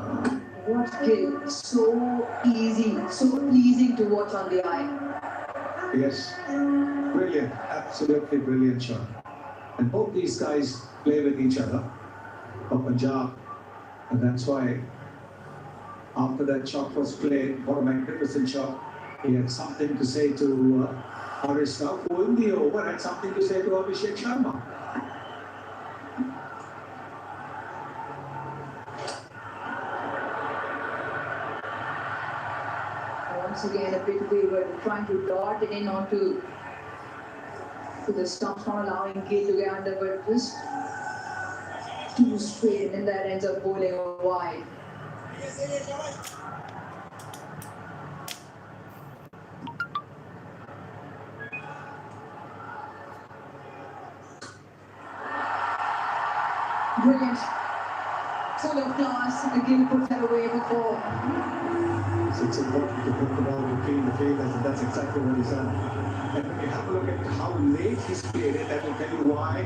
What kill! So easy, so pleasing to watch on the eye. Yes, brilliant, absolutely brilliant shot. And both these guys play with each other from Punjab, and that's why after that shot was played, what a magnificent shot. He had something to say to Harish Rao, who in the over had something to say to Abhishek Sharma. Once again, a bit wayward, trying to dart in onto the stumps, not allowing Gill to get under, but just too straight, and then that ends up bowling wide. Brilliant. Full of class. Gill puts that away for four. So it's important to put the ball between the fielders, and that's exactly what he's done. And when you have a look at how late he's played it, that will tell you why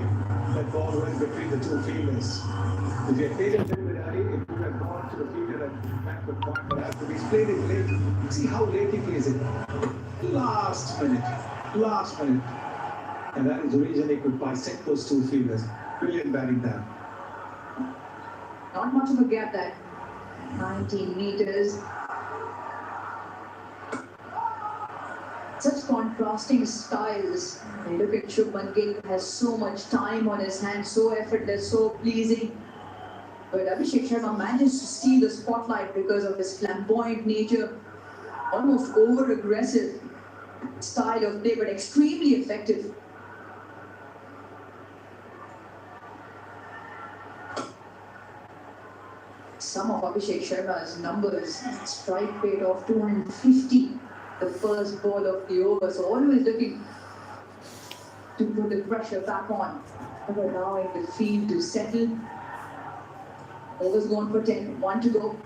that ball went between the two fielders. If he had played it a little bit early, it would have gone to the fielder and back the point. But after he's played it late, see how late he plays it. Last minute. And that is the reason he could bisect those two fielders. Brilliant batting there. Not much of a gap there. 19 meters. Such contrasting styles. And look at Shubman Gill, has so much time on his hands, so effortless, so pleasing. But Abhishek Sharma managed to steal the spotlight because of his flamboyant nature, almost over-aggressive style of play, but extremely effective. Some of Abhishek Sharma's numbers, strike rate of 250. The first ball of the over, so always looking to put the pressure back on, and allowing the field to settle. Overs gone for 10, 1 to go.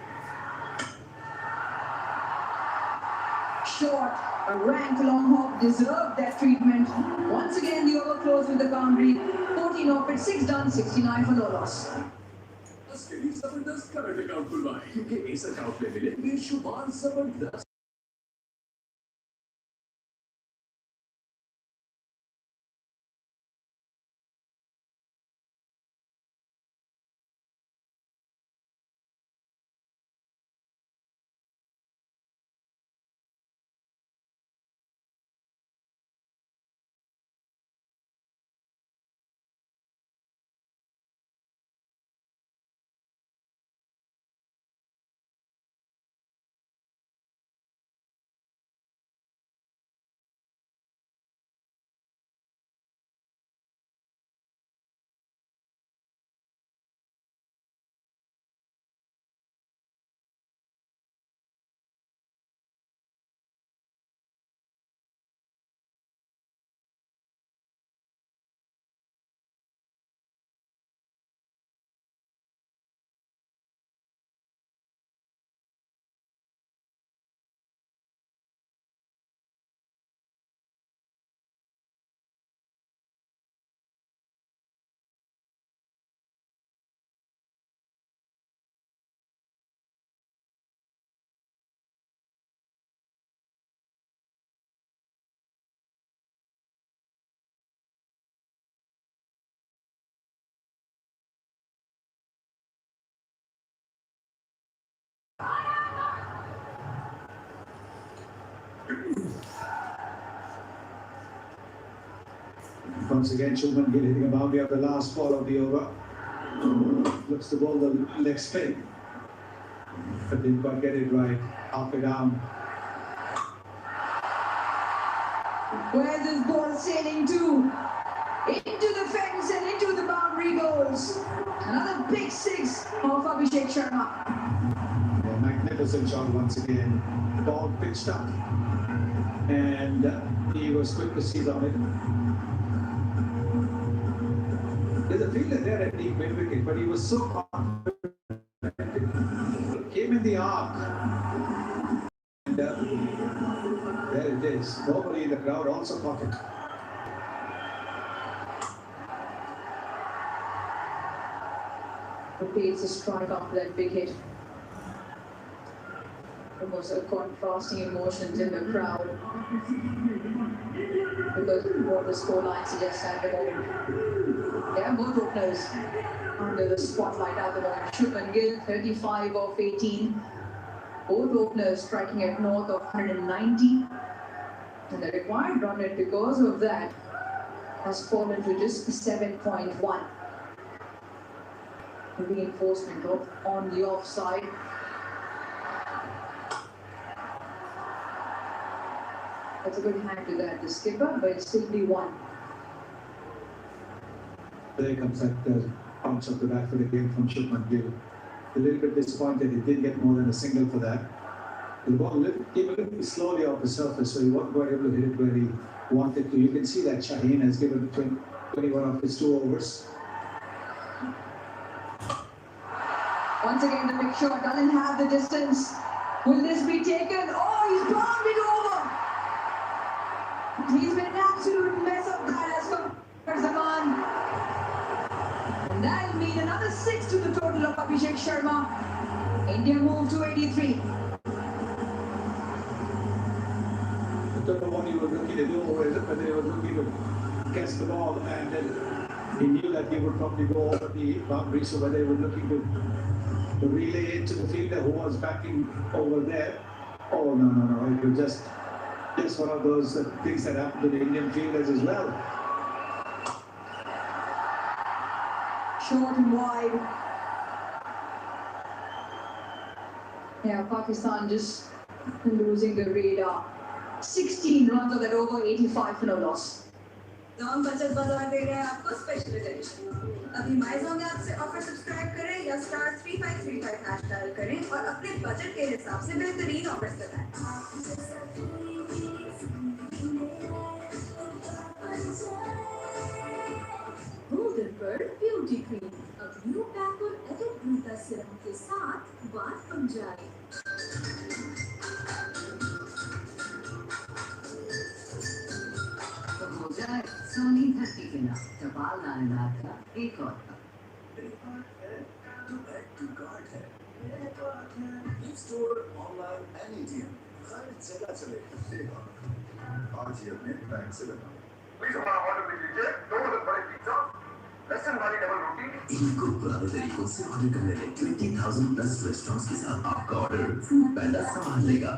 Short, a rank long hop, deserved that treatment. Once again, the over closed with the boundary. 14 off it, 6 done, 69 for no loss. जबरदस्त current account खुलवाएं क्योंकि इस account में मिलेंगे शुमार जबरदस्त Once again, Shubman Gill hitting a boundary of the last ball of the over. Looks to ball the leg spin, but didn't quite get it right. Halfway down. Where's this ball sailing to? Into the fence and into the boundary goes. Another big six of Abhishek Sharma. A magnificent shot once again. The ball pitched up, and he was quick to seize on it. There's a fielder there at deep mid wicket, but he was so confident. Came in the arc. And there it is. Nobody in the crowd also caught it. Repeats the strike after that big hit. Almost a contrasting emotions in the crowd. Because what the scoreline suggests at the moment. Yeah, both openers under the spotlight at the moment. Shubman Gill, 35 of 18. Both openers striking at north of 190. And the required run rate because of that has fallen to just 7.1. Reinforcement on the offside. That's a good hand to that, the skipper, but it's still be one. There comes that punch of the back foot again from Shubman Gill. A little bit disappointed, he didn't get more than a single for that. The ball came a little bit slowly off the surface, so he wasn't quite able to hit it where he wanted to. You can see that Shaheen has given 21 of his 2 overs. Once again, the big shot doesn't have the distance. Will this be taken? Oh, he's bounded over! He's been an absolute mess of that as for Zameen. And that'll mean another 6 to the total of Abhishek Sharma. India move to 83. I don't know what he was looking to do, whether he was looking to catch the ball, and he knew that he would probably go over the boundary, so whether he was looking to relay it to the fielder who was backing over there. Oh, no, it was just one of those things that happen to the Indian fielders as well. Short and wide. Yeah, Pakistan just losing the radar. 16 runs of that over, 85 for no loss. Non बचत बाजार दे रहे हैं आपको special edition अभी माइज़ोन app से offer subscribe करें या *3535 hash dial करें और अपने बजट के हिसाब से बेहतरीन ऑफर्स बताएं गोल्डन पर ब्यूटी क्रीम अब न्यू पैक और एडिट ग्लूटा सीरम के साथ बात बन जाए हो जाए सोनी धरती के नाम टपाल दानेदार का एक और स्टोर ऑनलाइन एनीटाइम हर जगह चले आज ही अपने बैंक से लगाओ प्लीज हमारा ऑर्डर लिख लीजिए 2 बड़े पिज्जा लहसुन वाली डबल रोटी इनको पुराने तरीकों से ऑर्डर करने में 20,000 प्लस रेस्टोरेंट्स के साथ आपका ऑर्डर फूड पैंडा संभाल लेगा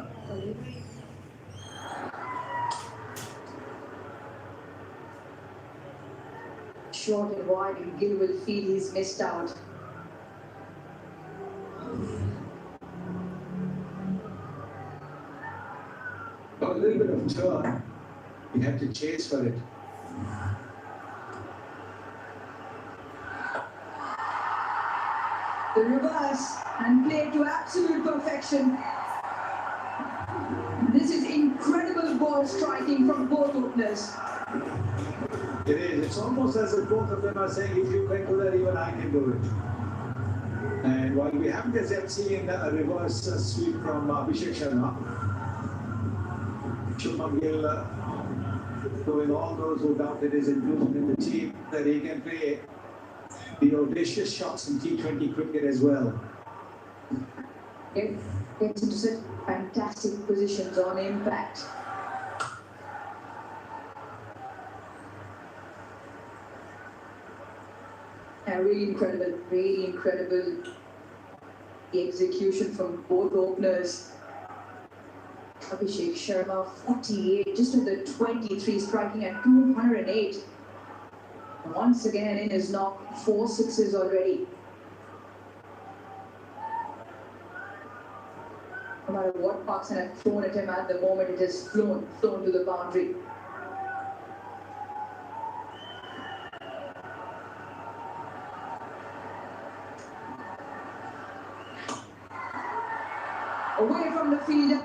Short and wide, and Gill will feel he's missed out. Got a little bit of turn. He had to chase for it. The reverse and play to absolute perfection. This is incredible ball striking from both openers. It is. It's almost as if both of them are saying, if you can do that, even I can do it. And while we haven't as yet seen a reverse sweep from Abhishek Sharma, Shubman Gill showing all those who doubted his inclusion in the team that he can play the audacious shots in T20 cricket as well. Gets into such fantastic positions on impact. And really incredible the execution from both openers. Abhishek Sharma, 48, just under 23, striking at 208. once again in his knock, 4 sixes already. No matter what Pakistan have thrown at him at the moment, it has flown to the boundary. Away from the fielder.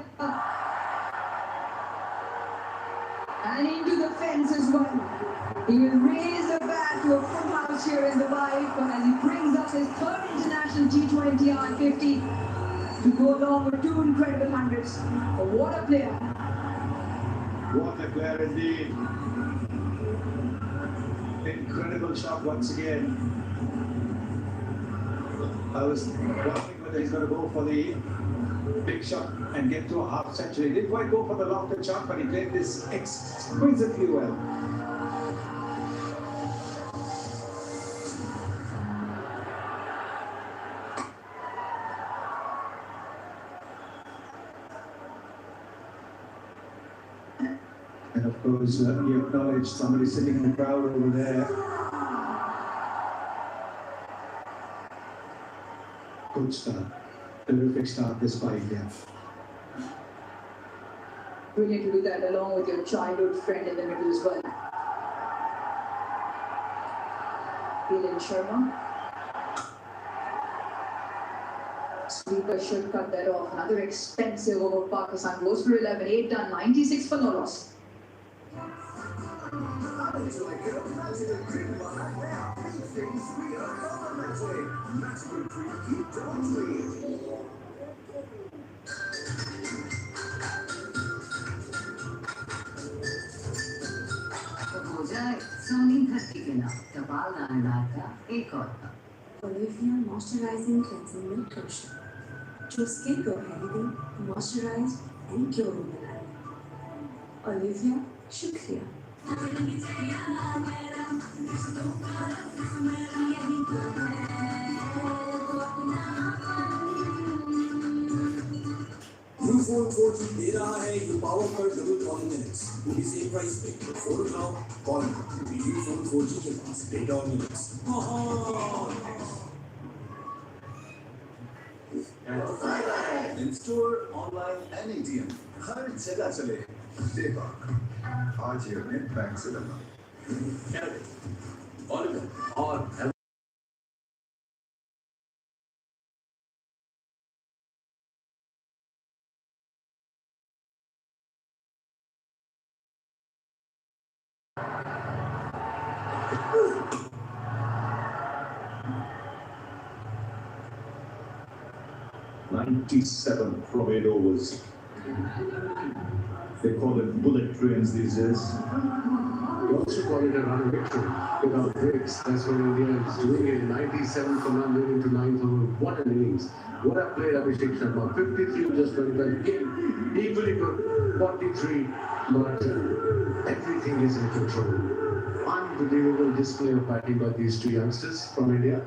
And into the fence as well. He will raise the bat to a full house here in Dubai as he brings up his third international T20 R50 to go along with 2 incredible hundreds. What a player. What a player indeed. Incredible shot once again. I was wondering whether he's going to go for the big shot and get to a half century. He didn't quite go for the lofted shot, but he played this exquisitely well. And of course, you acknowledge somebody sitting in the crowd over there. Good start. Terrific start despite that. Brilliant to do that along with your childhood friend in the middle as well. Sharma. Sweeper should cut that off. Another expensive over. Pakistan goes for 11. 8 done. 96 for no loss. हो जाए सोनी धरती के नाम टपाल दानेदार का एक और cup. Olivia Moisturizing Cleansing Milk Lotion. जो स्किन को हेल्दी, मॉइस्चराइज एंड क्योरिंग बनाए। Olivia, शुक्रिया। New phone 4G दे रहा है ये power cut double calling minutes वो भी सेम प्राइस पे फोन उठाओ कॉल न्यू फोन 4G के पास डेटा और minutes In store, online and ATM, हर जगह चले देवा आज ही अपने बैंक से लगा और $97 from 8 overs. They call it bullet trains these days. We also call it a run victory without breaks. That's what India is doing it. 97 for none leading to 9th over. What an innings. What a play Abhishek Sharma. 53 just 25. Game equally good. 43. But everything is in control. Unbelievable display of batting by these two youngsters from India.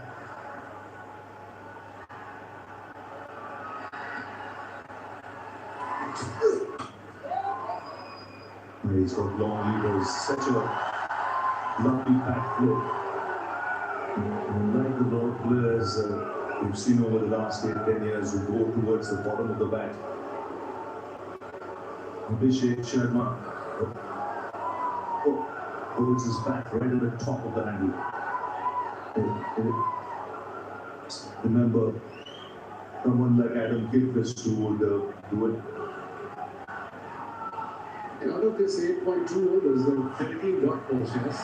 He's got long levers, such a lovely back flow. Like the lot of players we've seen over the last 8-10 years who go towards the bottom of the bat. Abhishek Sharma holds his bat right at the top of the handle. Remember, someone like Adam Gilchrist who would do it. And out of this 8.2 overs, the 13 dot balls has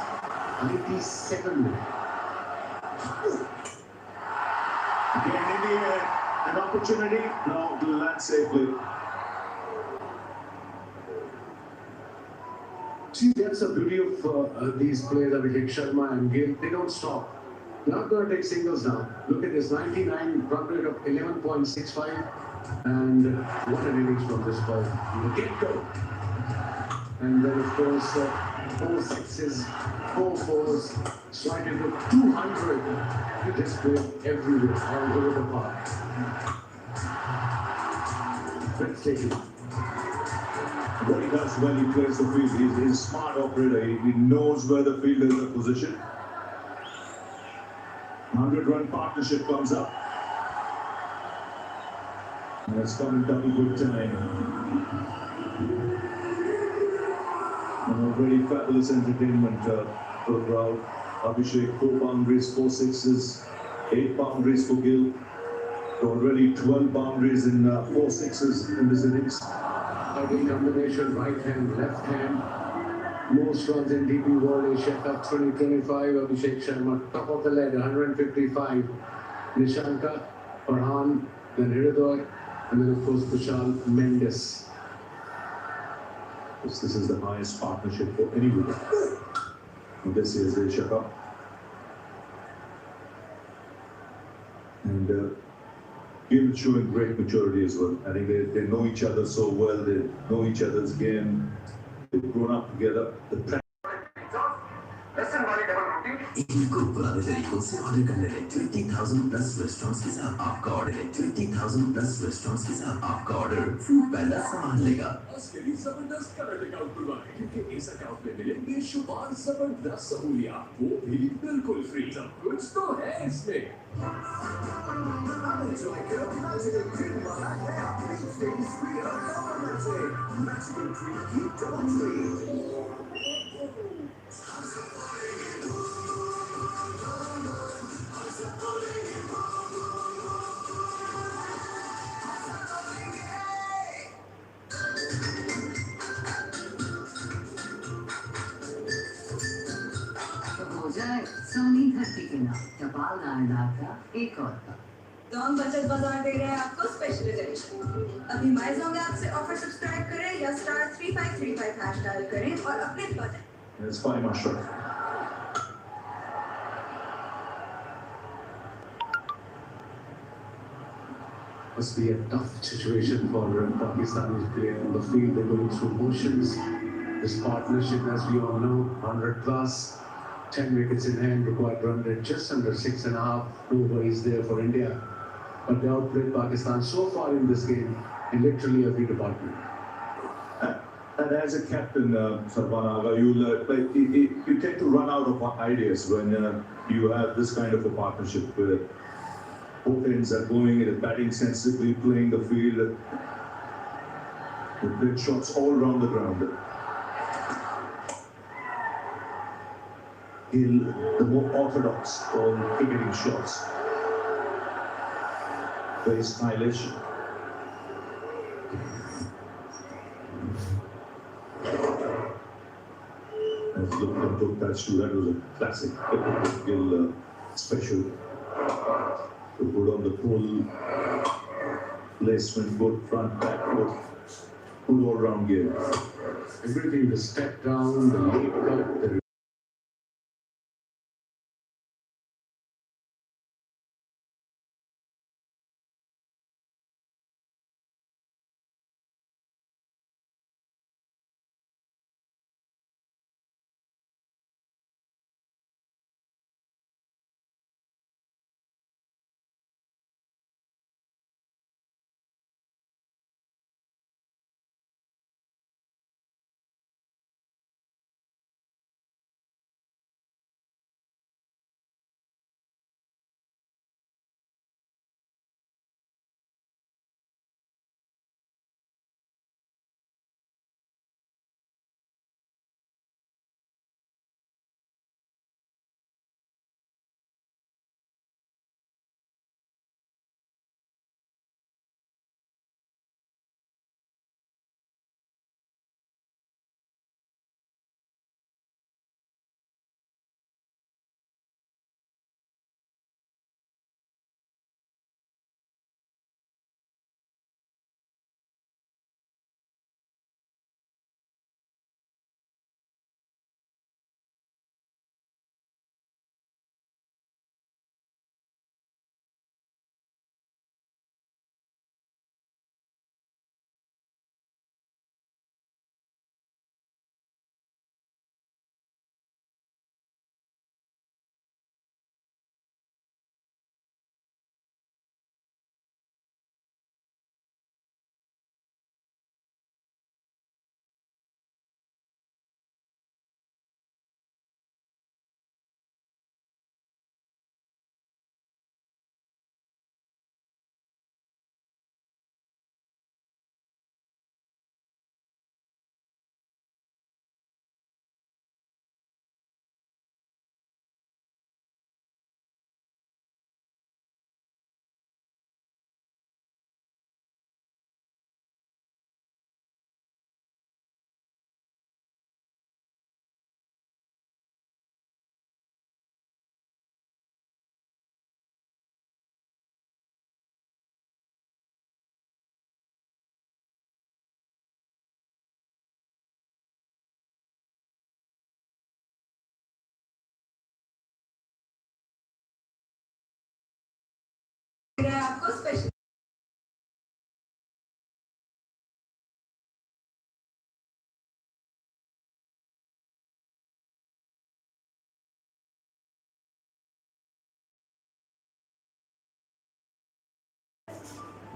92nd minute. Again, India, an opportunity. Now to land safely. See, that's the beauty of these players, Abhishek Sharma and Gill. They don't stop. They're not going to take singles now. Look at this 99 run rate of 11.65. And what an innings from this ball. The get-go. And then, of course, 4 sixes, 4 fours, slide into 200. You just play everywhere, all over the park. Breathtaking. What he does when he plays the field, he's a smart operator. He knows where the fielders are positioned 100-run partnership comes up. And it's come in double good time. And a very fabulous entertainment for the crowd. Abhishek, 4 boundaries, 4 sixes, 8 boundaries for Gill. Already 12 boundaries in 4 sixes in this innings. Ugly combination, right hand, left hand. Most runs in DP World Asia Cup 2025. Abhishek Sharma, top of the leg, 155. Nishanka, Farhan, then Hridoy, and then of course Kushal Mendes. This is the highest partnership for anyone in this year's Asia Cup. And Gill showing great maturity as well. I think they know each other so well, they know each other's game, they've grown up together. इनको पुराने तरीकों से order करने लें 20,000 plus restaurants के साथ आपका order है 20,000 प्लस रेस्टोरेंट्स के साथ आपका ऑर्डर फूड पैंडा संभाल लेगा उसके लिए जबरदस्त करंट अकाउंट खुलवाएं क्योंकि इस अकाउंट में मिलेंगे शुमार जबरदस्त सहूलियात वो भी बिल्कुल फ्री सब कुछ तो है इसमें हो जाए सोनी धरती के नाम टपाल दानेदार का एक और कप डॉन बचत बाजार दे रहे हैं आपको स्पेशल एडिशन अभी माइजोंग ऐप से ऑफर सब्सक्राइब करें या *3535 हैश डायल करें और अपने budget It's fine, Ashra. Must be a tough situation for Pakistani player on the field. They're going through motions. This partnership, as we all know, 100 plus, 10 wickets in hand, required run rate just under 6.5. No worries there for India. But they outplayed Pakistan so far in this game in literally every department. And as a captain, Sarvanaga, you tend to run out of ideas when you have this kind of a partnership where both ends are going in a batting sensibly, playing the field. They played shots all around the ground. Gill, the more orthodox on cricketing shots. Very stylish. Took touch too. That was a classic Gill special. To put on the full placement, good front, back, good all-round game. Everything, the step down, the leap cut, the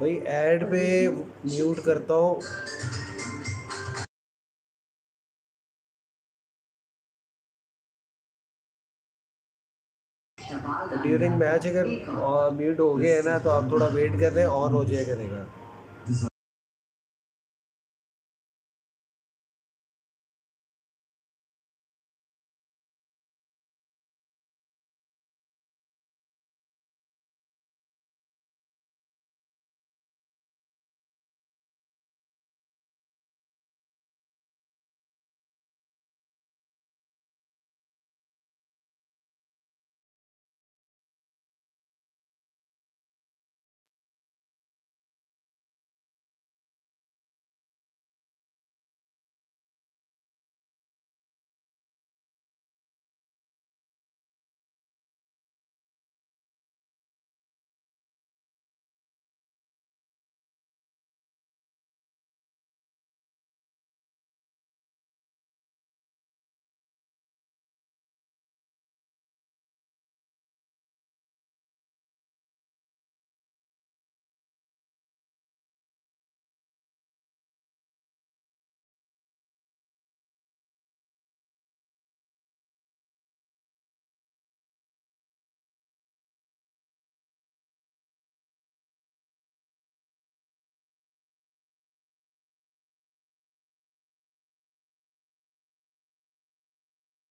भाई add पे mute करता हूँ। During match अगर mute हो गए है ना तो आप थोड़ा वेट कर रहे हैं, ऑन हो जाया करेगा।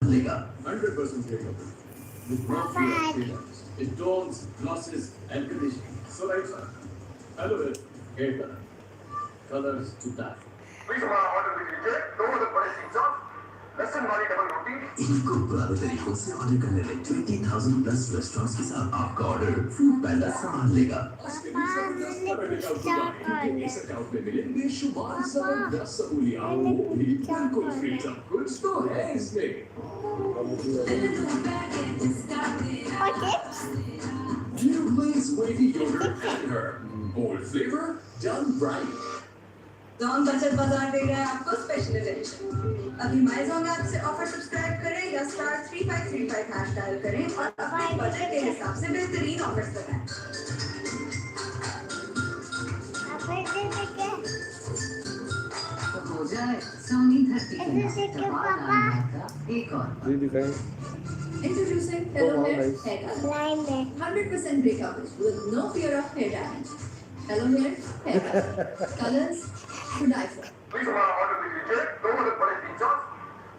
लेगा 100% capable. With no fear of failures. It tones, glosses, and conditioning. So right, sir. Hello, hair color. Colors to die. Please order with reject. No other body things off. Lesson वाली double रोटी इनको पुराने तरीकों से order करने में 20,000 plus restaurants के साथ आपका ऑर्डर फूड पैंडा संभाल लेगा। आउट में मिले बेशुमार जबरदस्त सहूलियात वो भी बिल्कुल फ्री। सब कुछ तो है इसमें। New Lay's wavy yogurt and her bold flavor done right. John बचत बाजार दे रहा है आपको स्पेशल एडिशन। अभी माइजोन ऐप से ऑफर सब्सक्राइब करें या *3535 हैश डायल करें और अपने बजट के हिसाब से बेहतरीन ऑफर्स लगाएं। हो जाए सोनी धरती के नाम एक और जी दिखाएं। Introducing Hello Hair Hair Color. 100% breakable with no fear of hair damage. Hello Hair Hair Color. Colors to die for. Please order with reject. No other body things off.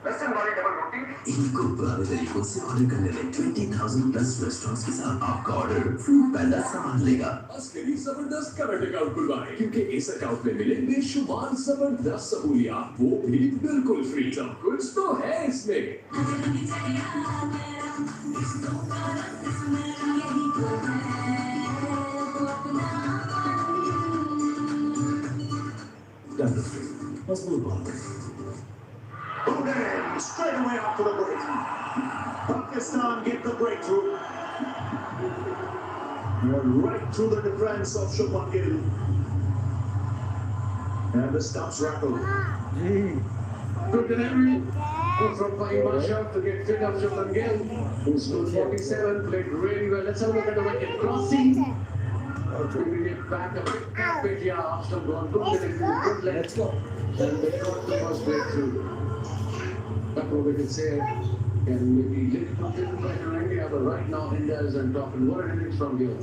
Lesson वाली डबल रोटी इनको पुराने तरीकों से order करने में 20,000 plus restaurants के साथ आपका ऑर्डर फूड पैंडा संभाल लेगा। असली जबरदस्त करंट अकाउंट खुलवाएं क्योंकि इस अकाउंट में मिले बेशुमार जबरदस्त सहूलियात वो भी बिल्कुल फ्री। सब कुछ तो है इसमें। Let's move on. Boudin straight away after the break. Pakistan get the breakthrough. They're right through the defense of Shubman Gill. And the stumps rattle. Good delivery from Fahim Ashraf to get fit of Shubman Gill, who scored 47, played really well. Let's have a look at the wicket crossing. Bringing it back a bit carpet here. Arsenal gone good delivery, good length. Let's go. And they got the first breakthrough. That's what we can say. Can maybe little bit better India, but right now India is on top. And what an innings from Gill.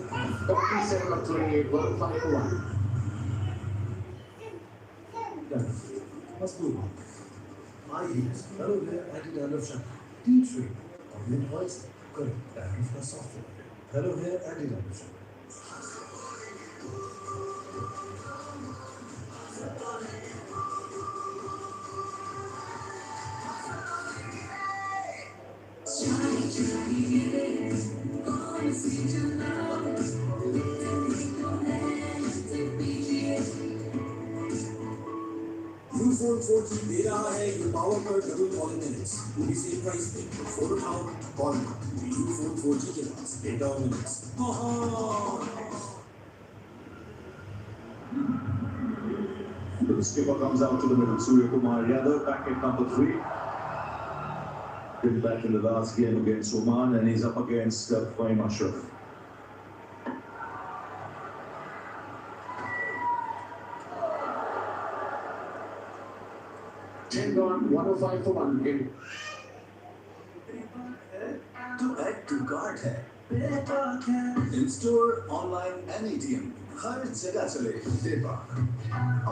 47 of 28, 1-5 for 1. Let's move on. My heels. Hello there, anti-dandruff tea tree. Or mint oils. Correct. Dandruff plus software. Hello here, anti-dandruff. Phone 4G दे रहा है ये power पर double calling minutes वो भी same price पे। Phone उठाओ call video phone 4G के पास data और minutes. The skipper comes out to the middle. Surya Kumar Yadav back at number 3. Been back in the last game against Oman, and he's up against Fahim Ashraf. on 105 for 1 game. To add to cart है in store online and ATM हर जगह चले पेपाक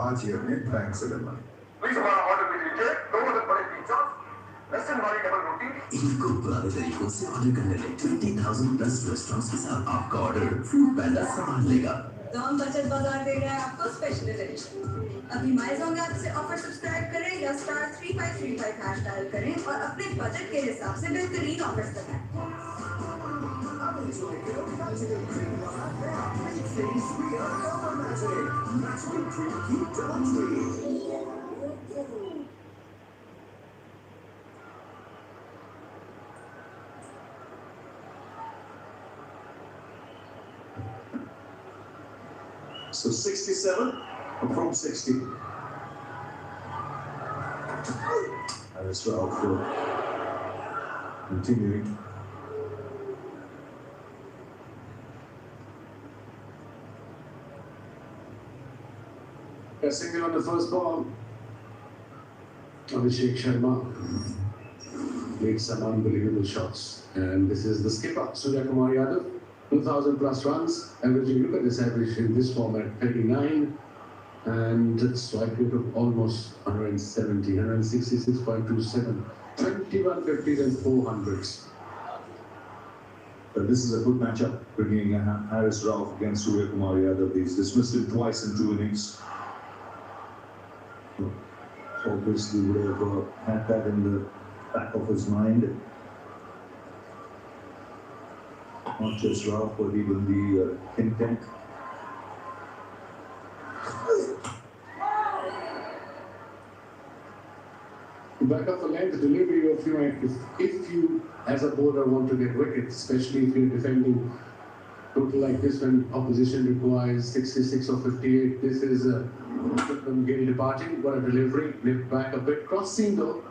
आज ही अपने bank से बनवाएं please हमारा order भी लीजिए 2 बड़े पिज्जा लहसुन वाली डबल रोटी इनको पुराने तरीकों से ऑर्डर करने में 20,000 प्लस रेस्टोरेंट्स के साथ आपका ऑर्डर फूड पैंडा संभाल लेगा। जॉन बचत बाजार दे रहा है आपको स्पेशल एडिशन। अभी माइजोन ऐप से ऑफर सब्सक्राइब करें या *3535 हैश डायल करें और अपने बजट के हिसाब से बेहतरीन ऑफर्स लगाएं। So 67 from 60. Harris Ralph continuing. Pressing on the first ball. Abhishek Sharma made some unbelievable shots. And this is the skipper, Surya Kumar Yadav. 2,000 plus runs, averaging, look at this average in this format, 39, and strike rate of almost 170, 166.27, 21 50s and 400s. But this is a good matchup, bringing Harris Ralph against Surya Kumar Yadav. He's dismissed him twice in 2 innings. Obviously would have had that in the back of his mind. Not just Ralph, but even the think tank. Back off the length, delivery of if you as a bowler want to get wickets, especially if you're defending total like this when opposition requires 66 or 58, this is Gill departing, what a delivery, lift back a bit, crossing though,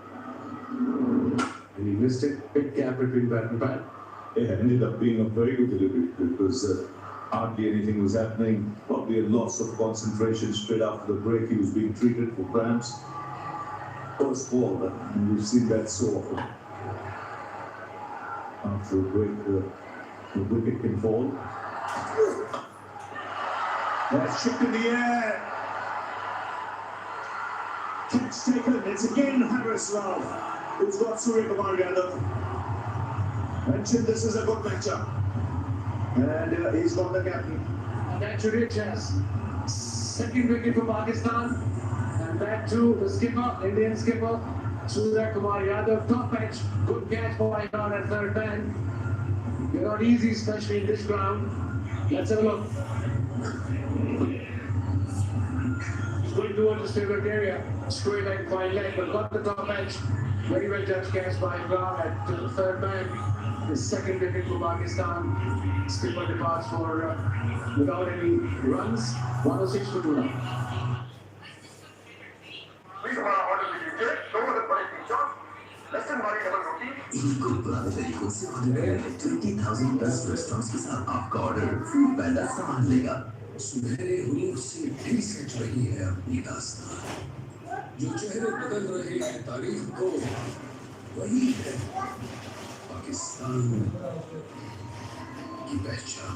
and he missed it, big gap between bat and bat. It ended up being a very good delivery because hardly anything was happening. Probably a loss of concentration straight after the break. He was being treated for cramps. First ball, and we've seen that so often. After a break, the wicket can fall. That's chipped in the air. Catch taken. It's again Harris Ralph, who's got Surya Kumar Yadav. Mentioned this is a good matchup, and he's got the captain. That's rich as second wicket for Pakistan, and that too the skipper, Indian skipper Surya Kumar Yadav, top edge, good catch by Iran at third man. They're not easy, especially in this ground. Let's have a look. He's going towards his favorite area, straight leg, fine leg, but got the top edge. Very well judged catch by Iran at third man. The second wicket for Pakistan. Skipper departs for without any runs. 106 for 2 now. Please हमारा order भी लीजिए 2 बड़े pizza लहसुन वाली double रोटी इनको पुराने तरीकों से ऑर्डर करने में 20,000 प्लस रेस्टोरेंट्स के साथ आपका ऑर्डर फूड पैंडा संभाल लेगा। सुनहरे हुरूफ से फिर सज रही है अपनी दास्तान, जो चेहरे बदल रहे हैं तारीख को, वही है पाकिस्तान की पहचान।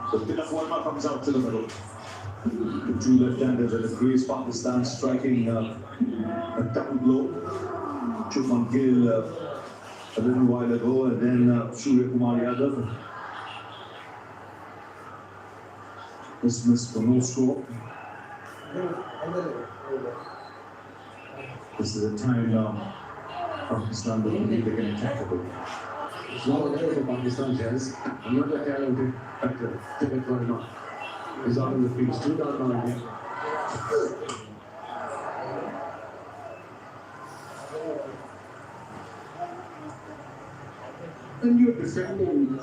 So Tilak Verma comes out to the middle. The 2 left-handers at the crease. Pakistan striking a double blow. Shubman Gill a little while ago, and then Surya Kumar Yadav. Dismissed for no score. This is a time now. Pakistan will believe they can attack a bit. It's not a way for Pakistan, Jazz. Another talented actor, Tilak Verma, is out on the pitch. 2 down now again. When you're defending,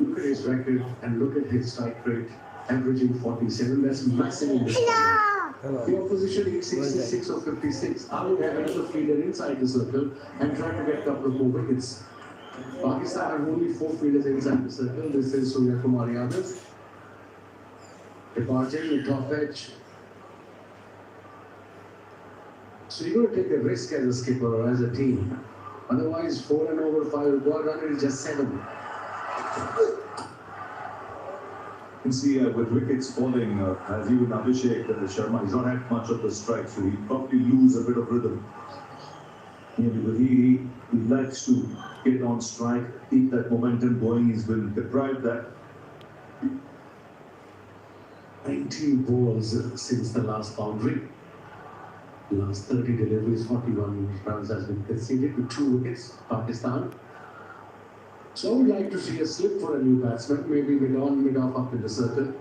look at his record and look at his strike rate. averaging 47. That's massive in this tournament. The opposition hit 66 or 56. I would have another fielder inside the circle and try to get a couple of more wickets. Pakistan have only 4 fielders inside the circle. This is Surya Kumar Yadav. Departing the top edge. So you've got to take the risk as a skipper or as a team. Otherwise, 4 and over 5 ball run is just 7. You see, with wickets falling, as even Abhishek Sharma, he's not had much of the strike, so he'll probably lose a bit of rhythm. Yeah, because he likes to get on strike, keep that momentum going. He's been deprived that. 19 balls since the last boundary. Last 30 deliveries, 41 runs has been conceded to 2 wickets, Pakistan. So I would like to see a slip for a new batsman, maybe mid-on, mid-off up in the circle.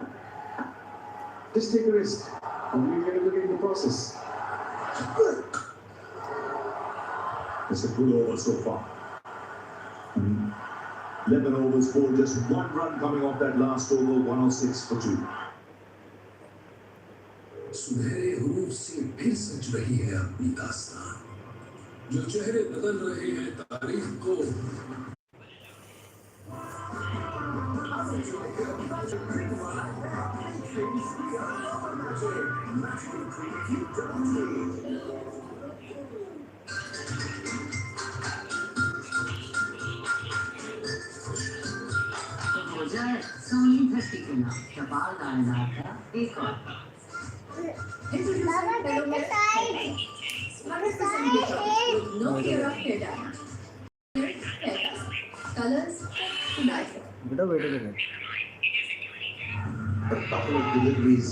Just take a risk, and you get a look in the process. It's a good over so far. 11 overs for just 1 run coming off that last over, 106 for 2. सुनहरे हरूफ से फिर सज रही है अपनी दास्तान जो चेहरे बदल रहे हैं तारीख को हो जाए सोनी धरती के नाम टपाल दानेदार का एक और Introducing fellow Miss Thailand. 100% chocolate with no fear of hair dye. Colors to die for. A couple of deliveries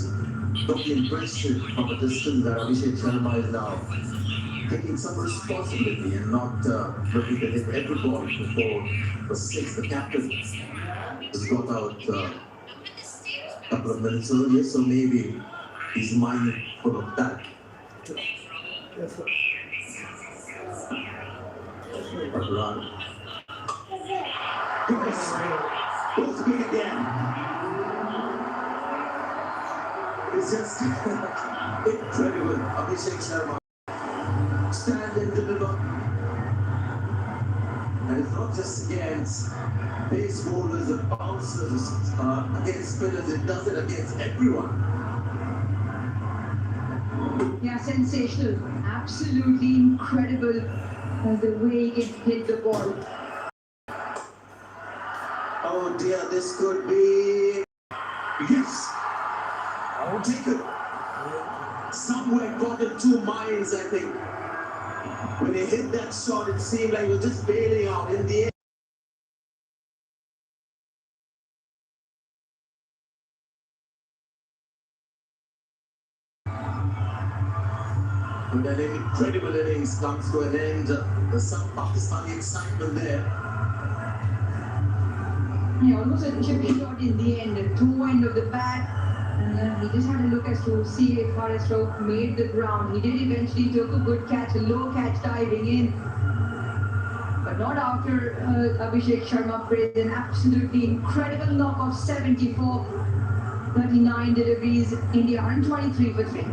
got the impression from a distance that Abhishek Sharma is now taking some responsibility and not looking to hit every ball before the 6th. The captain has got out a couple of minutes earlier, so maybe he's mindful of that. But run. Let's begin again. It's just incredible. Abhishek Sharma stand and deliver. And it's not just against pace bowlers and bouncers, against spinners, it does it against everyone. Yeah, sensational. Absolutely incredible the way he can hit the ball. Oh dear, this could be... Yes! I'll take it. Somewhere got in 2 minds, I think. When he hit that shot, it seemed like he was just bailing out in the air. When an incredible innings comes to an end, there's some Pakistani excitement there. He almost a chip shot in the end, the toe end of the bat. And he just had a look as to see if Forest Rope made the ground. He did eventually took a good catch, a low catch diving in. But not after Abhishek Sharma praised an absolutely incredible knock of 74. 39 deliveries, India 123 for 3.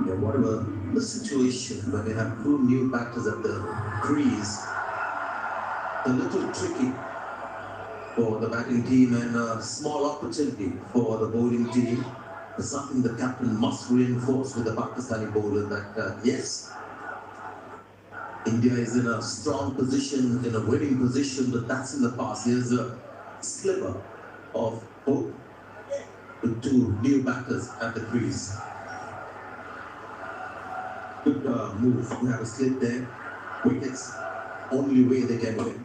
Yeah, whatever the situation when we have 2 new batters at the crease, a little tricky for the batting team and a small opportunity for the bowling team. It's something the captain must reinforce with the Pakistani bowler that yes, India is in a strong position, in a winning position, but that's in the past. Here's a sliver of hope with two new batters at the crease. Good move. We have a slip there. Wickets, only way they can win.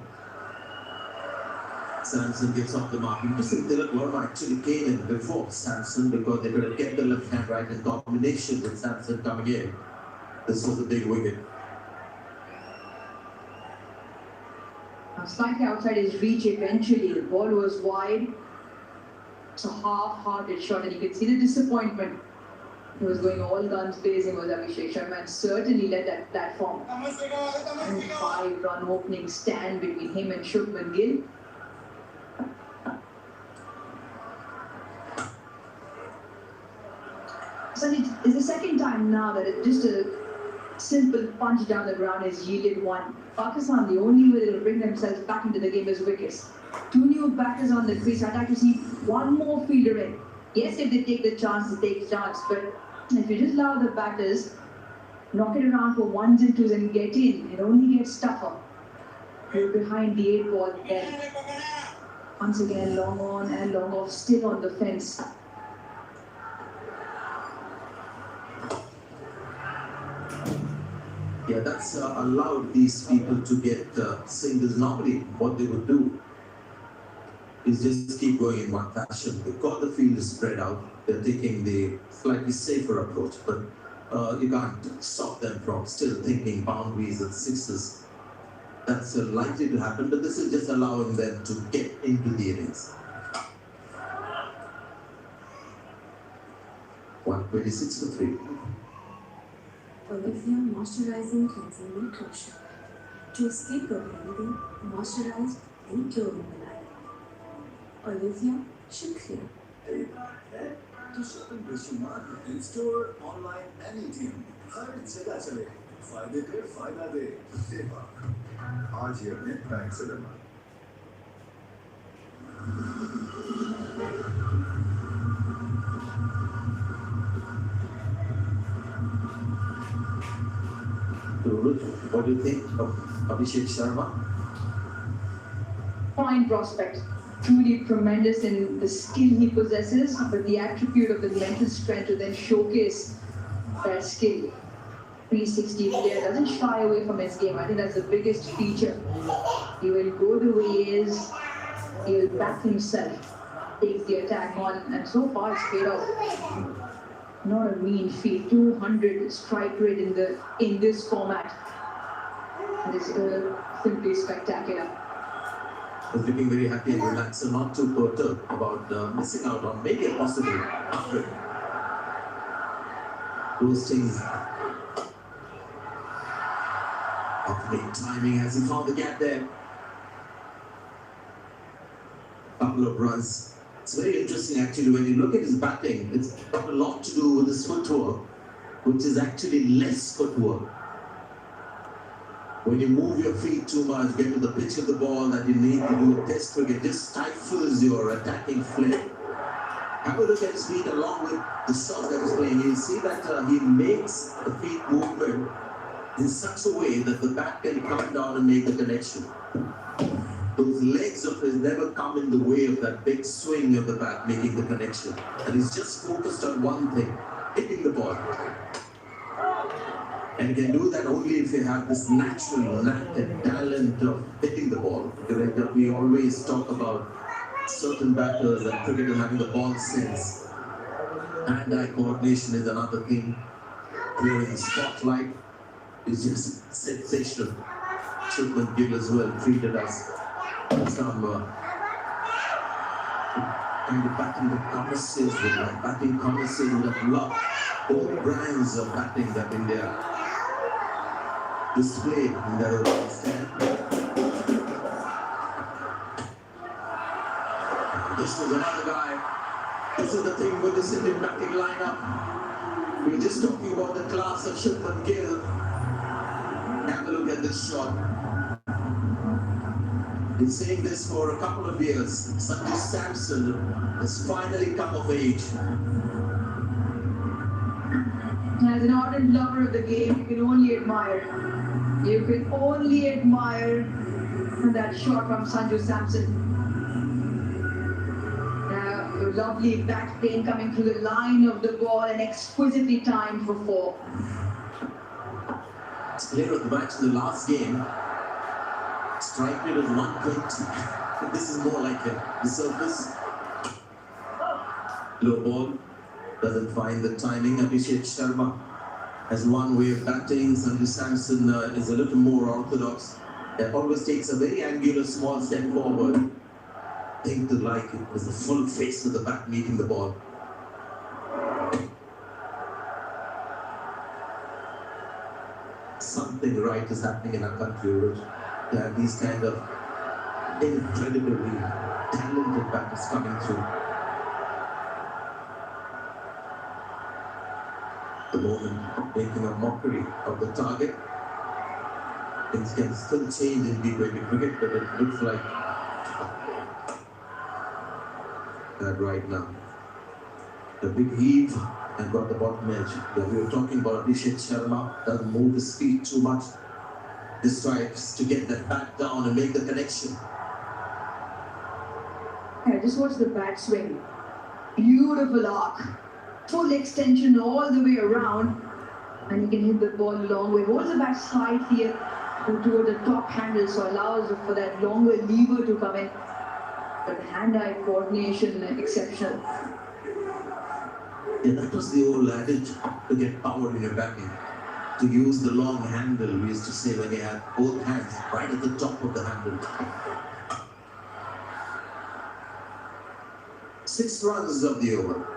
Samson gets off the mark. Interesting, Tilak Verma actually came in before Samson because they could have kept the left hand right in combination with Samson coming in. This was a big wicket. Slightly outside his reach eventually. The ball was wide. It's a half-hearted shot, and you can see the disappointment. He was going all guns blazing was Abhishek Sharma, and certainly led that platform. And 5-run opening stand between him and Shubman Gill. So it's the second time now that just a simple punch down the ground has yielded one. Pakistan, the only way they'll bring themselves back into the game is wickets. Two new batters on the crease. I'd like to see one more fielder in. Yes, if they take the chance, they take the chance. But if you just allow the batters, knock it around for ones and twos and get in, it only gets tougher. You're behind the 8 ball then. Once again, long on and long off, still on the fence. Yeah, that's allowed these people to get singles. Normally, what they would do is just keep going in one fashion. Because the field is spread out, they're taking the slightly safer approach, but you can't stop them from still thinking boundaries and sixes. That's likely to happen, but this is just allowing them to get into the innings. 126 for 3. Olivia Moisturizing Cleansing Milk Lotion. जो skin को healthy, moisturise and glowing बनाए. Olivia शुक्रिया. तो shopping बेशुमार इन store, online, anything, हर जगह चले. फायदे पे फायदा दे. आज ही अपने बैंक से बनवा. What do you think of Abhishek Sharma? Fine prospect. Truly tremendous in the skill he possesses, but the attribute of the mental strength to then showcase that skill. 360 player doesn't shy away from his game. I think that's the biggest feature. He will go the way he is. He will back himself, takes the attack on, and so far it's paid off. Not a mean feat. 200 strike rate in this format. It is simply spectacular. Was looking very happy and relaxed, so not too perturbed about missing out on maybe a possible upgrade. Those things. Great timing as he found the gap there. Couple of runs. It's very interesting actually when you look at his batting. It's got a lot to do with his footwork, which is actually less footwork. When you move your feet too much, get to the pitch of the ball that you need to do a test cricket, it just stifles your attacking flair. Have a look at his feet along with the shot that he's playing. You see that he makes the feet movement in such a way that the bat can come down and make the connection. Those legs of his never come in the way of that big swing of the bat making the connection. And he's just focused on one thing, hitting the ball. And you can do that only if you have this natural knack and talent of hitting the ball. We always talk about certain batters and cricketers having the ball sense. Hand-eye coordination is another thing. Here in the spotlight is just sensational. Shubman Gill as well treated us some kind of batting that connoisseurs with like batting connoisseurs would have loved all brands of batting that India displayed in their opening stand. This was another guy. This is the thing with this Indian batting lineup. We were just talking about the class of Shubman Gill. Have a look at this shot. Been saying this for a couple of years. Sanju Samson has finally come of age. As an ardent lover of the game, you can only admire. You can only admire that shot from Sanju Samson. Now, lovely back pain coming through the line of the ball and exquisitely timed for 4. Player of the match in the last game. Strike rate of 120. This is more like the surface. Low ball. Doesn't find the timing. Abhishek Sharma has one way of batting. Sanju Samson is a little more orthodox. Always takes a very angular small step forward. Think to like it was the full face of the bat meeting the ball. Something right is happening in our country, Roj. There are these kind of incredibly talented batters coming through. The moment making a mockery of the target. Things can still change in T20 cricket, but it looks like that right now. The big heave and got the bottom edge. We were talking about Abhishek Sharma, doesn't move his feet too much. This tries to get that bat down and make the connection. Yeah, just watch the bat swing. Beautiful arc. Full extension all the way around. And you can hit the ball a long way. Holds the bat slightly toward the top handle, so allows for that longer lever to come in. But hand-eye coordination exceptional. Yeah, that was the old adage to get power in your batting. To use the long handle, we used to say when you had both hands right at the top of the handle. 6 runs of the over.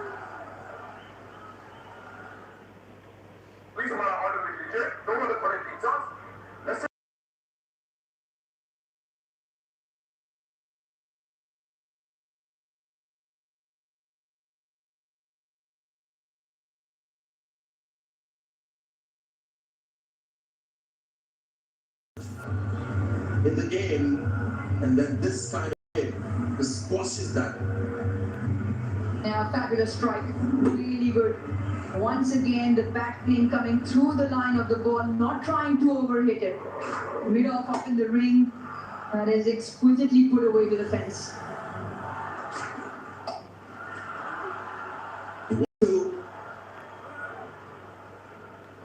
In the game, and then this kind of game squashes that. Yeah, fabulous strike. Really good. Once again, the back pin coming through the line of the ball, not trying to overhit it. Mid-off up in the ring. That is exquisitely put away to the fence.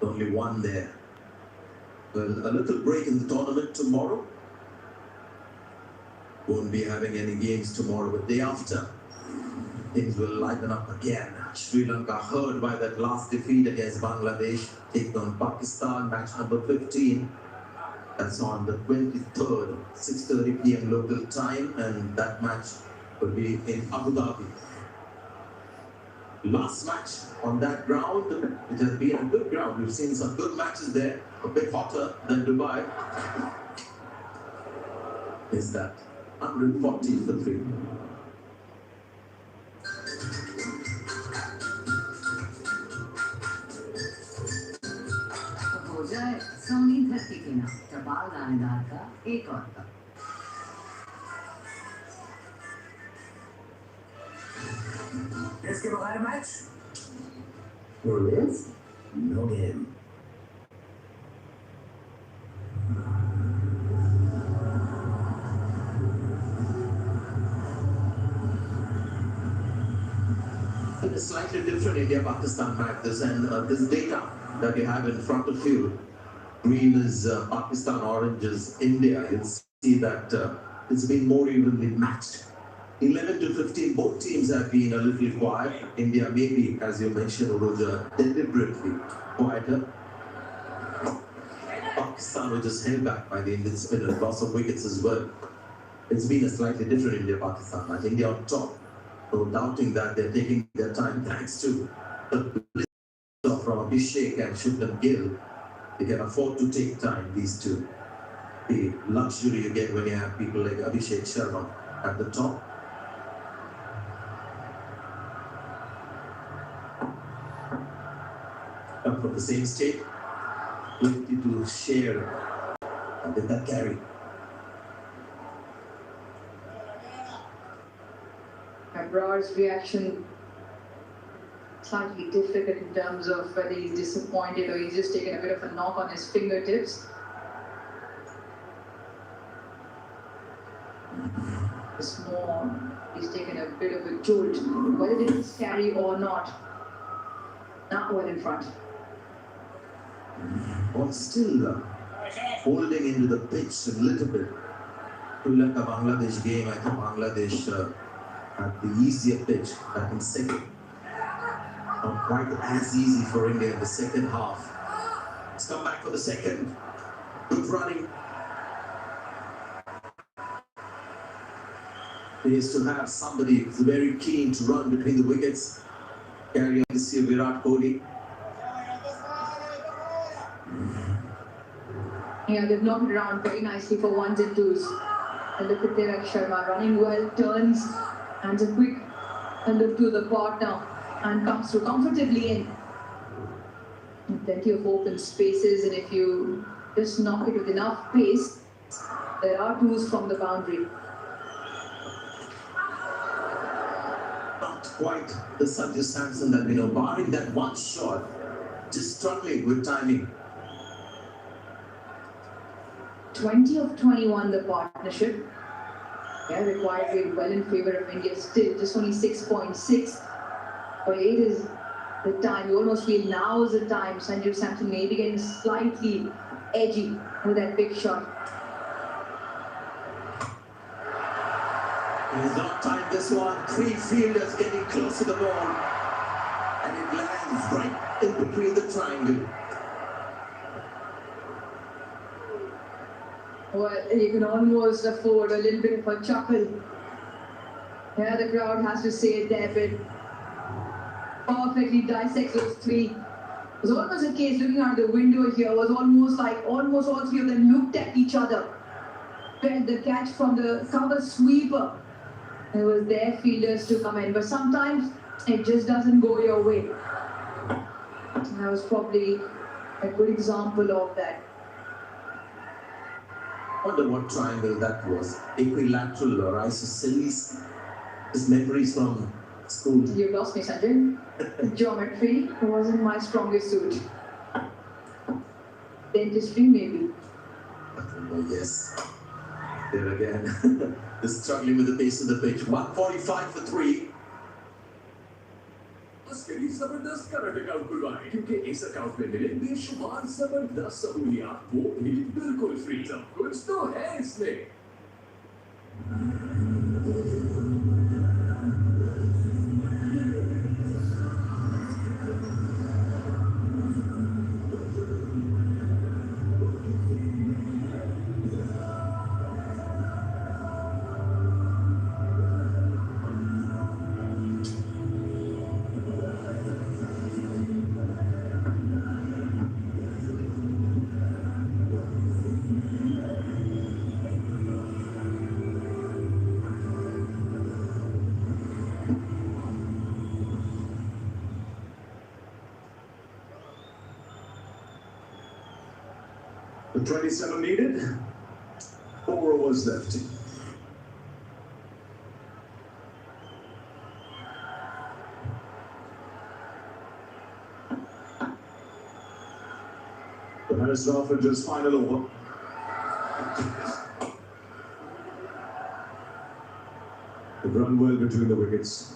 Only one there. Well, a little break in the tournament tomorrow. Won't be having any games tomorrow, but day after, things will lighten up again. Sri Lanka hurt by that last defeat against Bangladesh, taking on Pakistan, match number 15. That's on the 23rd, 6:30 p.m. local time, and that match will be in Abu Dhabi. Last match on that ground, it has been a good ground. We've seen some good matches there, a bit hotter than Dubai. Is that 140 for 3. हो जाए सोनी धरती के नाम टपाल दानेदार का एक और कप। इसके बगैर match no live, no game. It is slightly different India-Pakistan match. This data that you have in front of you. Green is Pakistan, orange is India. You'll see that it's been more evenly matched. 11 to 15, both teams have been a little quiet. India maybe, as you mentioned, Roger, deliberately quieter. Pakistan was just held back by the Indian spinner, loss of wickets as well. It's been a slightly different India-Pakistan match. India on top, no doubting that they're taking their time thanks to the blitz from Abhishek and Shubman Gill. They can afford to take time, these two. The luxury you get when you have people like Abhishek Sharma at the top. Up from the same state, plenty to share with that carry. Abrar's reaction slightly difficult in terms of whether he's disappointed or he's just taken a bit of a knock on his fingertips. It's more, he's taken a bit of a jolt. Whether it is scary or not well in front. But still holding into the pitch a little bit. To like a Bangladesh game, I think Bangladesh had the easier pitch back in second. Not quite as easy for India in the second half. Let's come back for the second. Good running. He is to have somebody who's very keen to run between the wickets. Carry on this year, Virat Kohli. Yeah, they've knocked it around very nicely for ones and twos. And look at Tilak Sharma running well, turns, and a quick look to the partner and comes through comfortably in. And plenty of open spaces, and if you just knock it with enough pace, there are twos from the boundary. Not quite the Sanju Samson that we know, barring that one shot, just struggling with timing. 20 of 21 the partnership. Yeah, required rate well in favour of India still, just only 6.6. But 8 is the time. You almost feel now is the time. Sanju Samson maybe getting slightly edgy with that big shot. He's not timed this one. 3 fielders getting close to the ball. And it lands right in between the triangle. Well, you can almost afford a little bit of a chuckle. Yeah, the crowd has to say it there, but perfectly dissects those 3. It was almost a case looking out the window here, was almost like almost all 3 of them looked at each other. Felt the catch from the cover sweeper. It was their fielders to come in, but sometimes it just doesn't go your way. That was probably a good example of that. I wonder what triangle that was. Equilateral or isosceles. His memories from school. You lost me, Sanjay. Geometry wasn't my strongest suit. Dentistry, maybe. Oh, yes. There again. They're struggling with the pace of the pitch. 145 for 3. Askari जबरदस्त current account खुलवाएं क्योंकि इस account में मिले बेशुमार जबरदस्त सहूलियात वो भी बिल्कुल फ्री। सब कुछ तो है इसमें। The 27 needed, 4 overs left. The Harris Ralfridge's final over. They've run well between the wickets.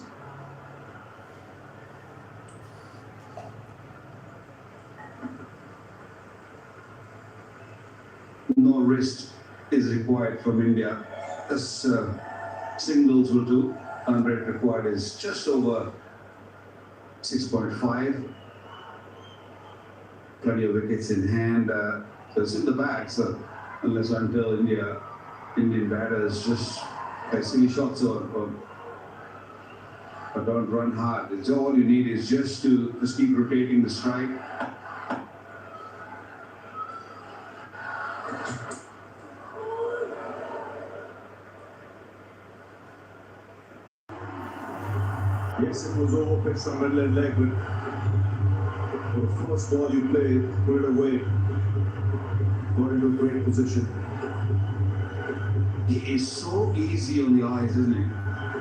No risk is required from India. As singles will do. 100 required is just over 6.5. Plenty of wickets in hand. So it's in the bag. So unless until Indian batters just by silly shots or don't run hard. It's all you need is just to keep rotating the strike. Yes, it was all pitched from middle and leg, but for the first ball you played, put it away. Got into a great position. He is so easy on the eyes, isn't he?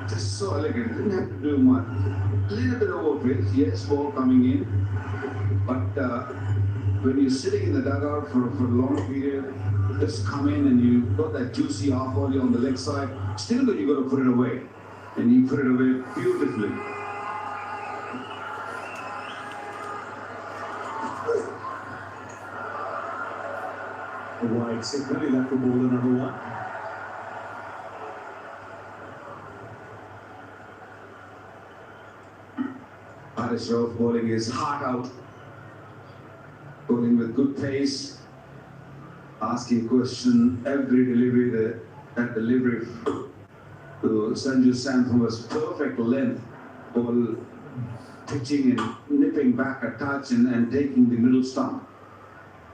Just so elegant. Didn't have to do much. A little bit of overpace. Yes, ball coming in. But when you're sitting in the dugout for a long period, just come in and you got that juicy half volley on the leg side, still but you got to put it away. And you put it away beautifully. A wide signal, he'll have to bowl another one. Harish Rauf bowling his heart out, bowling with good pace, asking question every delivery. That delivery to Sanju Samson was perfect length, ball pitching and nipping back a touch and taking the middle stump.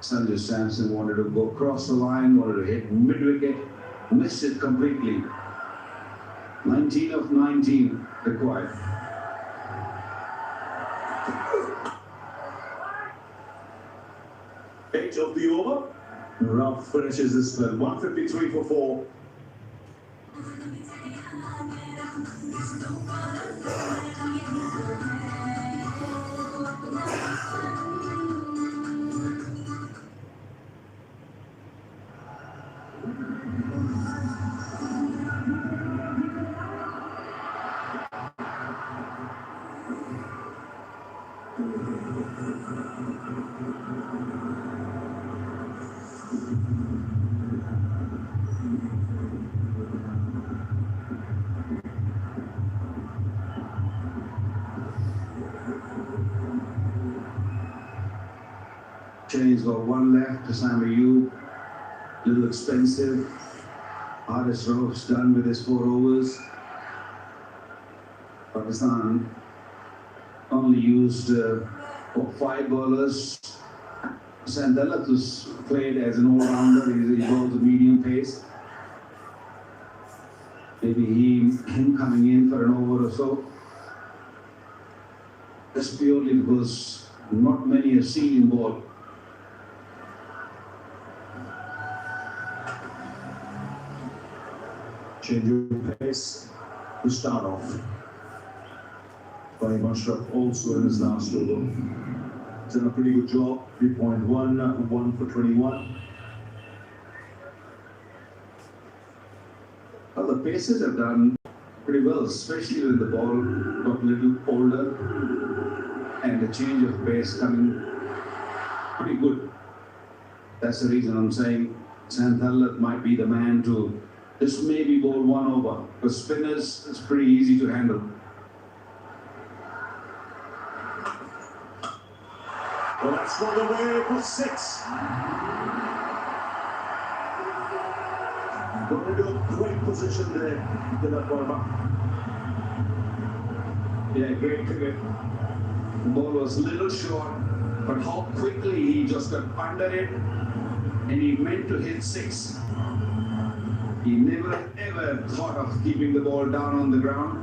Sanju Samson wanted to go across the line, wanted to hit mid-wicket, missed it completely. 19 of 19 required. Eight of the over. Rauf finishes this spell. 153 for 4. Cheney's got one left to Sammy Yu. Little expensive. Harish Rauf's done with his 4 overs. Pakistan only used 5 bowlers. Sandalat was played as an all-rounder. He bowls a medium pace. Maybe him coming in for an over or so. Just purely because not many have seen him bowl. Change of pace to start off. By Mushraf also in his last over. He's done a pretty good job. 3.1, 1 for 21. Well, the Pacers have done pretty well, especially when the ball got a little older and the change of pace coming pretty good. That's the reason I'm saying Sandalat might be the man to just maybe bowl 1 over. Because spinners, it's pretty easy to handle. Well, that's not away for 6. Got into a great position there, Dilip Verma. Yeah, great cricket. The ball was a little short, but how quickly he just got under it and he meant to hit 6. He never ever thought of keeping the ball down on the ground.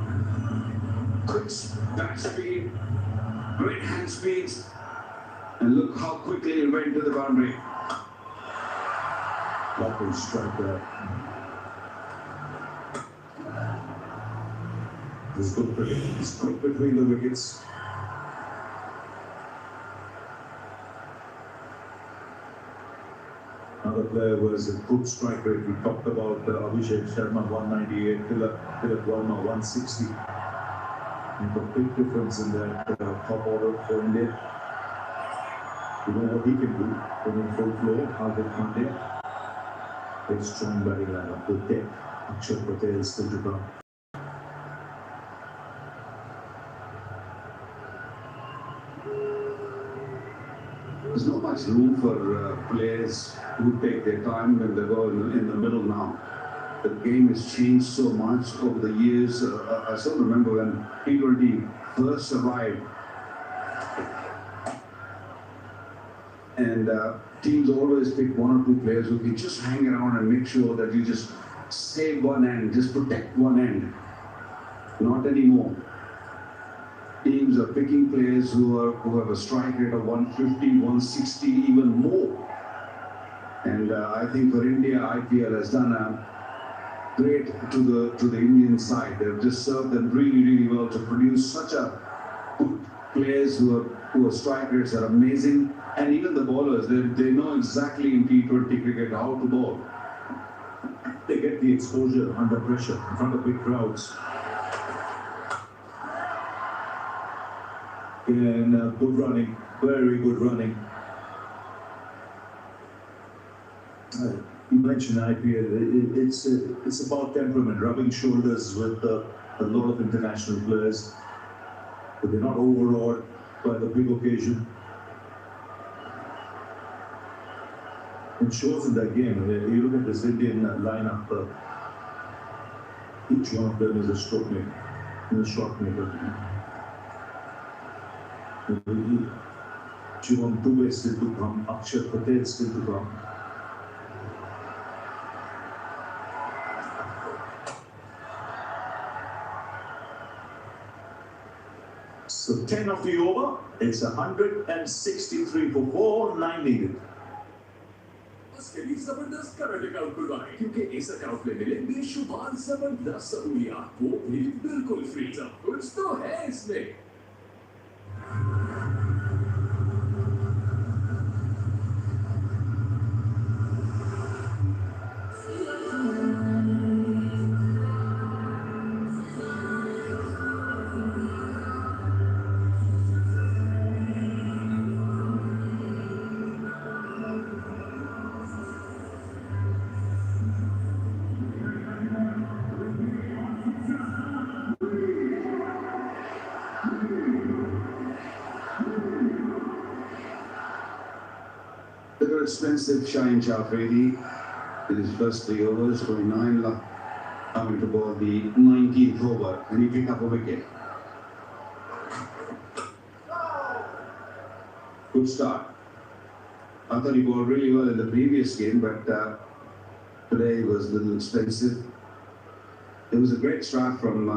Quick bat speed, great hand speeds, and look how quickly it went to the boundary. Lovely strike there. This good cricket. It's quick between the wickets. Another player was a good strike rate. We talked about Abhishek Sharma 198, Dilip Verma 160. And a big difference in that top order for India. You know what he can do from in full flow. Hardik Pandya. Very strong batting lineup. Good depth. Akshar Patel still to come. There's not much room for players who take their time when they go in the middle now. The game has changed so much over the years. I still remember when T20 first arrived. And teams always pick 1 or 2 players who can just hang around and make sure that you just save one end, just protect one end. Not anymore. Teams are picking players who have a strike rate of 150, 160, even more. And I think for India, IPL has done a great to the Indian side. They've just served them really, really well to produce such a good players who are poor strikers are amazing, and even the bowlers, they know exactly in T20 cricket how to bowl. They get the exposure under pressure in front of big crowds. And good running, very good running. You mentioned IPL, it's about temperament, rubbing shoulders with a lot of international players, but they're not overawed by the big occasion. It shows in that game. You look at this Indian lineup, each one of them is a stroke maker, a shot maker. Shivam Dubey still to come, Akshay Patel still to come. So 10 of the over, it's 163 for 4, 9 needed. उसके लिए जबरदस्त current account खुलवाएं क्योंकि इस account में मिले बेशुमार जबरदस्त सहूलियात वो भी बिल्कुल फ्री। सब कुछ तो है इसमें। Very expensive Shaheen Shafredi in his first 3 overs, 29 coming to bowl the 19th over, and he picked up a wicket. Good start. I thought he bowled really well in the previous game, but today was a little expensive. It was a great start from